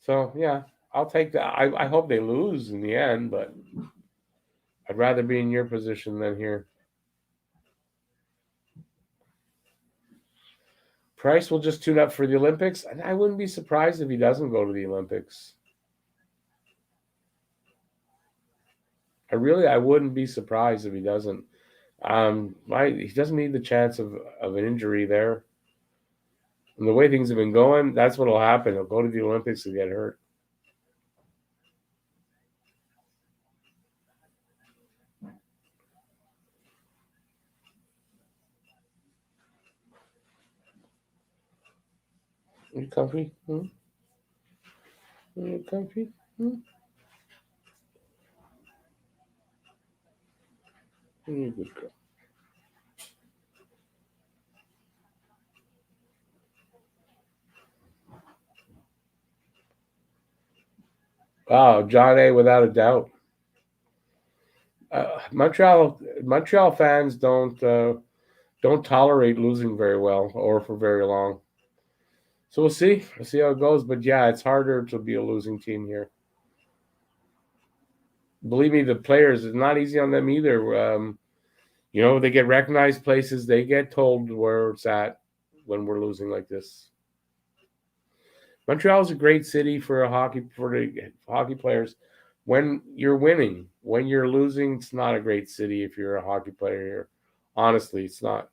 So yeah, I'll take that. I hope they lose in the end, but I'd rather be in your position than here. Price will just tune up for the Olympics, and I wouldn't be surprised if he doesn't go to the Olympics. I wouldn't be surprised if he doesn't. He doesn't need the chance of an injury there. And the way things have been going, that's what'll happen. He'll go to the Olympics and get hurt. Are you comfy? Hmm? Are you comfy? Hmm? You're a good girl. Oh, John A. Without a doubt. Montreal fans don't tolerate losing very well or for very long. So we'll see. We'll see how it goes. But yeah, it's harder to be a losing team here. Believe me, the players, it's not easy on them either. They get recognized places. They get told where it's at when we're losing like this. Montreal is a great city for the hockey players. When you're winning, when you're losing, it's not a great city if you're a hockey player here. Honestly, it's not.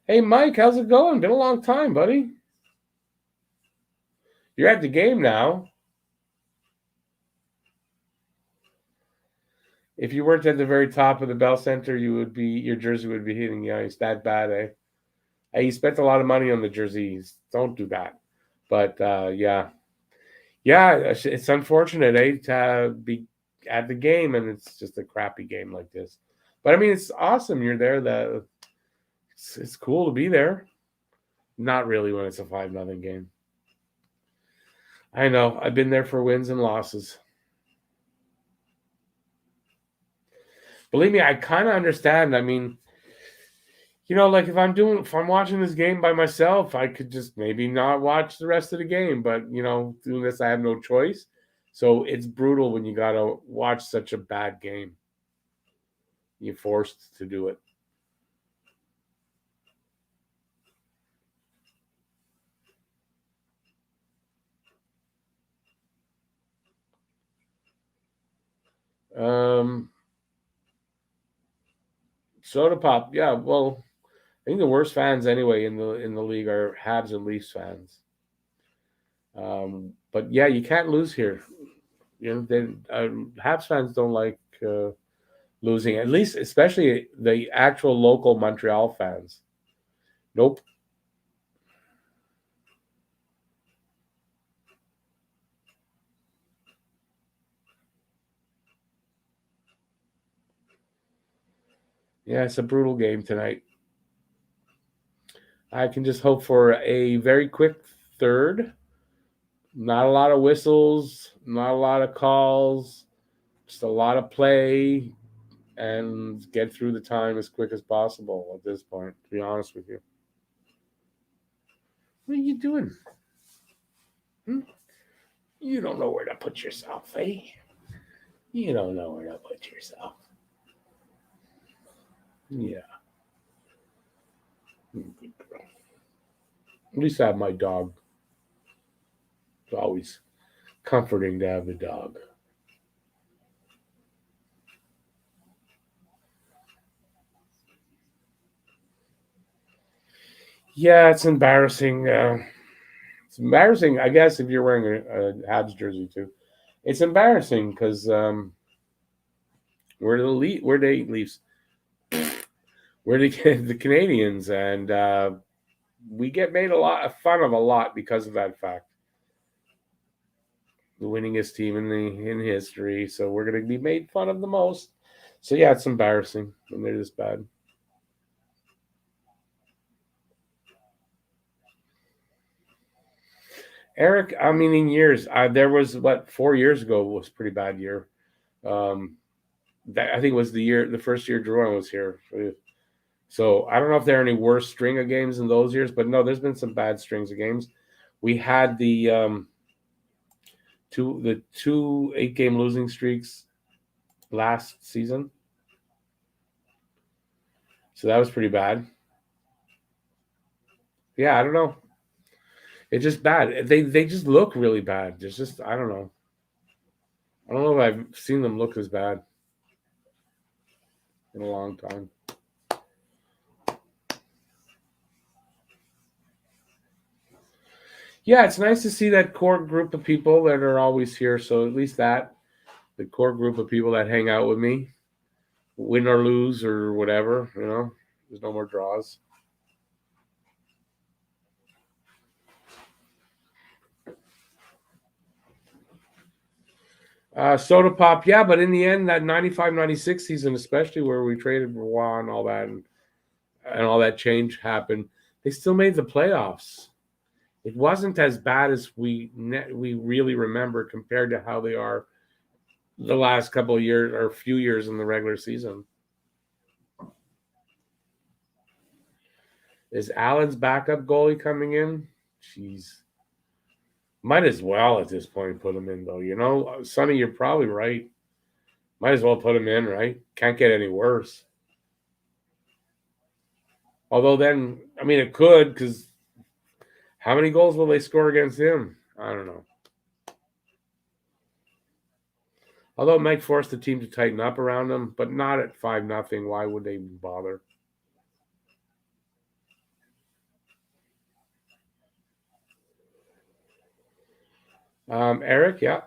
Hey, Mike, how's it going? Been a long time, buddy. You're at the game now. If you weren't at the very top of the Bell Center, your jersey would be hitting you. It's that bad, eh? Hey, you spent a lot of money on the jerseys. Don't do that. But yeah, it's unfortunate, eh, to be at the game and it's just a crappy game like this. But I mean, it's awesome you're there. It's cool to be there. Not really when it's a 5-0 game. I know. I've been there for wins and losses. Believe me, I kind of understand. I mean, like if I'm watching this game by myself, I could just maybe not watch the rest of the game. But doing this, I have no choice. So it's brutal when you gotta watch such a bad game. You're forced to do it. Soda pop, yeah. Well, I think the worst fans anyway in the league are Habs and Leafs fans. But yeah, you can't lose here. Habs fans don't like losing. At least, especially the actual local Montreal fans. Nope. Yeah, it's a brutal game tonight. I can just hope for a very quick third. Not a lot of whistles, not a lot of calls, just a lot of play, and get through the time as quick as possible at this point, to be honest with you. What are you doing? Hmm? You don't know where to put yourself, eh? You don't know where to put yourself. Yeah. Good girl. At least I have my dog. It's always comforting to have the dog. Yeah, it's embarrassing. It's embarrassing, I guess, if you're wearing a Habs jersey too. It's embarrassing because we're the Leafs, we're the the Canadians, and we get made a lot of fun of a lot because of that fact. The winningest team in history, so we're going to be made fun of the most. So yeah, it's embarrassing when they're this bad. Eric, I mean, in years, there was 4 years ago was a pretty bad year. Um, that I think was the first year Drouin was here. So I don't know if there are any worse string of games in those years, but no, there's been some bad strings of games. We had the two 8-game losing streaks last season, so that was pretty bad. Yeah, I don't know. It's just bad. They just look really bad. There's just I don't know. I don't know if I've seen them look as bad in a long time. Yeah, it's nice to see that core group of people that are always here. So at least the core group of people that hang out with me, win or lose or whatever, there's no more draws. Soda pop, yeah, but in the end, that 95-96 season, especially where we traded Roy and all that, and all that change happened, they still made the playoffs. It wasn't as bad as we really remember compared to how they are the last couple of years or few years in the regular season. Is Allen's backup goalie coming in? Jeez. Might as well at this point put him in, though. You know, Sonny, you're probably right. Might as well put him in, right? Can't get any worse. Although then, I mean, it could, because how many goals will they score against him? I don't know. Although it might force the team to tighten up around him, but not at 5-0. Why would they bother? Eric, yeah.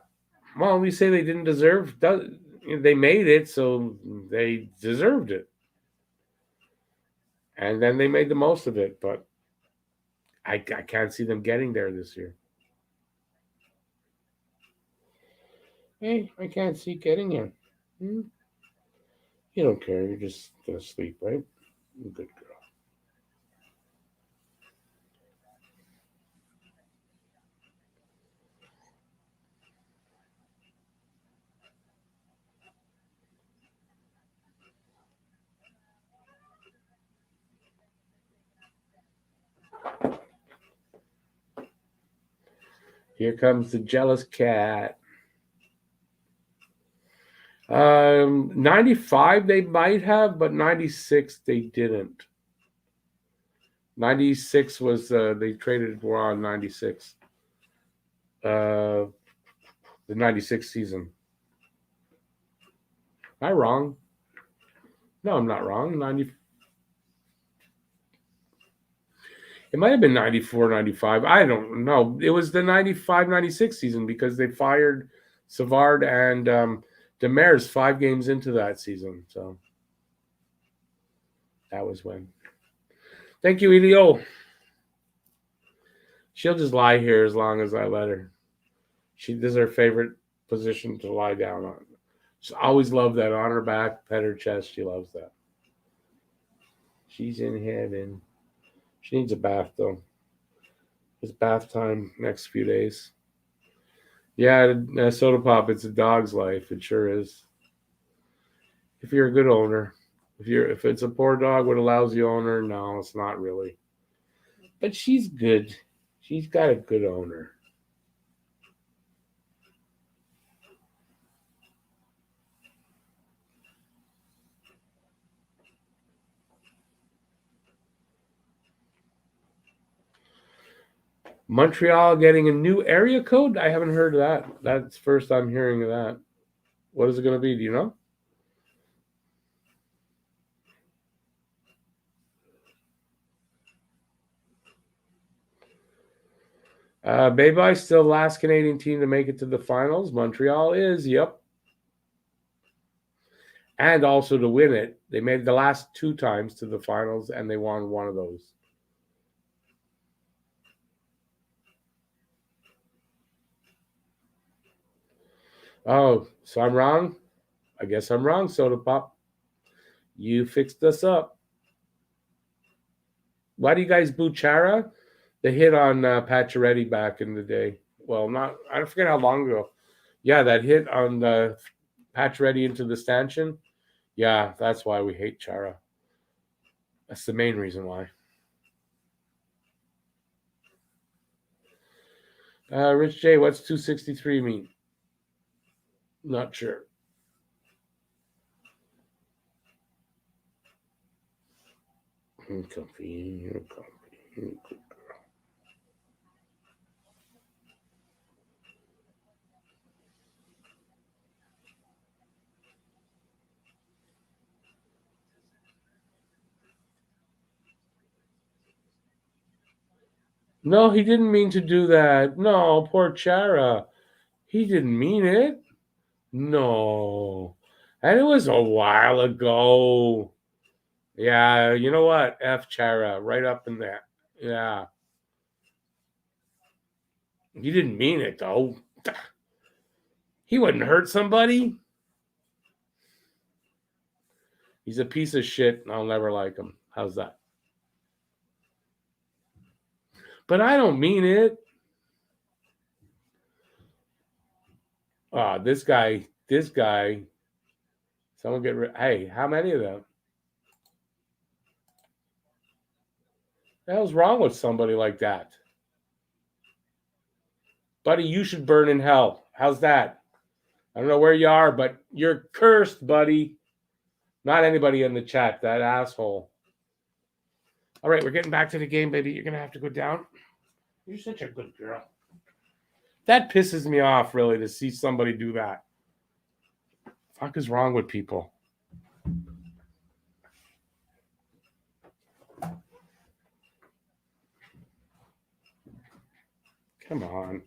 Well, we say they didn't deserve. They made it, so they deserved it, and then they made the most of it. But I can't see them getting there this year. Hey, I can't see getting here. You don't care. You're just gonna sleep, right? Good girl. Here comes the jealous cat. 95 they might have, but 96 they didn't. 96 was they traded for on 96. The 96 season. Am I wrong? No, I'm not wrong. 90. It might have been 94, 95. I don't know. It was the 95, 96 season because they fired Savard and Demers 5 games into that season. So that was when. Thank you, Elio. She'll just lie here as long as I let her. This is her favorite position to lie down on. She's always loved that on her back, pet her chest. She loves that. She's in heaven. She needs a bath though. It's bath time next few days. Yeah, soda pop. It's a dog's life. It sure is. If you're a good owner, if it's a poor dog with a lousy owner, no, it's not really. But she's good. She's got a good owner. Montreal getting a new area code? I haven't heard of that. That's first I'm hearing of that. What is it going to be? Do you know? Baby still last Canadian team to make it to the finals. Montreal is, yep. And also to win it. They made the last 2 times to the finals and they won one of those. Oh, so I'm wrong? I guess I'm wrong, Soda Pop. You fixed us up. Why do you guys boo Chara? The hit on Pacioretty back in the day. Well, not I forget how long ago. Yeah, that hit on the Pacioretty into the stanchion. Yeah, that's why we hate Chara. That's the main reason why. Rich J, what's 263 mean? Not sure. Comfy. No, he didn't mean to do that. No, poor Chara. He didn't mean it. No. And it was a while ago. Yeah, you know what? F Chara, right up in there. Yeah. He didn't mean it, though. He wouldn't hurt somebody. He's a piece of shit, and I'll never like him. How's that? But I don't mean it. This guy. Someone get rid. Hey, how many of them? The hell's wrong with somebody like that? Buddy, you should burn in hell. How's that? I don't know where you are, but you're cursed, buddy. Not anybody in the chat, that asshole. All right, we're getting back to the game, baby. You're going to have to go down. You're such a good girl. That pisses me off, really, to see somebody do that. Fuck is wrong with people? Come on.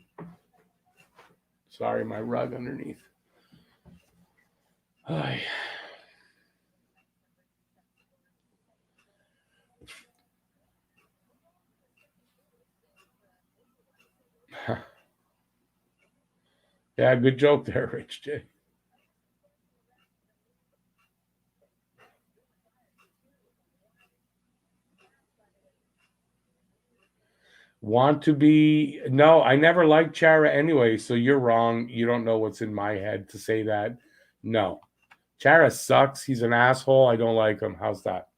Sorry, my rug underneath. Ay. Yeah, good joke there, Rich J. Want to be... No, I never liked Chara anyway, so you're wrong. You don't know what's in my head to say that. No. Chara sucks. He's an asshole. I don't like him. How's that?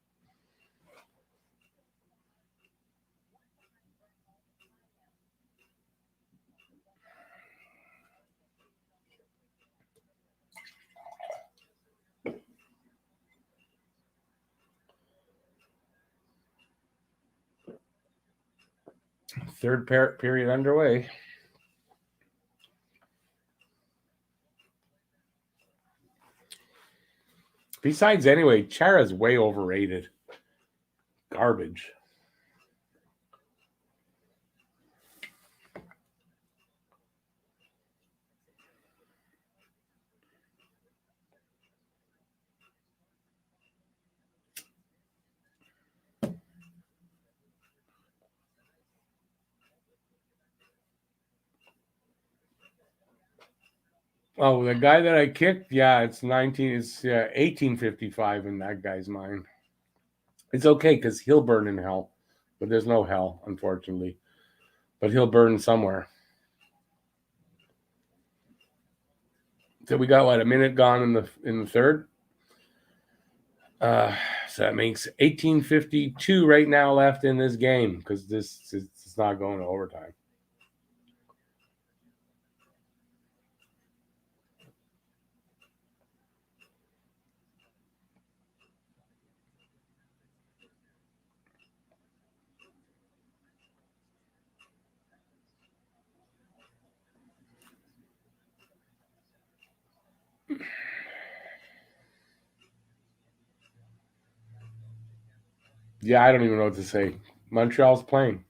Third period underway. Besides, anyway, Chara's way overrated. Garbage. Oh, the guy that I kicked, yeah, it's 1855 in that guy's mind. It's okay because he'll burn in hell, but there's no hell, unfortunately. But he'll burn somewhere. So we got what, a minute gone in the third. So that makes 1852 right now left in this game because it's not going to overtime. Yeah, I don't even know what to say. Montreal's playing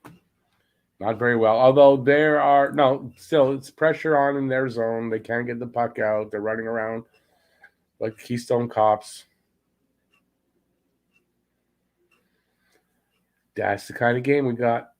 not very well. Although still it's pressure on in their zone. They can't get the puck out. They're running around like Keystone Cops. That's the kind of game we got.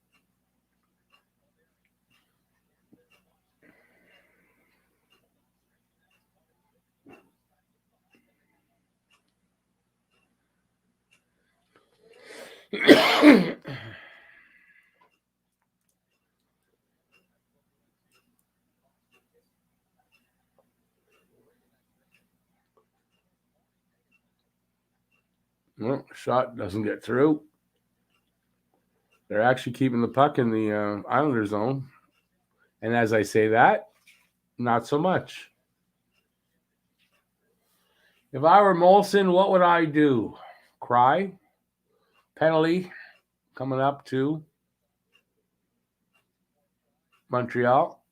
Well, shot doesn't get through. They're actually keeping the puck in the Islander zone. And as I say that, not so much. If I were Molson, what would I do? Cry? Penalty coming up to Montreal.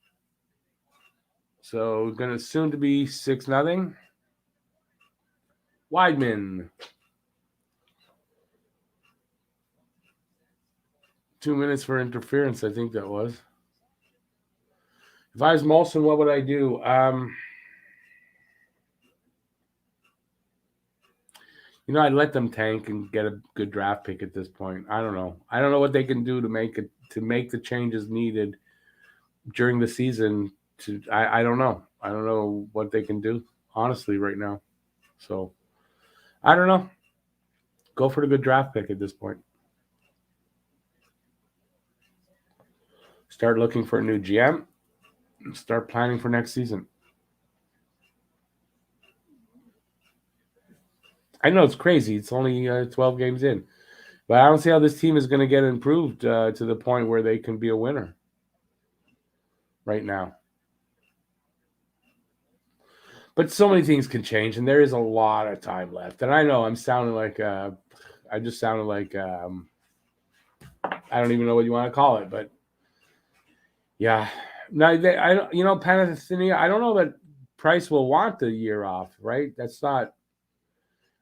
So going to soon to be 6-0. Weidman. 2 minutes for interference, I think that was. If I was Molson, what would I do? I'd let them tank and get a good draft pick at this point. I don't know. I don't know what they can do to make the changes needed during the season. I don't know. I don't know what they can do, honestly, right now. So, I don't know. Go for the good draft pick at this point. Start looking for a new GM. And start planning for next season. I know it's crazy. It's only 12 games in. But I don't see how this team is going to get improved to the point where they can be a winner right now. But so many things can change, and there is a lot of time left. And I know I'm sounding like I just sounded like I don't even know what you want to call it, but yeah. Now Panathinaikos. I don't know that Price will want the year off, right? That's not.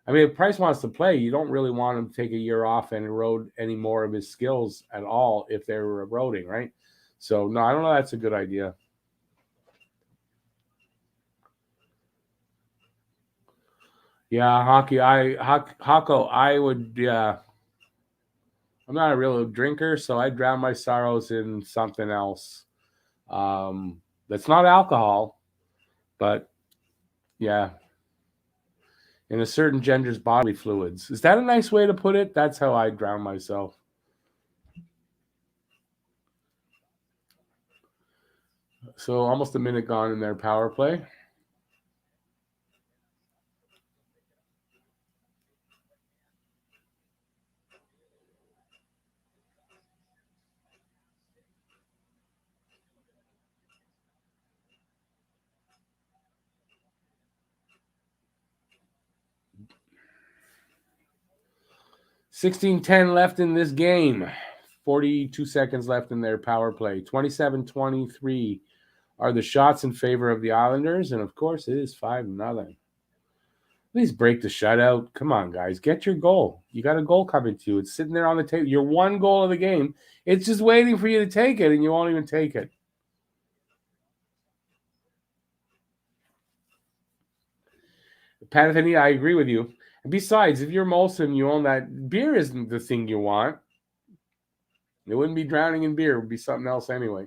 I mean, if Price wants to play, you don't really want him to take a year off and erode any more of his skills at all if they were eroding, right? So no, I don't know. That's a good idea. Yeah, Hako, I would. Yeah, I'm not a real drinker, so I drown my sorrows in something else. That's not alcohol, but yeah, in a certain gender's bodily fluids. Is that a nice way to put it? That's how I drown myself. So almost a minute gone in their power play. $16:10 left in this game. 42 seconds left in their power play. 27-23 are the shots in favor of the Islanders, and of course it is 5-0. Please break the shutout. Come on, guys. Get your goal. You got a goal coming to you. It's sitting there on the table. Your one goal of the game. It's just waiting for you to take it, and you won't even take it. Panathinaikos, I agree with you. And besides, if you're Molson, you own that. Beer isn't the thing you want. It wouldn't be drowning in beer. It would be something else anyway.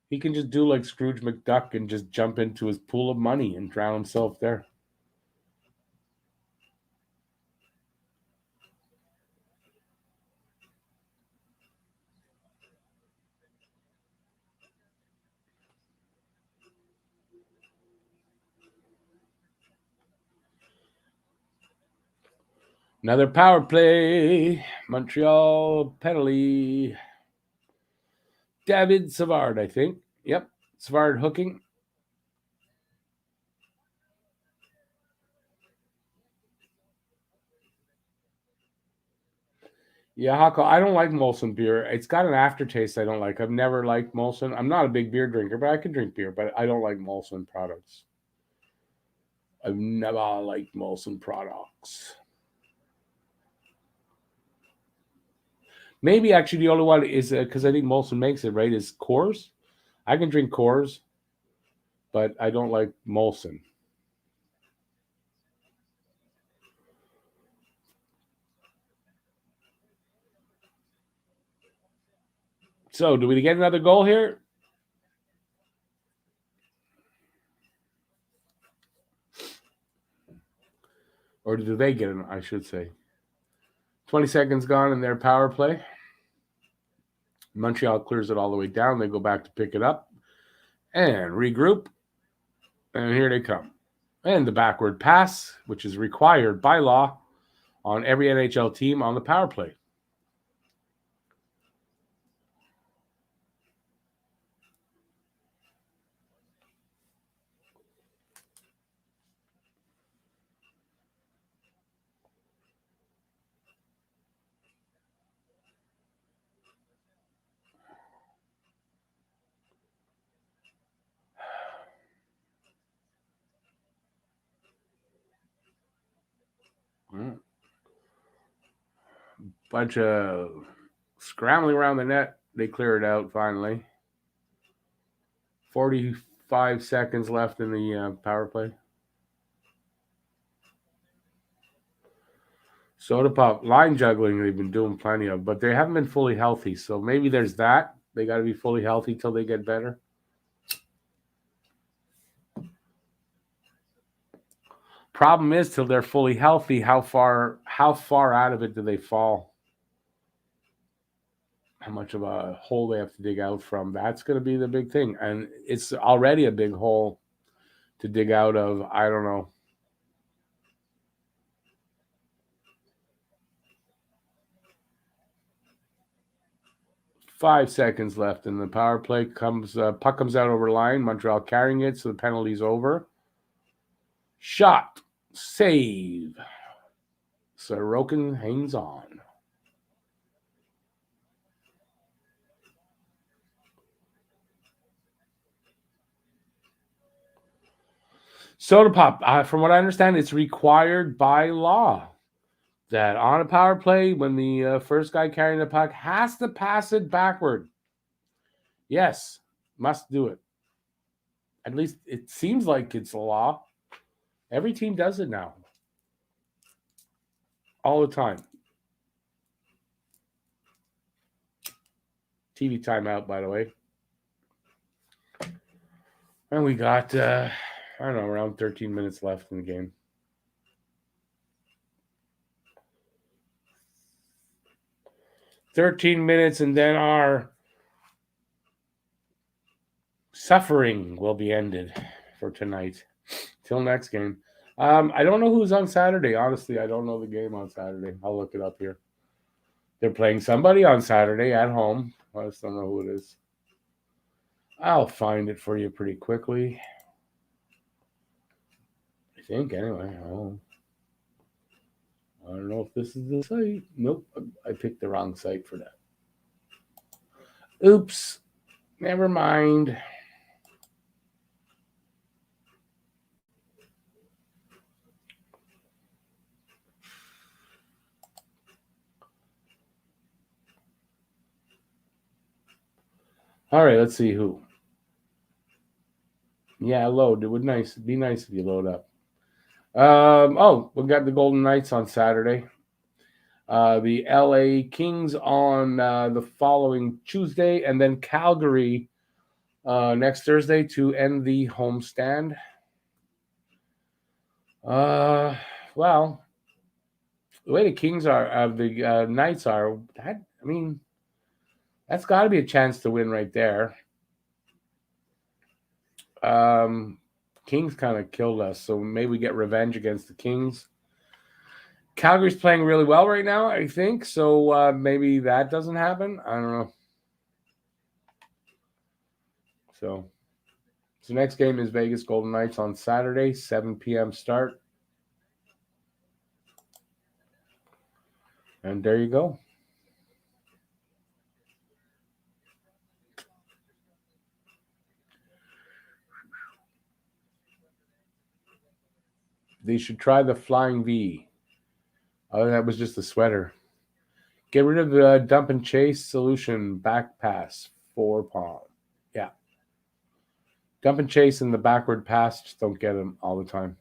He can just do like Scrooge McDuck and just jump into his pool of money and drown himself there. Another power play. Montreal penalty. David Savard, I think. Yep. Savard hooking. Yeah, Hako, I don't like Molson beer. It's got an aftertaste I don't like. I've never liked Molson. I'm not a big beer drinker, but I can drink beer, but I don't like Molson products. I've never liked Molson products. Maybe actually the only one is because I think Molson makes it, right? Is Coors. I can drink Coors, but I don't like Molson. So, do we get another goal here? Or do they get an, I should say. 20 seconds gone in their power play. Montreal clears it all the way down. They go back to pick it up and regroup. And here they come. And the backward pass, which is required by law on every NHL team on the power play. Bunch of scrambling around the net. They clear it out finally. 45 seconds left in the power play. Soda pop, line juggling, they've been doing plenty of, but they haven't been fully healthy. So maybe there's that. They got to be fully healthy till they get better. Problem is, till they're fully healthy, how far out of it do they fall? How much of a hole they have to dig out from? That's going to be the big thing, and it's already a big hole to dig out of. I don't know. Five seconds left in the power play. Puck comes out over line. Montreal carrying it, so the penalty's over. Shot. Save. Sorokin hangs on. Soda pop. From what I understand, it's required by law that on a power play, when the first guy carrying the puck has to pass it backward. Yes, must do it. At least it seems like it's a law. Every team does it now. All the time. TV timeout, by the way. And we got, I don't know, around 13 minutes left in the game. "13 minutes, and then our suffering will be ended for tonight. Till next game." I don't know who's on Saturday. Honestly, I don't know the game on Saturday. I'll look it up here. They're playing somebody on Saturday at home. I just don't know who it is. I'll find it for you pretty quickly. I think, anyway. I don't know if this is the site. Nope, I picked the wrong site for that. Oops. Never mind. All right, let's see who. Yeah, load. It would be nice if you load up. We got the Golden Knights on Saturday. The LA Kings on the following Tuesday, and then Calgary next Thursday to end the homestand. Well, the way the Kings are, the Knights are, that's got to be a chance to win right there. Kings kind of killed us, so maybe we get revenge against the Kings. Calgary's playing really well right now, I think, so maybe that doesn't happen. I don't know. So next game is Vegas Golden Knights on Saturday, 7 p.m. start. And there you go. They should try the Flying V. Oh, that was just a sweater. Get rid of the dump and chase solution back pass 4 palm. Yeah. Dump and chase and the backward pass, just don't get them all the time.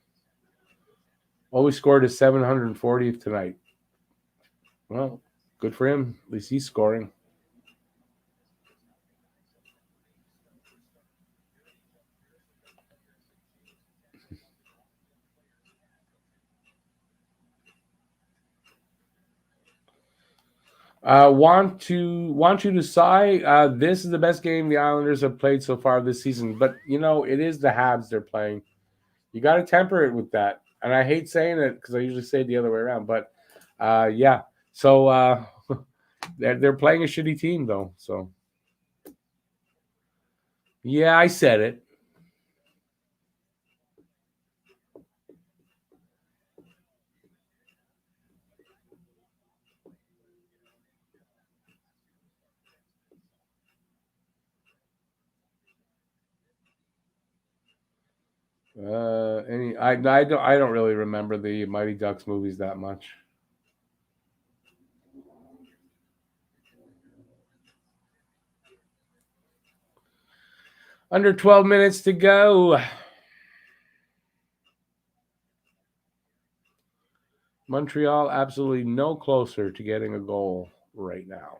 Always scored his 740th tonight. Well, good for him. At least he's scoring. Want you to sigh. This is the best game the Islanders have played so far this season. But it is the Habs they're playing. You got to temper it with that. And I hate saying it because I usually say it the other way around. But yeah. So they're playing a shitty team though. So yeah, I said it. I don't really remember the Mighty Ducks movies that much. Under 12 minutes to go. Montreal absolutely no closer to getting a goal right now.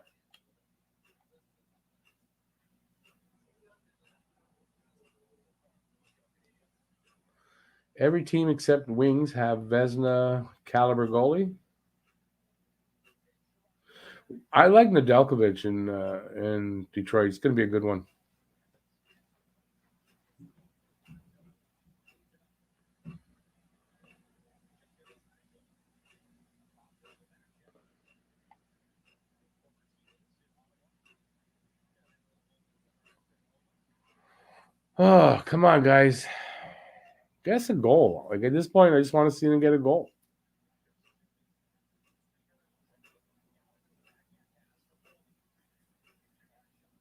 Every team except Wings have Vezina caliber goalie. I like Nedeljkovic in Detroit. It's going to be a good one. Oh, come on, guys. Guess a goal. Like at this point, I just want to see them get a goal.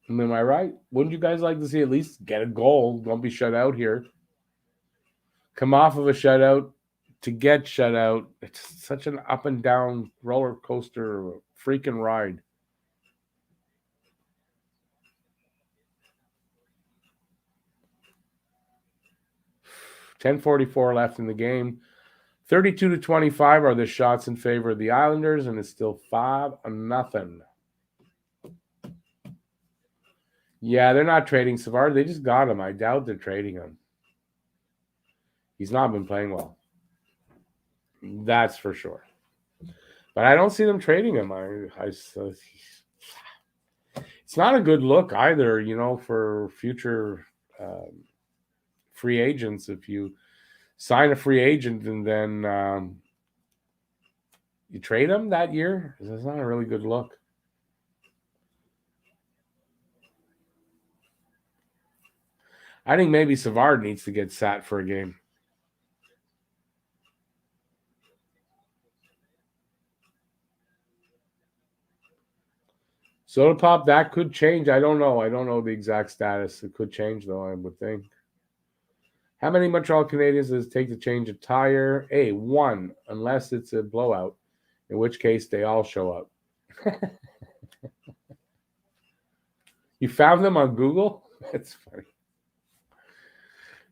Am I right? Wouldn't you guys like to see at least get a goal? Don't be shut out here. Come off of a shutout to get shut out. It's such an up and down roller coaster freaking ride. 10:44 left in the game. 32-25 are the shots in favor of the Islanders, and it's still 5-0. Yeah, they're not trading Savard. They just got him. I doubt they're trading him. He's not been playing well. That's for sure. But I don't see them trading him. It's not a good look either, for future free agents. If you sign a free agent and then you trade him that year, it's not a really good look. I think maybe Savard needs to get sat for a game. Soda Pop, that could change. I don't know. I don't know the exact status. It could change, though, I would think. How many Montreal Canadiens does it take to change a tire? A, one, unless it's a blowout, in which case they all show up. You found them on Google? That's funny.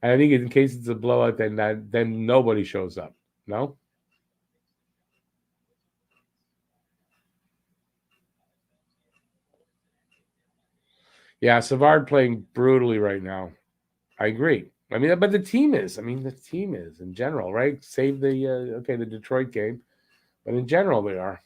And I think in case it's a blowout, then nobody shows up. No? Yeah, Savard playing brutally right now. I agree. I mean, but the team is. I mean, the team is in general, right? Save the the Detroit game, but in general they are.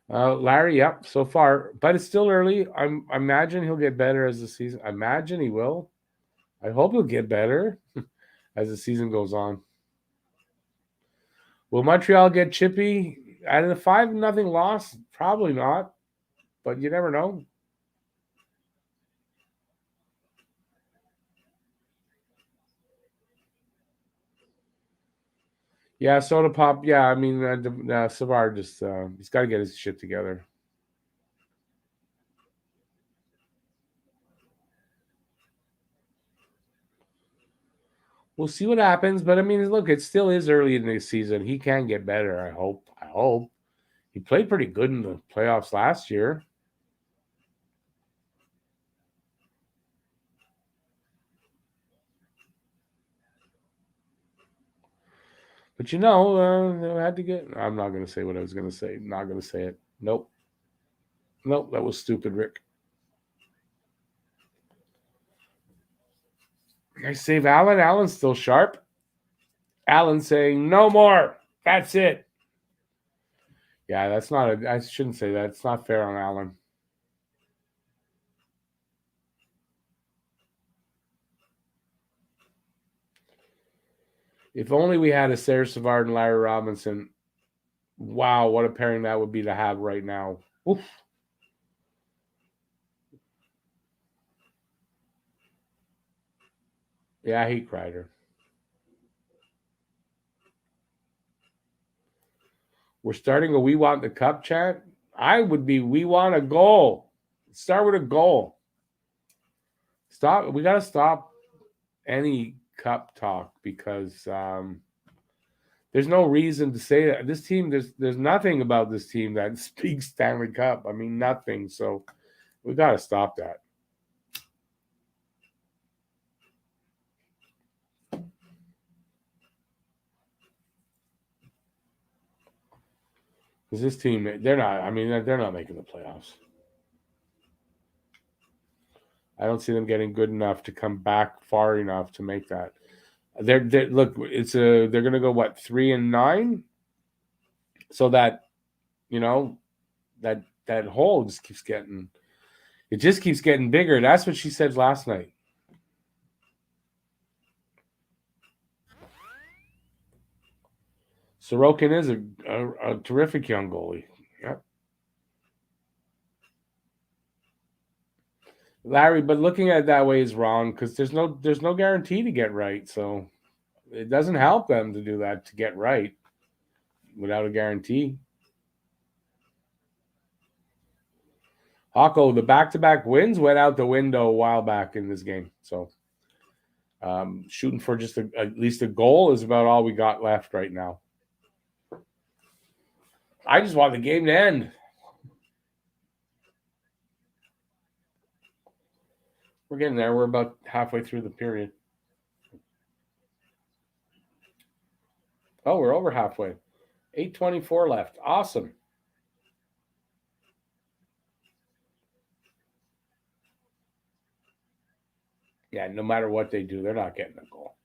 Larry, yep, so far, but it's still early. I imagine he'll get better as the season. I imagine he will. I hope he'll get better as the season goes on. Will Montreal get chippy out of the 5-0 loss? Probably not, but you never know. Yeah, Soda Pop. Yeah, I mean, Savard just he's got to get his shit together. We'll see what happens, but I mean, look, it still is early in the season. He can get better. I hope. I hope he played pretty good in the playoffs last year. But I had to get. I'm not going to say what I was going to say. Not going to say it. Nope. Nope. That was stupid, Rick. I save Allen. Allen's still sharp. Allen saying no more. That's it. Yeah, that's not a. I shouldn't say that. It's not fair on Allen. If only we had a Sarah Savard and Larry Robinson. Wow, what a pairing that would be to have right now. Oof. Yeah, he cried her. We're starting a "We Want the Cup" chant. I would be "We Want a Goal." Start with a goal. Stop. We got to stop any cup talk because there's no reason to say that this team. There's nothing about this team that speaks Stanley Cup. I mean, nothing. So we got to stop that. Because this team, they're not. I mean, they're not making the playoffs. I don't see them getting good enough to come back far enough to make that. They're look. They're going to go what 3-9, so that that hole just keeps getting. It just keeps getting bigger. That's what she said last night. Sorokin is a terrific young goalie. Yep. Larry, but looking at it that way is wrong because there's no guarantee to get right. So it doesn't help them to do that to get right without a guarantee. Hawko, the back-to-back wins went out the window a while back in this game. So shooting for just at least a goal is about all we got left right now. I just want the game to end. We're getting there. We're about halfway through the period. Oh, we're over halfway. 8:24 left. Awesome. Yeah, no matter what they do, they're not getting a goal.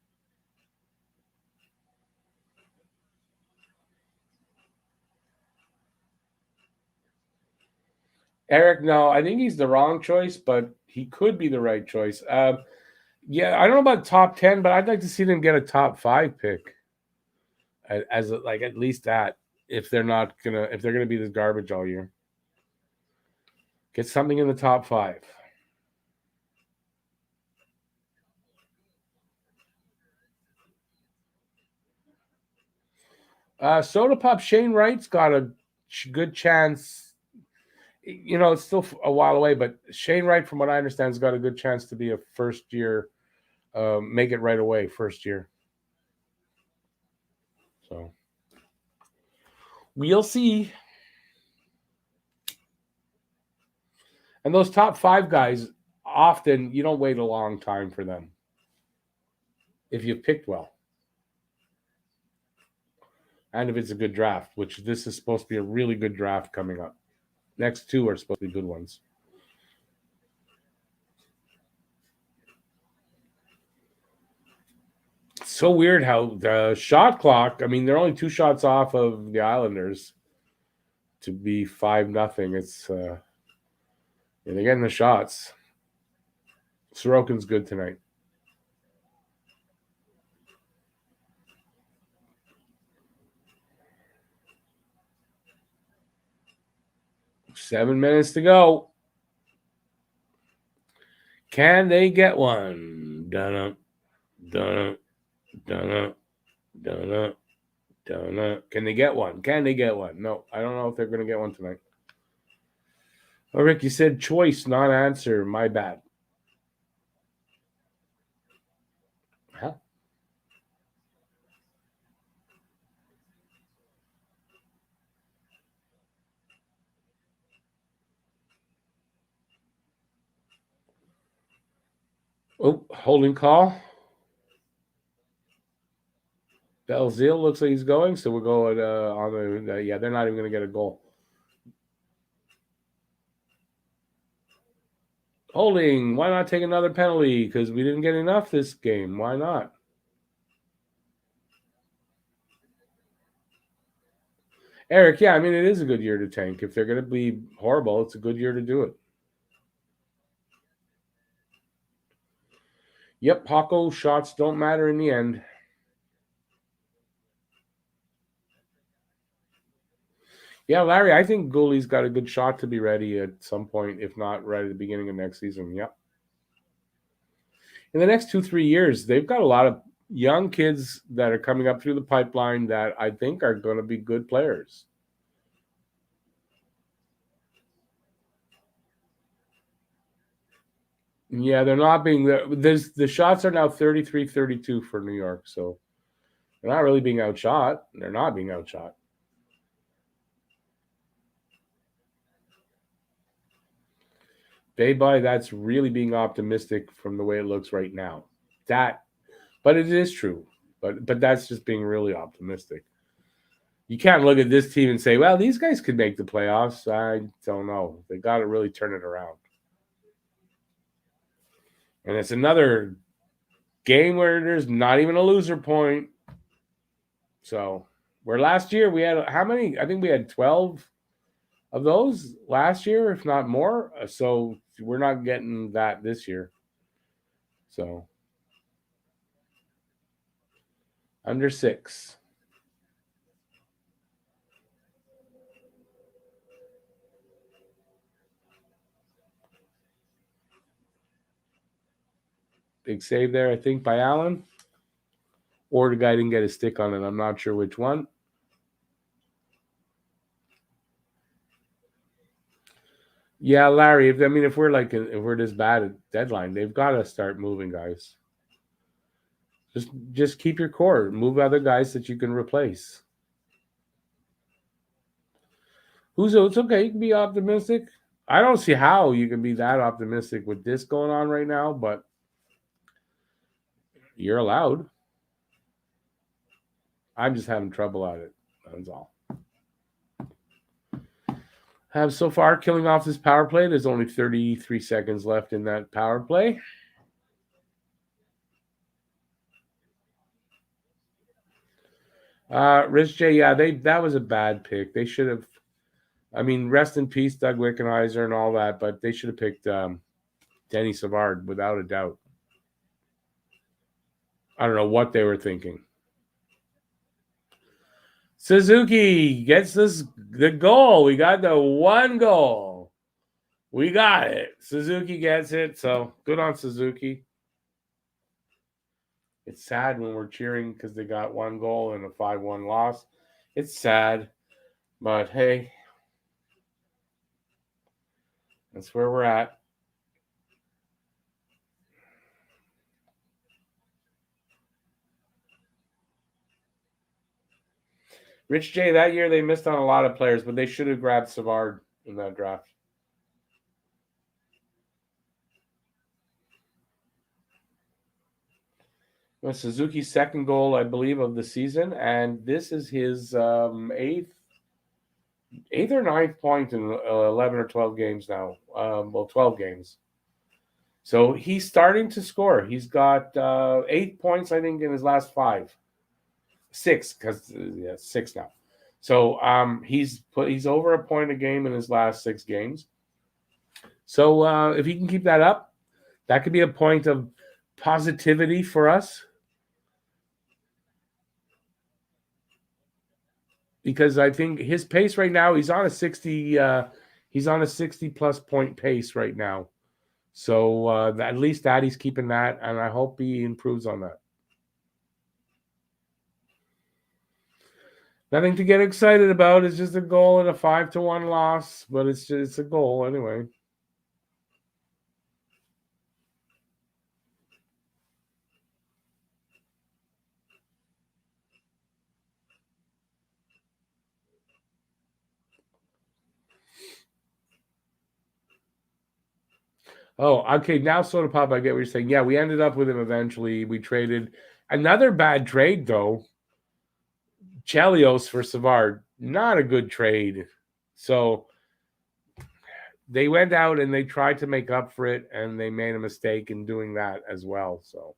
Eric, no, I think he's the wrong choice, but he could be the right choice. Yeah, I don't know about top 10, but I'd like to see them get a top 5 pick as like at least that if they're gonna be this garbage all year. Get something in the top 5. Soda Pop Shane Wright's got a good chance. It's still a while away, but Shane Wright, from what I understand, has got a good chance to be a first year, make it right away, first year. So we'll see. And those top 5 guys, often you don't wait a long time for them if you've picked well. And if it's a good draft, which this is supposed to be a really good draft coming up. Next 2 are supposed to be good ones. It's so weird how the shot clock, I mean, they're only 2 shots off of the Islanders to be 5-0. It's they're getting the shots. Sorokin's good tonight. Seven minutes to go. Can they get one? Dun dun dun dun dun. Can they get one? Can they get one? No, I don't know if they're going to get one tonight. Oh, Rick, you said choice, not answer. My bad. Huh? Oh, holding call. Belzile looks like he's going, so we'll go on the yeah, they're not even going to get a goal. Holding. Why not take another penalty? Because we didn't get enough this game. Why not? Eric, yeah, I mean, it is a good year to tank. If they're going to be horrible, it's a good year to do it. Yep, Paco, shots don't matter in the end. Yeah, Larry, I think Gooley's got a good shot to be ready at some point, if not right at the beginning of next season. Yep. In the next 2-3 years, they've got a lot of young kids that are coming up through the pipeline that I think are going to be good players. Yeah, they're not being the shots are now 33-32 for New York, so they're not really being outshot. They're not being outshot. Bay-By, that's really being optimistic from the way it looks right now. But it is true. But that's just being really optimistic. You can't look at this team and say, well, these guys could make the playoffs. I don't know. They got to really turn it around. And it's another game where there's not even a loser point. So, where last year we had how many? I think we had 12 of those last year, if not more. So, we're not getting that this year. So, under 6. Big save there, I think, by Allen. Or the guy didn't get a stick on it. I'm not sure which one. Yeah, Larry. If we're this bad at deadline, they've got to start moving guys. Just keep your core. Move other guys that you can replace. It's okay. You can be optimistic. I don't see how you can be that optimistic with this going on right now, but you're allowed. I'm just having trouble at it. That's all. Have so far killing off this power play. There's only 33 seconds left in that power play. Rich J, yeah, that was a bad pick. They should have. I mean, rest in peace, Doug Wickenheiser and all that, but they should have picked Denny Savard without a doubt. I don't know what they were thinking. Suzuki gets the goal. We got the one goal. We got it. Suzuki gets it. So good on Suzuki. It's sad when we're cheering because they got one goal and a 5-1 loss. It's sad, but hey, that's where we're at. Rich J, that year they missed on a lot of players, but they should have grabbed Savard in that draft. Well, Suzuki's second goal, I believe, of the season, and this is his eighth or ninth point in 11 or 12 games now. 12 games. So he's starting to score. He's got 8 points, I think, in his last 5. 6, because 6 now. So he's over a point a game in his last 6 games. So if he can keep that up, that could be a point of positivity for us. Because I think his pace right now, he's on a 60 plus point pace right now. So at least that he's keeping that, and I hope he improves on that. Nothing to get excited about. It's just a goal and a 5-1 loss, but it's a goal anyway. Oh, okay. Now, Soda Pop, I get what you're saying. Yeah, we ended up with him eventually. We traded another bad trade, though. Chelios for Savard. Not a good trade. So they went out and they tried to make up for it, and they made a mistake in doing that as well. So,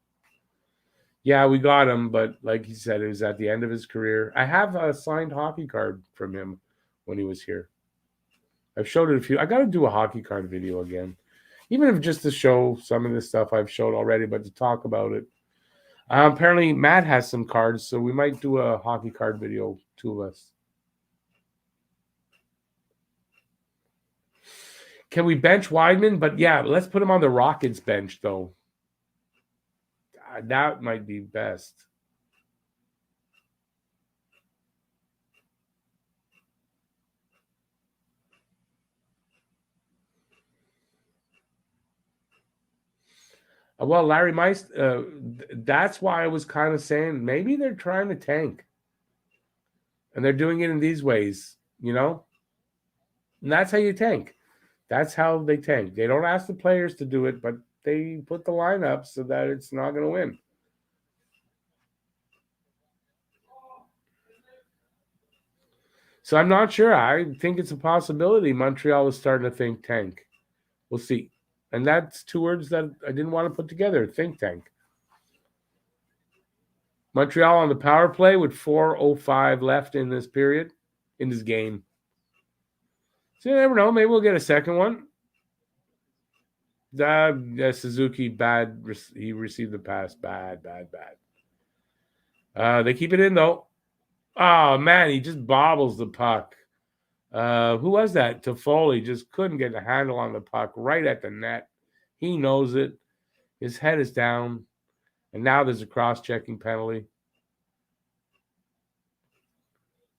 yeah, we got him, but like he said, it was at the end of his career. I have a signed hockey card from him when he was here. I've showed it a few. I got to do a hockey card video again. Even if just to show some of this stuff I've showed already, but to talk about it. Apparently, Matt has some cards, so we might do a hockey card video, 2 of us. Can we bench Weidman? But yeah, let's put him on the Rockets bench, though. That might be best. Well, Larry Mice, that's why I was kind of saying maybe they're trying to tank. And they're doing it in these ways, you know? And that's how you tank. That's how they tank. They don't ask the players to do it, but they put the lineup so that it's not going to win. So I'm not sure. I think it's a possibility Montreal is starting to think tank. We'll see. And that's two words that I didn't want to put together. Think tank. Montreal on the power play with 4:05 left in this period, in this game. So you never know. Maybe we'll get a second one. Suzuki, bad. He received the pass. Bad. They keep it in, though. Oh, man, he just bobbles the puck. Who was that? Toffoli just couldn't get a handle on the puck right at the net. He knows it. His head is down. And now there's a cross-checking penalty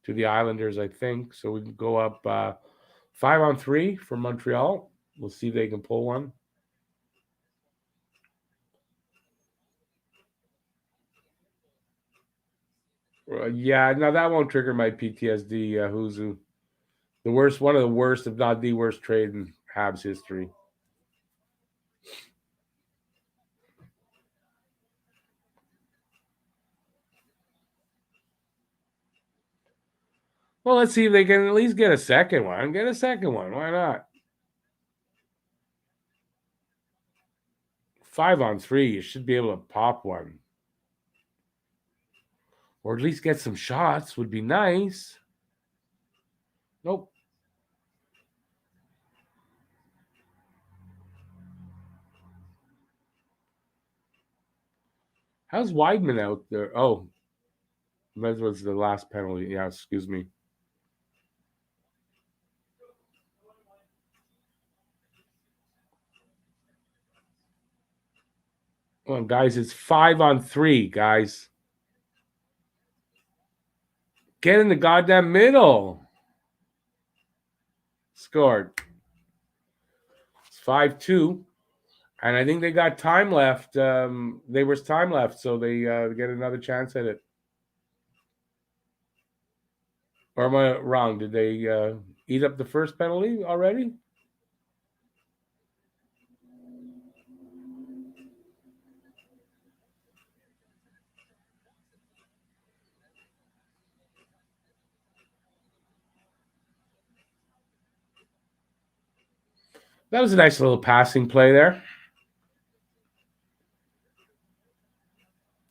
to the Islanders, I think. So we can go up 5-on-3 for Montreal. We'll see if they can pull one. Yeah, no, that won't trigger my PTSD, Huzu. One of the worst, if not the worst trade in Habs history. Well, let's see if they can at least get a second one. Why not? 5-on-3, you should be able to pop one. Or at least get some shots would be nice. Nope. How's Weidman out there? Oh, that was the last penalty. Yeah, excuse me. Well, guys, it's 5-on-3, guys. Get in the goddamn middle. Scored. It's 5-2. And I think they got time left. There was time left, so they get another chance at it. Or am I wrong? Did they eat up the first penalty already? That was a nice little passing play there.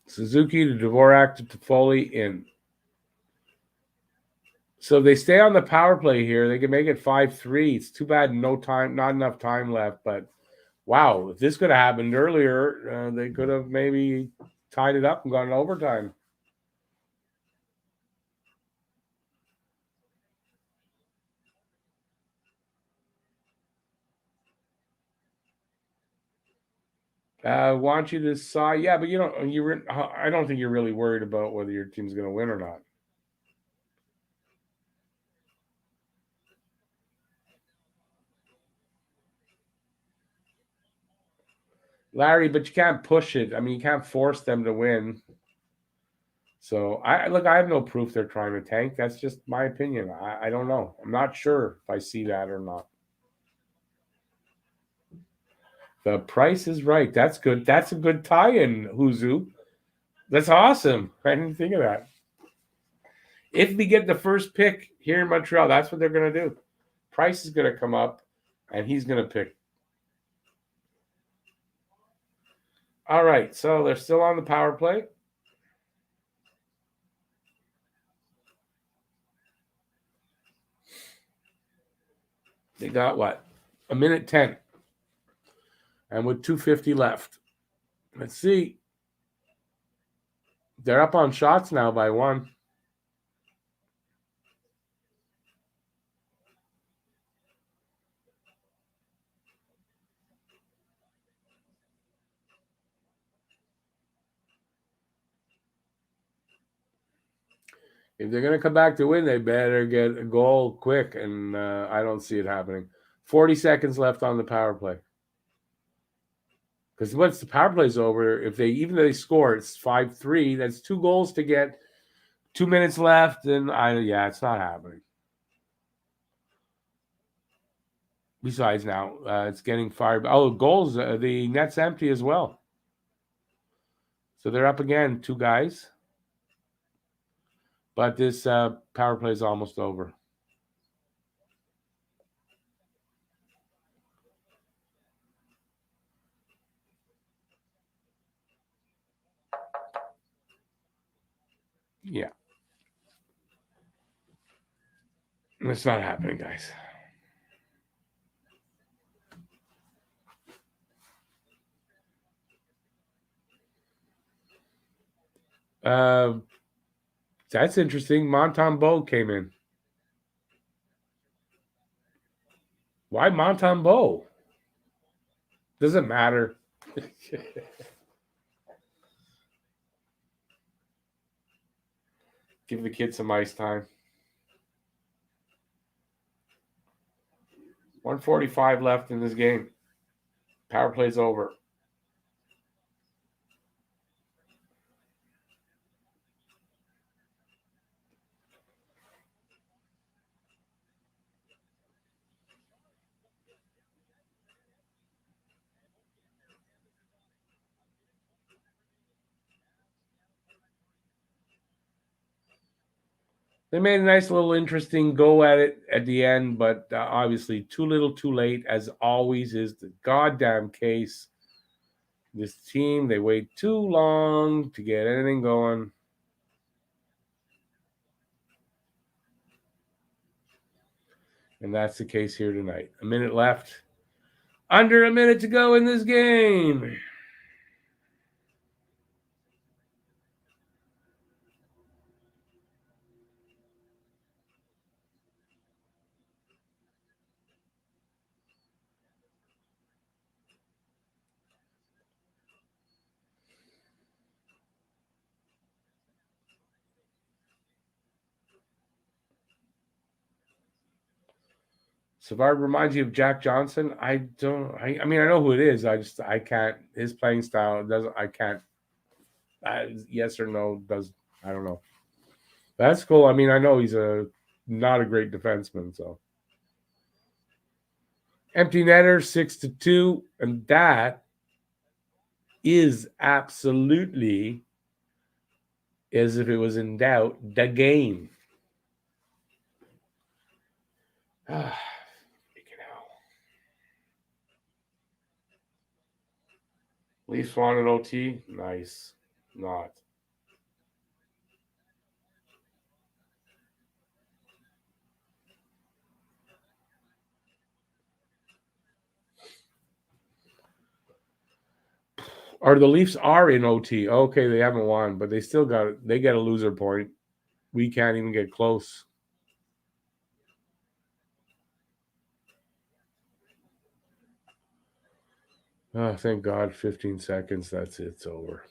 Suzuki to Dvorak to Toffoli in. So if they stay on the power play here, they can make it 5-3. It's too bad not enough time left. But wow, if this could have happened earlier, they could have maybe tied it up and gone overtime. Want you to decide? Yeah, but I don't think you're really worried about whether your team's going to win or not. Larry, but you can't push it. I mean, you can't force them to win. So I have no proof they're trying to tank. That's just my opinion. I don't know. I'm not sure if I see that or not. The price is right. That's good. That's a good tie-in, Huzu. That's awesome. I didn't think of that. If we get the first pick here in Montreal, that's what they're going to do. Price is going to come up, and he's going to pick. All right, so they're still on the power play. They got what? A minute 10. And with 2:50 left. Let's see. They're up on shots now by one. If they're going to come back to win, they better get a goal quick, and I don't see it happening. 40 seconds left on the power play. Because once the power play's over, if they score, it's 5-3. That's 2 goals to get. 2 minutes left, and it's not happening. Besides, now it's getting fired. Oh, goals! The net's empty as well. So they're up again, 2 guys. But this power play is almost over. Yeah. It's not happening, guys. Uh, that's interesting. Montembeau came in. Why Montembeau? Doesn't matter. Give the kid some ice time. 1:45 left in this game. Power play's over. They made a nice little interesting go at it at the end, but obviously too little too late, as always is the goddamn case. This team, they wait too long to get anything going. And that's the case here tonight. A minute left. Under a minute to go in this game. Savard reminds you of Jack Johnson. I don't. I mean, I know who it is. I can't. His playing style doesn't. I can't. Yes or no does. I don't know. That's cool. I mean, I know he's not a great defenseman. So empty netter 6-2, and that is absolutely, as if it was in doubt, the game. Leafs won at OT. Nice. Not. Or the Leafs are in OT. Okay, they haven't won, but they still they get a loser point. We can't even get close. Oh, thank God. 15 seconds. That's it. It's over.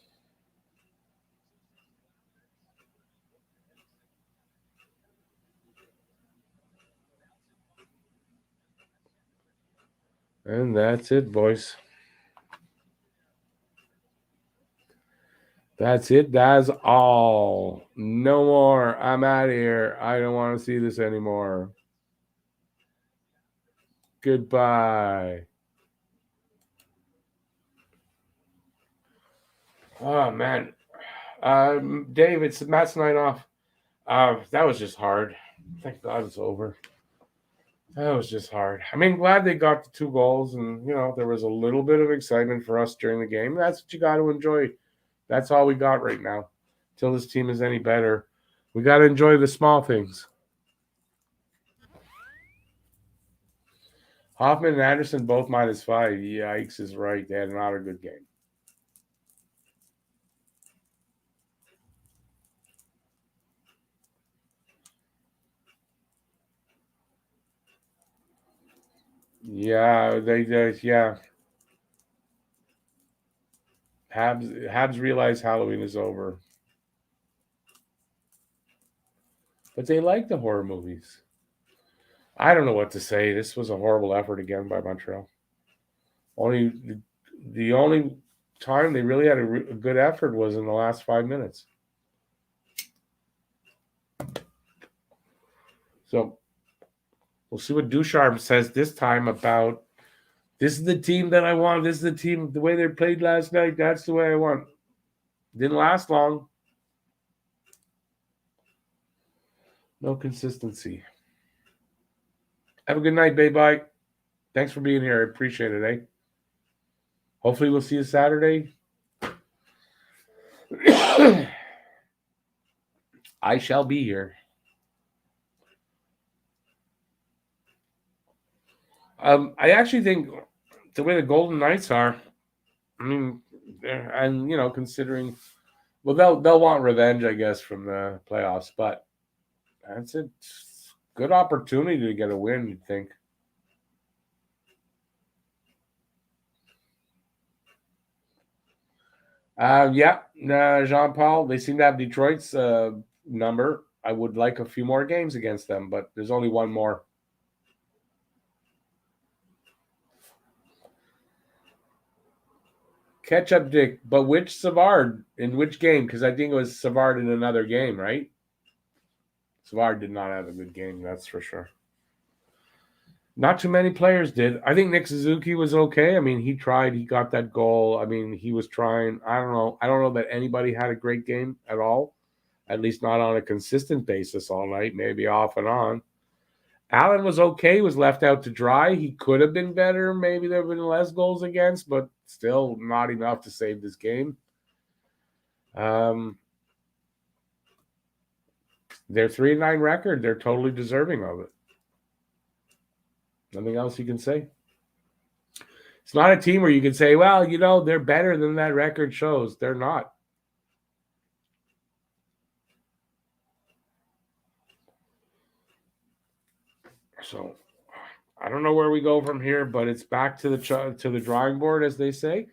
And that's it, boys. That's it. That's all. No more. I'm out of here. I don't want to see this anymore. Goodbye. Oh, man. Dave, it's Matt's night off. That was just hard. Thank God it's over. That was just hard. I mean, glad they got the 2 goals, and there was a little bit of excitement for us during the game. That's what you got to enjoy. That's all we got right now. Till this team is any better, we got to enjoy the small things. Hoffman and Anderson both -5. Yikes is right. They had not a good game. Yeah, yeah. Habs realize Halloween is over, but they like the horror movies. I don't know what to say. This was a horrible effort again by Montreal. The only time they really had a good effort was in the last 5 minutes. So we'll see what Ducharme says this time about this is the team that I want. This is the team, the way they played last night. That's the way I want. Didn't last long. No consistency. Have a good night, babe. Bye. Thanks for being here. I appreciate it, eh? Hopefully we'll see you Saturday. I shall be here. I actually think the way the Golden Knights are, I mean, and considering, well, they'll want revenge, I guess, from the playoffs, but that's a good opportunity to get a win, you'd think. Jean-Paul, they seem to have Detroit's number. I would like a few more games against them, but there's only one more. Ketchup Dick, but which Savard? In which game? Because I think it was Savard in another game, right? Savard did not have a good game, that's for sure. Not too many players did. I think Nick Suzuki was okay. I mean, he tried. He got that goal. I mean, he was trying. I don't know. I don't know that anybody had a great game at all, at least not on a consistent basis all night, maybe off and on. Allen was okay, was left out to dry. He could have been better. Maybe there have been less goals against, but still not enough to save this game. Their 3-9 record, they're totally deserving of it. Nothing else you can say. It's not a team where you can say, well, they're better than that record shows. They're not. So I don't know where we go from here, but it's back to the drawing board, as they say.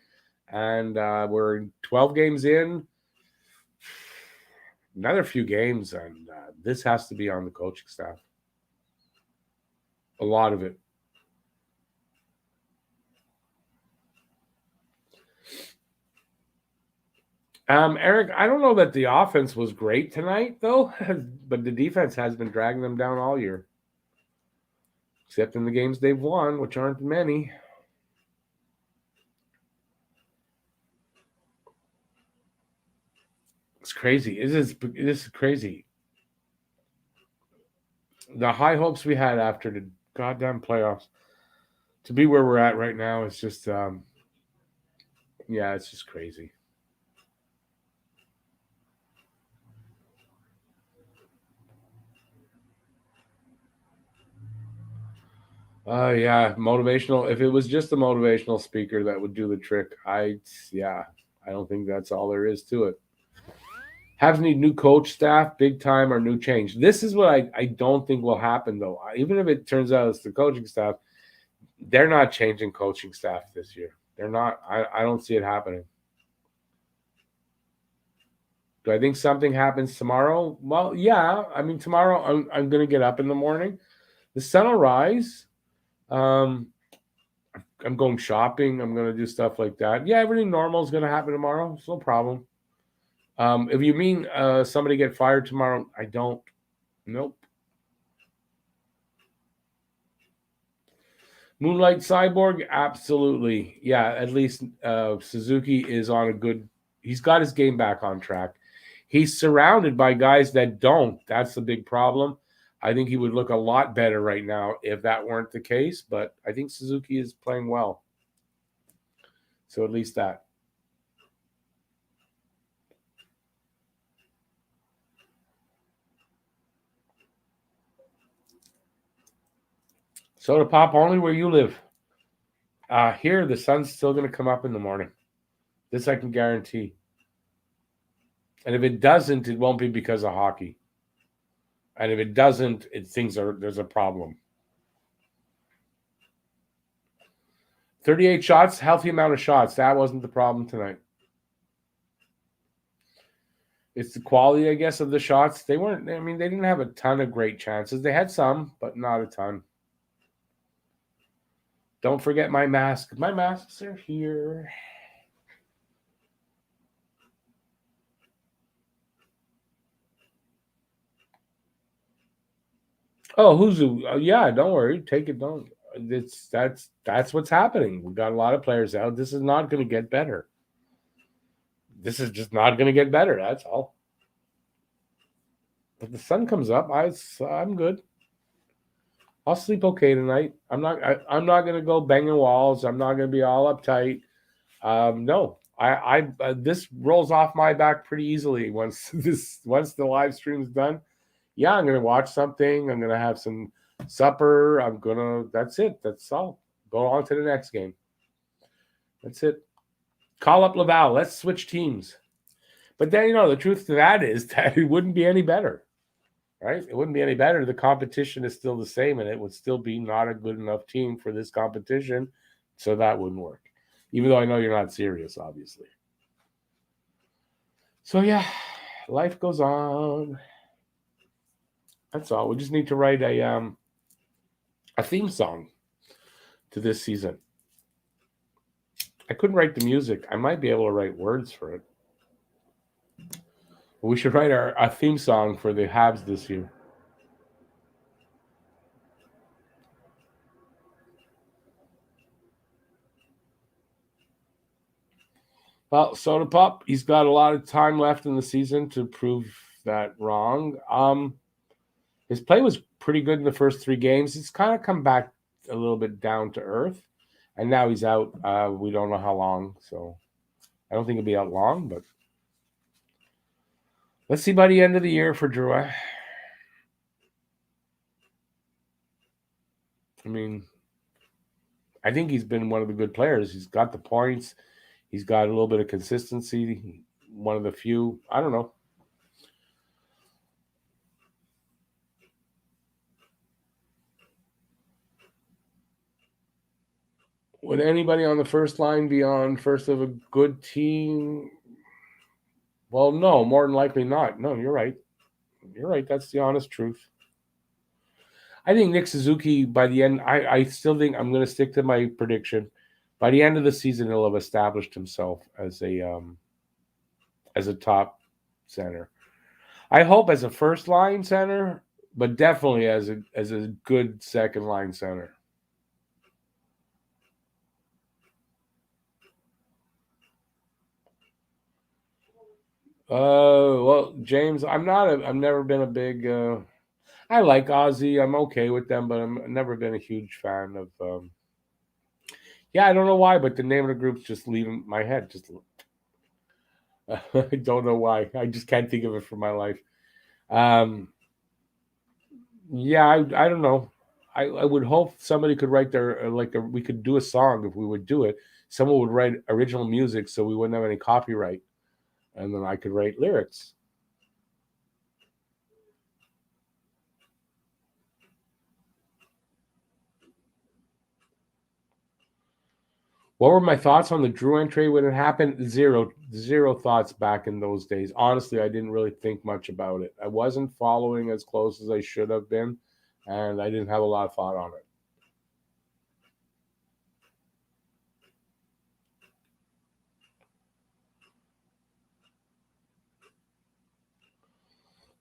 And we're 12 games in. Another few games, and this has to be on the coaching staff. A lot of it. Eric, I don't know that the offense was great tonight, though, but the defense has been dragging them down all year. Except in the games they've won, which aren't many. It's crazy. This is crazy. The high hopes we had after the goddamn playoffs to be where we're at right now is just, it's just crazy. Motivational. If it was just a motivational speaker that would do the trick, I don't think that's all there is to it. Habs need new coach staff, big time, or new change. This is what I don't think will happen, though. Even if it turns out it's the coaching staff, they're not changing coaching staff this year. They're not. I don't see it happening. Do I think something happens tomorrow? Well, yeah. I mean, tomorrow I'm going to get up in the morning. The sun will rise. I'm going shopping. I'm going to do stuff like that. Yeah, everything normal is going to happen tomorrow. It's no problem. If you mean somebody get fired tomorrow, I don't. Nope. Moonlight Cyborg, absolutely. Yeah, at least Suzuki is on a good. He's got his game back on track. He's surrounded by guys that don't. That's the big problem. I think he would look a lot better right now if that weren't the case, but I think Suzuki is playing well. So at least that. Soda pop only where you live. Here, the sun's still going to come up in the morning. This I can guarantee. And if it doesn't, it won't be because of hockey. And if it doesn't, there's a problem. 38 shots, healthy amount of shots. That wasn't the problem tonight. It's the quality, I guess, of the shots. They didn't have a ton of great chances. They had some, but not a ton. Don't forget my mask. My masks are here. Oh, yeah, don't worry. Take it. Don't. That's what's happening. We got a lot of players out. This is not going to get better. This is just not going to get better. That's all. If the sun comes up, I'm good. I'll sleep okay tonight. I'm not going to go banging walls. I'm not going to be all uptight. No, I this rolls off my back pretty easily once the live stream's done. Yeah, I'm gonna watch something. I'm gonna have some supper. That's it. That's all. Go on to the next game. That's it. Call up Laval. Let's switch teams. But then, the truth to that is that it wouldn't be any better, right? It wouldn't be any better. The competition is still the same, and it would still be not a good enough team for this competition. So that wouldn't work. Even though I know you're not serious, obviously. So, yeah, life goes on. That's all. We just need to write a theme song to this season. I couldn't write the music. I might be able to write words for it. We should write a theme song for the Habs this year. Well, Soda Pop, he's got a lot of time left in the season to prove that wrong. His play was pretty good in the first 3 games. He's kind of come back a little bit down to earth, and now he's out. We don't know how long, so I don't think he'll be out long, but let's see by the end of the year for Drew. I mean, I think he's been one of the good players. He's got the points. He's got a little bit of consistency. One of the few. I don't know. Would anybody on the first line be on first of a good team? Well, no, more than likely not. No, you're right. You're right. That's the honest truth. I think Nick Suzuki, by the end, I still think I'm going to stick to my prediction. By the end of the season, he'll have established himself as a top center. I hope as a first line center, but definitely as a good second line center. Well, James, I've never been a big. I like Ozzy. I'm okay with them, but I've never been a huge fan of. Yeah, I don't know why, but the name of the group's just leaving my head. Just I don't know why. I just can't think of it for my life. Um, yeah, I don't know. I would hope somebody could write their we could do a song if we would do it. Someone would write original music so we wouldn't have any copyright, and then I could write lyrics. What were my thoughts on the Drew entry when it happened? Zero thoughts back in those days. Honestly, I didn't really think much about it. I wasn't following as close as I should have been, and I didn't have a lot of thought on it.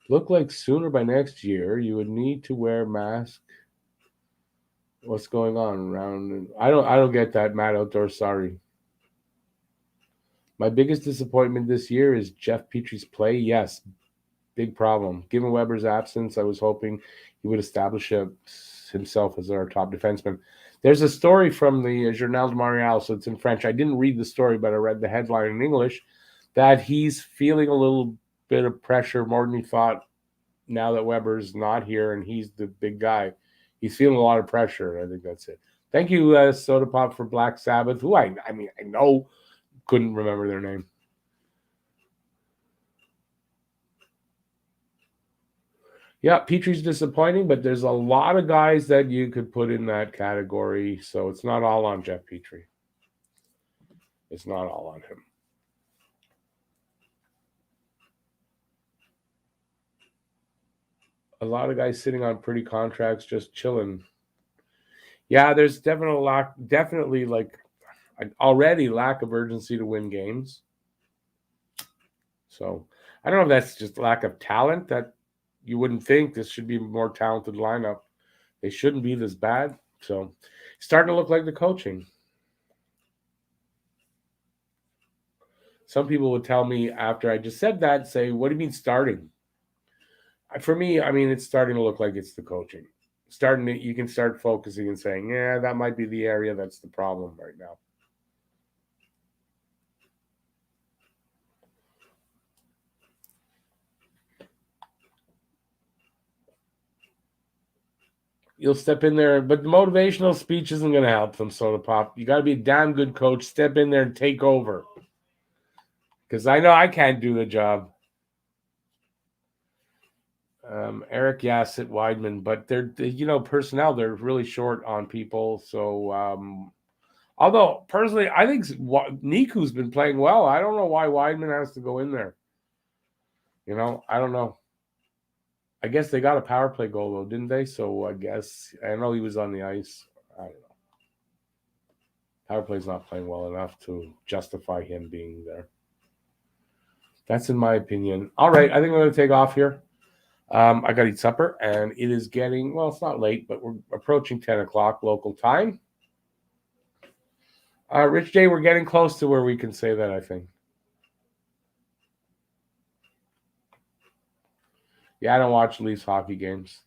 Look like sooner by next year you would need to wear a mask. What's going on around? I don't get that, Matt Outdoor. Sorry. My biggest disappointment this year is Jeff Petry's play. Yes, big problem. Given Weber's absence, I was hoping he would establish himself as our top defenseman. There's a story from the Journal de Montréal, so it's in French. I didn't read the story, but I read the headline in English that he's feeling a little bit of pressure more than he thought now that Weber's not here and he's the big guy. He's feeling a lot of pressure. I think that's it. Thank you, Soda Pop, for Black Sabbath, who I know couldn't remember their name. Yeah, Petry's disappointing, but there's a lot of guys that you could put in that category. So it's not all on Jeff Petry. It's not all on him. A lot of guys sitting on pretty contracts, just chilling. Yeah, there's definitely like already lack of urgency to win games. So I don't know if that's just lack of talent that you wouldn't think this should be a more talented lineup. They shouldn't be this bad. So it's starting to look like the coaching. Some people would tell me after I just said that, say, what do you mean starting? For me, I mean, it's starting to look like it's the coaching. You can start focusing and saying, yeah, that might be the area that's the problem right now. you'll step in there, but the motivational speech isn't going to help them. So you got to be a damn good coach. Step in there and take over. Because I know I can't do the job. Eric Yassett, Weidman, but they're personnel. They're really short on people. So although personally, I think Niku's been playing well. I don't know why Weidman has to go in there. I don't know. I guess they got a power play goal though, didn't they? So I guess I know he was on the ice. I don't know. Power play's not playing well enough to justify him being there. That's in my opinion. All right, I think I'm going to take off here. I got to eat supper, and it is getting, well, it's not late, but we're approaching 10 o'clock local time. Rich J, we're getting close to where we can say that, I think. Yeah, I don't watch Leafs hockey games.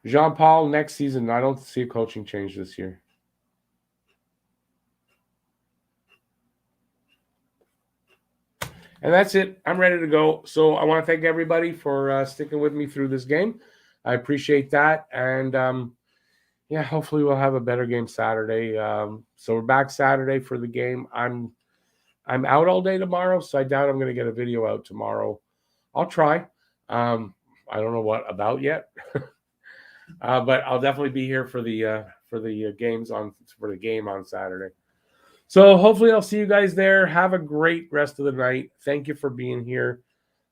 Jean-Paul, next season, I don't see a coaching change this year. And that's it. I'm ready to go. So I want to thank everybody for sticking with me through this game. I appreciate that. And, hopefully we'll have a better game Saturday. So we're back Saturday for the game. I'm out all day tomorrow, so I doubt I'm going to get a video out tomorrow. I'll try. I don't know what about yet. But I'll definitely be here for the game on Saturday. So hopefully I'll see you guys there. Have a great rest of the night. Thank you for being here.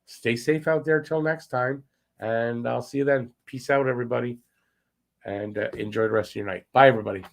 Stay safe out there till next time, and I'll see you then. Peace out, everybody, and enjoy the rest of your night. Bye, everybody.